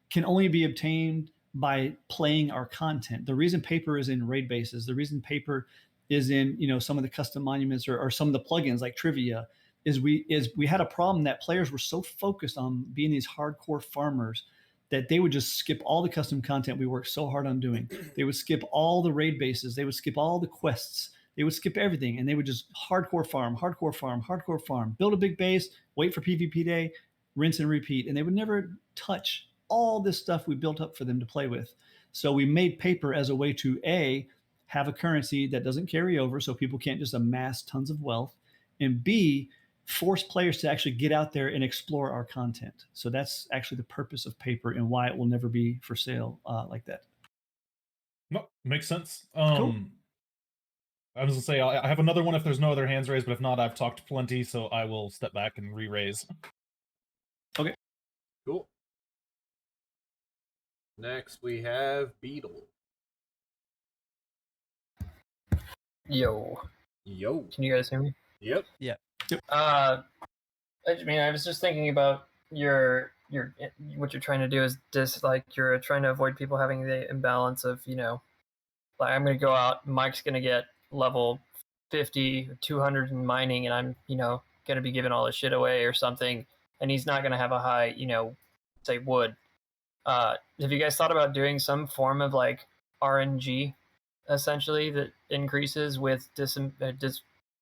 can only be obtained by playing our content. The reason paper is in raid bases, the reason paper is in some of the custom monuments or some of the plugins like Trivia, is we had a problem that players were so focused on being these hardcore farmers that they would just skip all the custom content we worked so hard on doing. They would skip all the raid bases. They would skip all the quests. They would skip everything, and they would just hardcore farm, build a big base, wait for PvP day, rinse and repeat. And they would never touch all this stuff we built up for them to play with. So we made paper as a way to A, have a currency that doesn't carry over so people can't just amass tons of wealth, and B, force players to actually get out there and explore our content. So that's actually the purpose of paper and why it will never be for sale like that. No, makes sense. Cool. I was gonna say I have another one if there's no other hands raised, but if not, I've talked plenty, so I will step back and re-raise. Okay. Cool. Next we have Beetle. Yo. Can you guys hear me? Yep. Yeah. I mean, I was just thinking about your what you're trying to do is just like you're trying to avoid people having the imbalance of, like I'm going to go out, Mike's going to get level 50 or 200 in mining, and I'm, going to be giving all his shit away or something, and he's not going to have a high, say wood. Have you guys thought about doing some form of like RNG, essentially, that increases with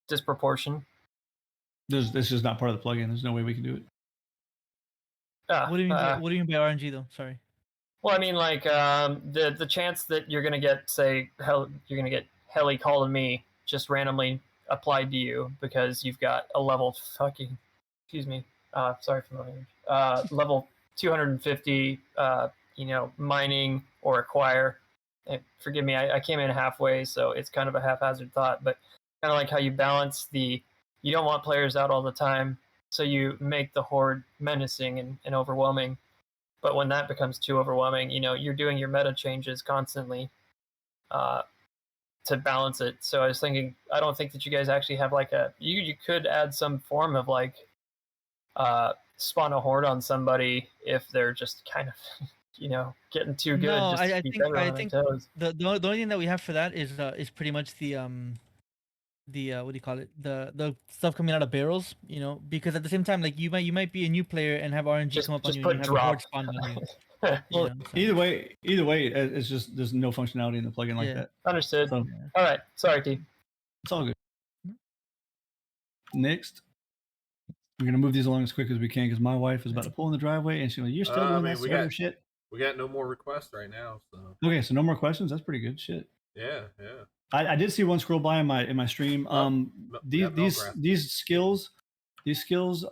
disproportion? This is not part of the plugin. There's no way we can do it. What do you mean by RNG though? Sorry. Well, I mean, like the chance that you're gonna get, say, you're gonna get Heli calling me just randomly applied to you because you've got a level sorry for my language. Level 250, mining or acquire. And forgive me, I came in halfway, so it's kind of a haphazard thought, but kind of like how you balance you don't want players out all the time, so you make the horde menacing and overwhelming. But when that becomes too overwhelming, you're doing your meta changes constantly to balance it. So I was thinking, I don't think that you guys actually have like you could add some form of like spawn a horde on somebody if they're just kind of getting too good. No, just I to keep think everyone on their toes. the only thing that we have for that is pretty much the what do you call it, the stuff coming out of barrels, because at the same time, like you might be a new player and have RNG come up on you and you have a horde spawn on you. Well, either way, it's just there's no functionality in the plugin like that. Understood. So, All right, sorry, T. it's all good. Next, we're gonna move these along as quick as we can because my wife is about to pull in the driveway and she's like, "You're still doing that server shit." We got no more requests right now, so. Okay, so no more questions. That's pretty good. Shit. Yeah. I did see one scroll by in my stream. These skills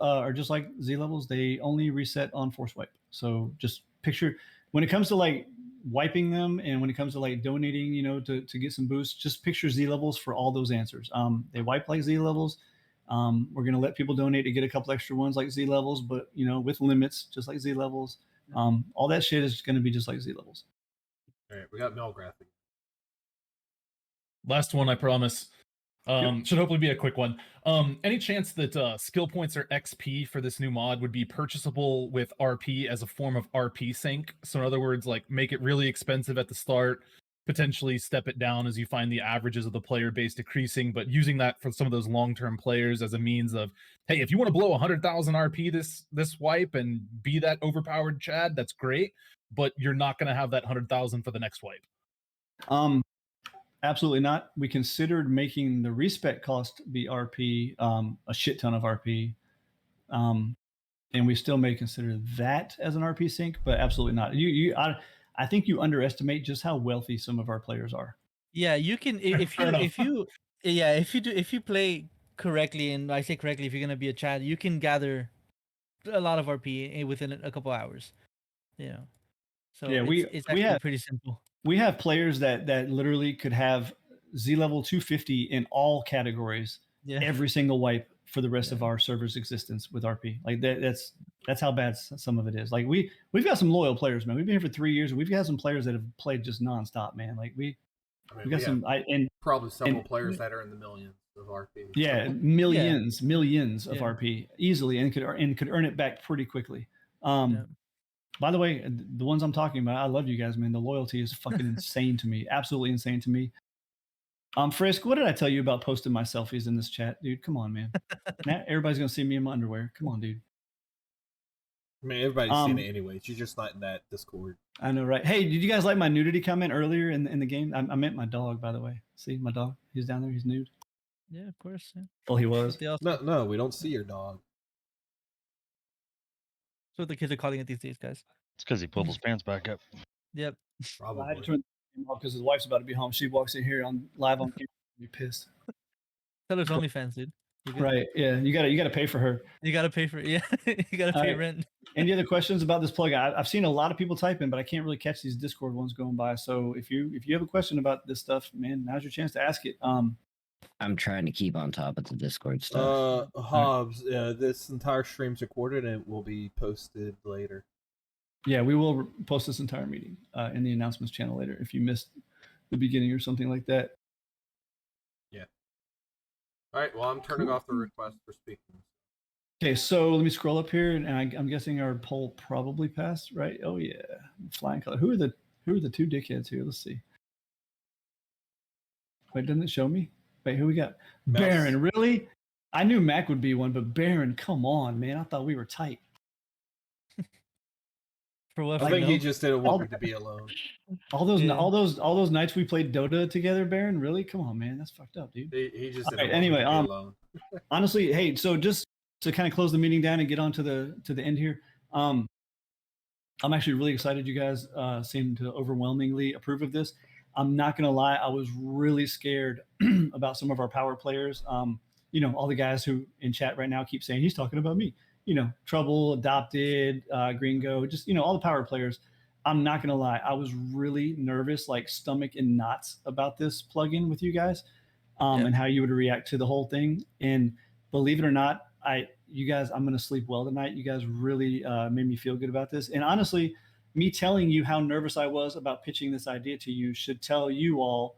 are just like Z levels. They only reset on force wipe. So just picture when it comes to like wiping them and when it comes to like donating, to get some boosts, just picture Z levels for all those answers. They wipe like Z levels. We're gonna let people donate to get a couple extra ones like Z levels, but with limits, just like Z levels. All that shit is gonna be just like Z levels. All right, we got Melgrath. Last one, I promise. Should hopefully be a quick one. Any chance that skill points or XP for this new mod would be purchasable with RP as a form of RP sync? So in other words, like make it really expensive at the start, potentially step it down as you find the averages of the player base decreasing, but using that for some of those long-term players as a means of, hey, if you want to blow 100,000 RP this wipe and be that overpowered Chad, that's great, but you're not going to have that 100,000 for the next wipe. Absolutely not. We considered making the respec cost be RP, a shit ton of RP. and we still may consider that as an RP sync, but absolutely not. I think you underestimate just how wealthy some of our players are. Yeah, you can if Fair you enough. if you play correctly, and I say correctly, if you're gonna be a Chad, you can gather a lot of RP within a couple hours. You know, so Yeah, it's we actually have pretty simple. we have players that literally could have Z level 250 in all categories Yeah. every single wipe for the rest of our server's existence with RP. Like that's how bad some of it is. Like we've got some loyal players, man. We've been here for 3 years, and we've got some players that have played just nonstop, man. Like we got some. Probably several players that are in the millions of RP. Yeah, millions of Yeah. RP easily, and could earn it back pretty quickly. By the way, the ones I'm talking about, I love you guys, man. The loyalty is fucking insane to me. Absolutely insane to me. Frisk, what did I tell you about posting my selfies in this chat, dude? Come on, man. Now everybody's gonna see me in my underwear. Come on, dude. I mean, everybody's seen it anyway. She's just not in that Discord. I know, right? Hey, did you guys like my nudity comment earlier in the game? I meant my dog, by the way. See my dog? He's down there. He's nude. Yeah, of course. Yeah. Well, he was. No, we don't see your dog. That's what the kids are calling it these days, guys. It's because he pulled his pants back up. Yep. I had to turn the game off because his wife's about to be home. She walks in here on live on camera. Be pissed. Tell us OnlyFans, dude. Right? Yeah. You gotta pay for her. You gotta pay for it. Yeah. You gotta pay rent. Any other questions about this plug? I've seen a lot of people type in, but I can't really catch these Discord ones going by. So if you have a question about this stuff, man, now's your chance to ask it. I'm trying to keep on top of the Discord stuff. Hobbs, this entire stream's recorded and it will be posted later. Yeah, we will post this entire meeting in the announcements channel later if you missed the beginning or something like that. Yeah. All right. Well, I'm turning off the request for speaking. Okay, so let me scroll up here, and I'm guessing our poll probably passed, right? Oh yeah, flying color. Who are the two dickheads here? Let's see. Wait, doesn't it show me? Wait, who we got? Mouse. Baron, really? I knew Mac would be one, but Baron, come on, man. I thought we were tight. For what? I think he just didn't want to be alone. All those nights we played Dota together, Baron. Really? Come on, man. That's fucked up, dude. He just didn't Right, want anyway, to be alone. honestly, hey, so just to kind of close the meeting down and get on to the end here. I'm actually really excited. You guys seem to overwhelmingly approve of this. I'm not gonna lie, I was really scared about some of our power players. You know, all the guys who in chat right now keep saying he's talking about me. You know, Trouble, Adopted, Gringo, just, you know, all the power players. I'm not gonna lie, I was really nervous, like stomach in knots about this plugin with you guys, and how you would react to the whole thing. And believe it or not, you guys, I'm gonna sleep well tonight. You guys really made me feel good about this. And honestly, me telling you how nervous I was about pitching this idea to you should tell you all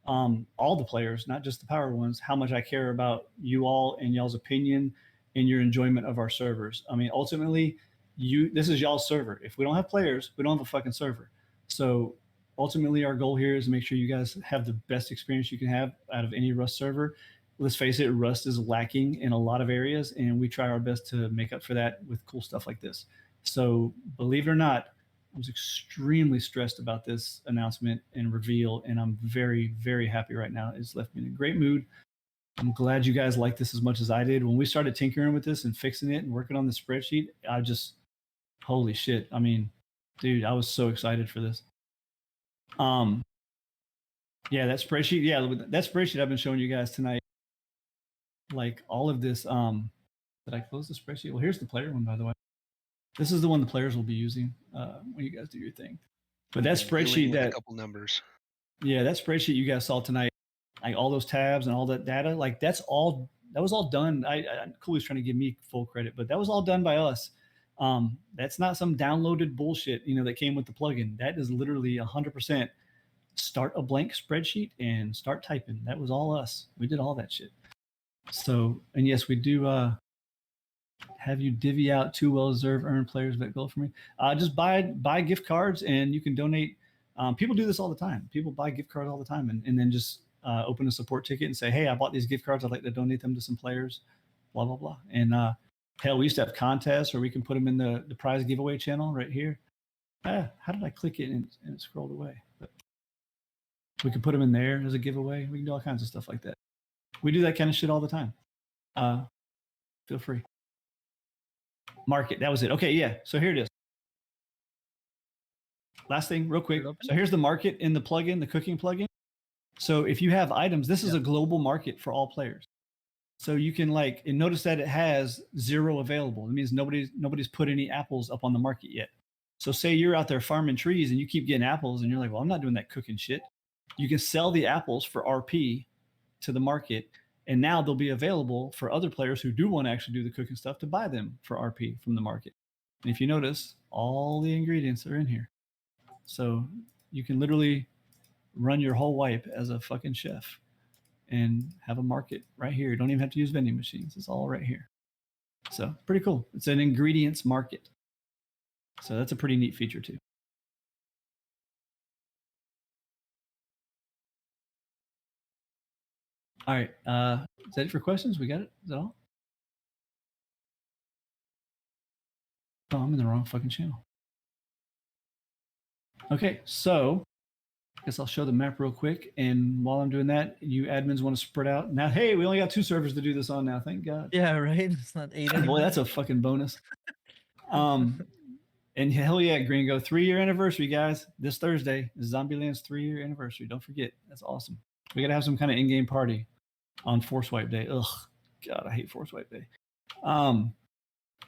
the players, not just the power ones, how much I care about you all and y'all's opinion and your enjoyment of our servers. I mean, ultimately, this is y'all's server. If we don't have players, we don't have a fucking server. So ultimately, our goal here is to make sure you guys have the best experience you can have out of any Rust server. Let's face it, Rust is lacking in a lot of areas, and we try our best to make up for that with cool stuff like this. So believe it or not, I was extremely stressed about this announcement and reveal, and I'm very, very happy right now. It's left me in a great mood. I'm glad you guys like this as much as I did. When we started tinkering with this and fixing it and working on the spreadsheet, I just, holy shit. I mean, dude, I was so excited for this. Yeah, that spreadsheet. Yeah, that spreadsheet I've been showing you guys tonight. Like all of this. Did I close the spreadsheet? Well, here's the player one, by the way. This is the one the players will be using when you guys do your thing. But that spreadsheet, a couple numbers. Yeah, that spreadsheet you guys saw tonight, like all those tabs and all that data, like that was all done. Cooley's trying to give me full credit, but that was all done by us. That's not some downloaded bullshit, that came with the plugin. That is literally 100% start a blank spreadsheet and start typing. That was all us. We did all that shit. So, and yes, we do have you divvy out 2 well-deserved earned players bet gold for me. Just buy gift cards and you can donate. People do this all the time. People buy gift cards all the time and then just open a support ticket and say, hey, I bought these gift cards. I'd like to donate them to some players, blah, blah, blah. And hell, we used to have contests or we can put them in the prize giveaway channel right here. How did I click it and it scrolled away? But we can put them in there as a giveaway. We can do all kinds of stuff like that. We do that kind of shit all the time. Feel free. Market. That was it. Okay, yeah. So here it is. Last thing, real quick. So here's the market in the plugin, the cooking plugin. So if you have items, this is a global market for all players. So you can and notice that it has 0 available. It means nobody's put any apples up on the market yet. So say you're out there farming trees and you keep getting apples and you're like, well, I'm not doing that cooking shit. You can sell the apples for RP to the market, and now they'll be available for other players who do want to actually do the cooking stuff to buy them for RP from the market. And if you notice, all the ingredients are in here. So you can literally run your whole wipe as a fucking chef and have a market right here. You don't even have to use vending machines. It's all right here. So pretty cool. It's an ingredients market. So that's a pretty neat feature too. All right. Is that it for questions? We got it? Is that all? Oh, I'm in the wrong fucking channel. Okay, so I guess I'll show the map real quick. And while I'm doing that, you admins want to spread out. Now, hey, we only got 2 servers to do this on now. Thank God. Yeah, right. It's not 8 anymore. Boy, that's a fucking bonus. And hell yeah, Gringo, 3-year anniversary, guys. This Thursday is Zombieland's 3-year anniversary. Don't forget. That's awesome. We got to have some kind of in-game party on Force Wipe Day. Ugh, God, I hate Force Wipe Day.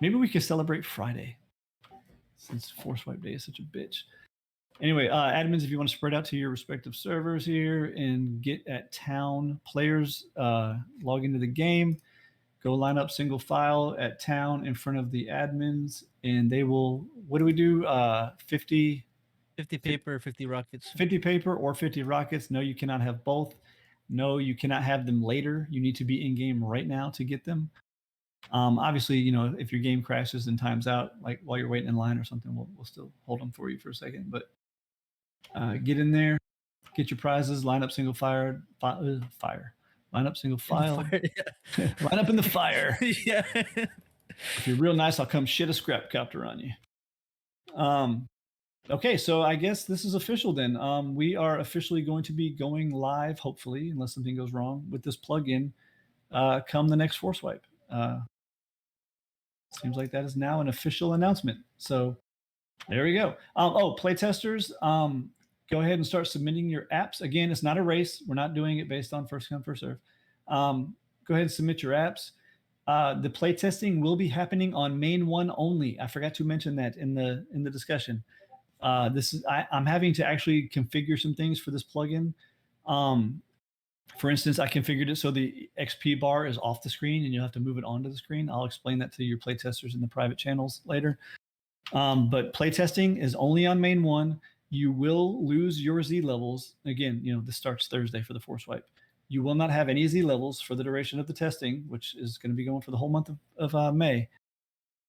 Maybe we could celebrate Friday since Force Wipe Day is such a bitch. Anyway, admins, if you want to spread out to your respective servers here and get at town players, log into the game, go line up single file at town in front of the admins, and they will, what do we do? 50 paper, 50 rockets. 50 paper or 50 rockets. No, you cannot have both. No, you cannot have them later. You need to be in game right now to get them. Obviously, you know, if your game crashes and times out, like while you're waiting in line or something, we'll still hold them for you for a second. But get in there, get your prizes, line up single fire. Line up single file. Line up in the fire. Yeah. If you're real nice, I'll come shit a scrap copter on you. Okay, so I guess this is official then. We are officially going to be going live, hopefully, unless something goes wrong with this plugin, come the next Force Wipe. Seems like that is now an official announcement. So there we go. Playtesters, go ahead and start submitting your apps. Again, it's not a race. We're not doing it based on first come, first serve. Go ahead and submit your apps. The playtesting will be happening on main 1 only. I forgot to mention that in the discussion. I'm having to actually configure some things for this plugin. For instance, I configured it so the XP bar is off the screen and you'll have to move it onto the screen. I'll explain that to your playtesters in the private channels later. But playtesting is only on main 1. You will lose your Z levels. Again, you know, this starts Thursday for the Force Wipe. You will not have any Z levels for the duration of the testing, which is going to be going for the whole month of May,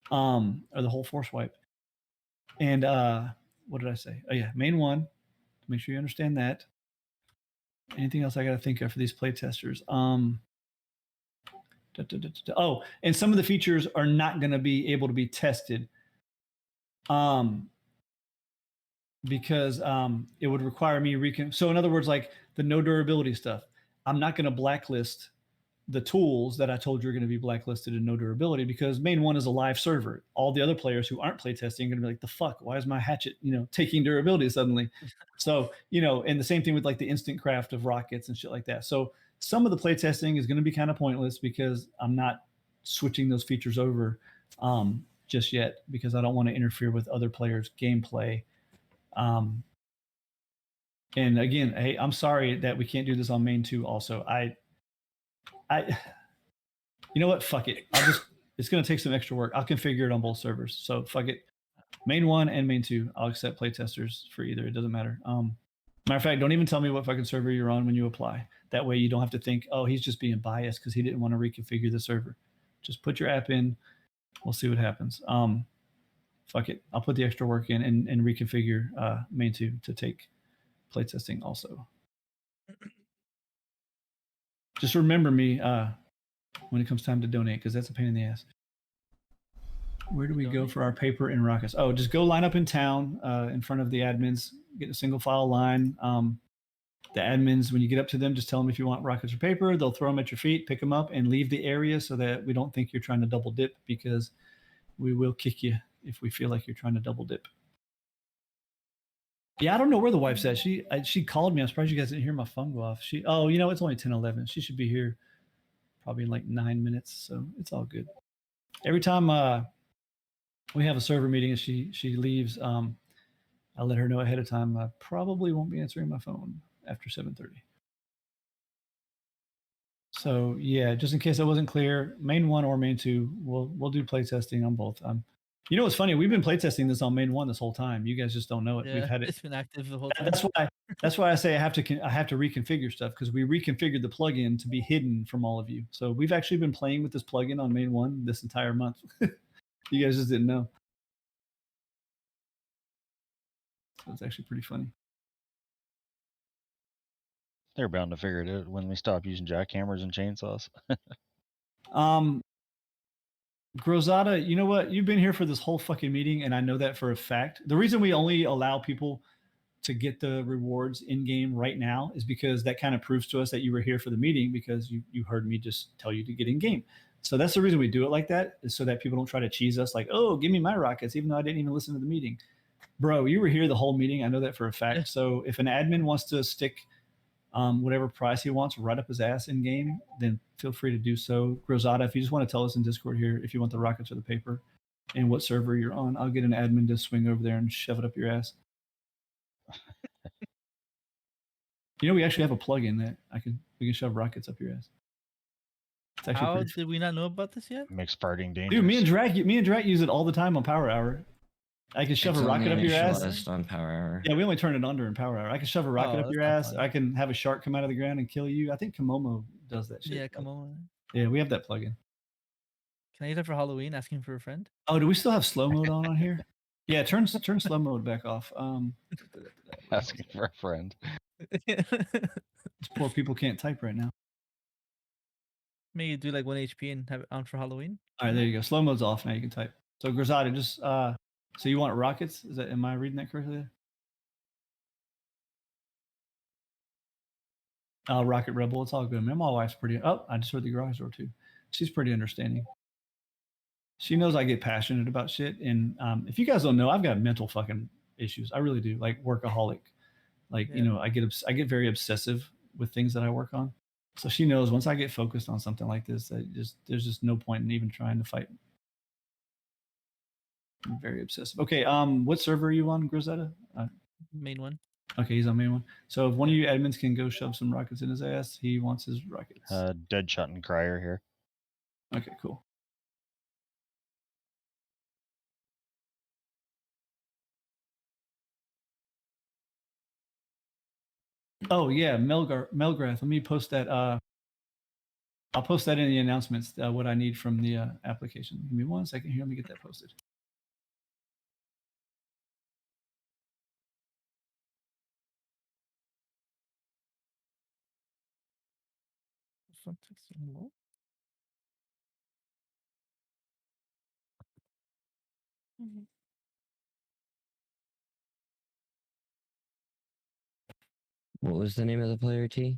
or the whole Force Wipe. And what did I say? Oh yeah, main 1. Make sure you understand that. Anything else I got to think of for these playtesters? Oh, and some of the features are not going to be able to be tested. Because it would require me so in other words, like the no durability stuff, I'm not going to blacklist the tools that I told you are going to be blacklisted in no durability, because main 1 is a live server. All the other players who aren't playtesting are going to be like, the fuck, why is my hatchet, you know, taking durability suddenly? So, you know, and the same thing with like the instant craft of rockets and shit like that. So some of the playtesting is going to be kind of pointless because I'm not switching those features over just yet, because I don't want to interfere with other players' gameplay. And again, hey, I'm sorry that we can't do this on main 2 also. You know what? Fuck it. It's going to take some extra work. I'll configure it on both servers. So fuck it. Main 1 and main 2, I'll accept playtesters for either. It doesn't matter. Matter of fact, don't even tell me what fucking server you're on when you apply. That way you don't have to think, oh, he's just being biased because he didn't want to reconfigure the server. Just put your app in. We'll see what happens. Fuck it. I'll put the extra work in and reconfigure main 2 to take playtesting also. Just remember me when it comes time to donate, because that's a pain in the ass. Where do we go for our paper and rockets? Oh, just go line up in town in front of the admins, get a single file line. The admins, when you get up to them, just tell them if you want rockets or paper. They'll throw them at your feet, pick them up, and leave the area so that we don't think you're trying to double dip, because we will kick you if we feel like you're trying to double dip. Yeah, I don't know where the wife's at. She called me. I'm surprised you guys didn't hear my phone go off. It's only 10:11. She should be here probably in like 9 minutes, so it's all good. Every time we have a server meeting and she leaves, I let her know ahead of time. I probably won't be answering my phone after 7:30. So yeah, just in case I wasn't clear, main 1 or main 2, we'll do play testing on both. You know what's funny? We've been playtesting this on main 1 this whole time. You guys just don't know it. Yeah, We've had it. it's been active the whole time. That's why I say I have to reconfigure stuff, because we reconfigured the plugin to be hidden from all of you. So we've actually been playing with this plugin on main 1 this entire month. You guys just didn't know. So it's actually pretty funny. They're bound to figure it out when we stop using jackhammers and chainsaws. Grozada, you know what? You've been here for this whole fucking meeting, and I know that for a fact. The reason we only allow people to get the rewards in game right now is because that kind of proves to us that you were here for the meeting, because you heard me just tell you to get in game. So that's the reason we do it like that, is so that people don't try to cheese us like, oh, give me my rockets, even though I didn't even listen to the meeting. Bro, you were here the whole meeting. I know that for a fact. So if an admin wants to stick whatever price he wants right up his ass in game, then feel free to do so. Grozada, if you just want to tell us in Discord here if you want the rockets or the paper and what server you're on, I'll get an admin to swing over there and shove it up your ass. We actually have a plugin that we can shove rockets up your ass. It's actually How pretty did we not know about this yet? Makes farting dangerous. Dude, me and Drat use it all the time on Power Hour. I can shove a rocket up your ass. On Power Hour. Yeah, we only turn it on during Power Hour. I can shove a rocket up your ass. fun. I can have a shark come out of the ground and kill you. I think Komomo does that shit. Yeah, come on. Yeah, we have that plugin. Can I use it for Halloween? Asking for a friend. Oh, do we still have slow mode on here? Yeah, turn slow mode back off. Asking for a friend. These poor people can't type right now. Maybe do like 1 HP and have it on for Halloween. All right, there you go. Slow mode's off now. You can type. So Grozada, just so you want rockets? Am I reading that correctly? Rocket Rebel, it's all good, man. My wife's pretty. Oh, I just heard the garage door too. She's pretty understanding. She knows I get passionate about shit, and if you guys don't know, I've got mental fucking issues. I really do, like workaholic. Like I get very obsessive with things that I work on. So she knows once I get focused on something like this, that there's just no point in even trying to fight. I'm very obsessive. Okay, what server are you on, Grozetta? Main 1. Okay, he's on main 1. So if one of you admins can go shove some rockets in his ass, he wants his rockets. Deadshot and Crier here. Okay, cool. Oh yeah, Melgrath. Let me post that. I'll post that in the announcements. What I need from the application. Give me 1 second here. Let me get that posted. What was the name of the player, T?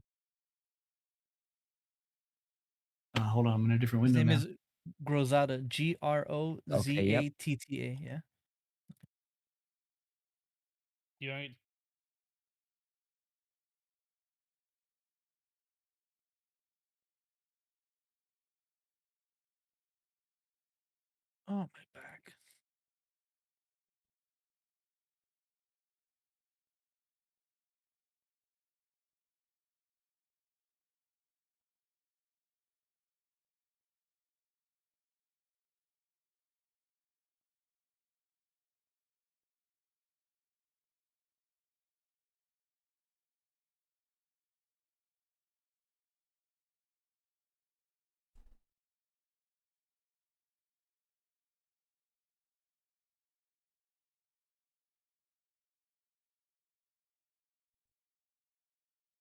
Hold on, I'm in a different His window name now. is Grozata. Grozatta. Yeah. You want me- Oh, my back.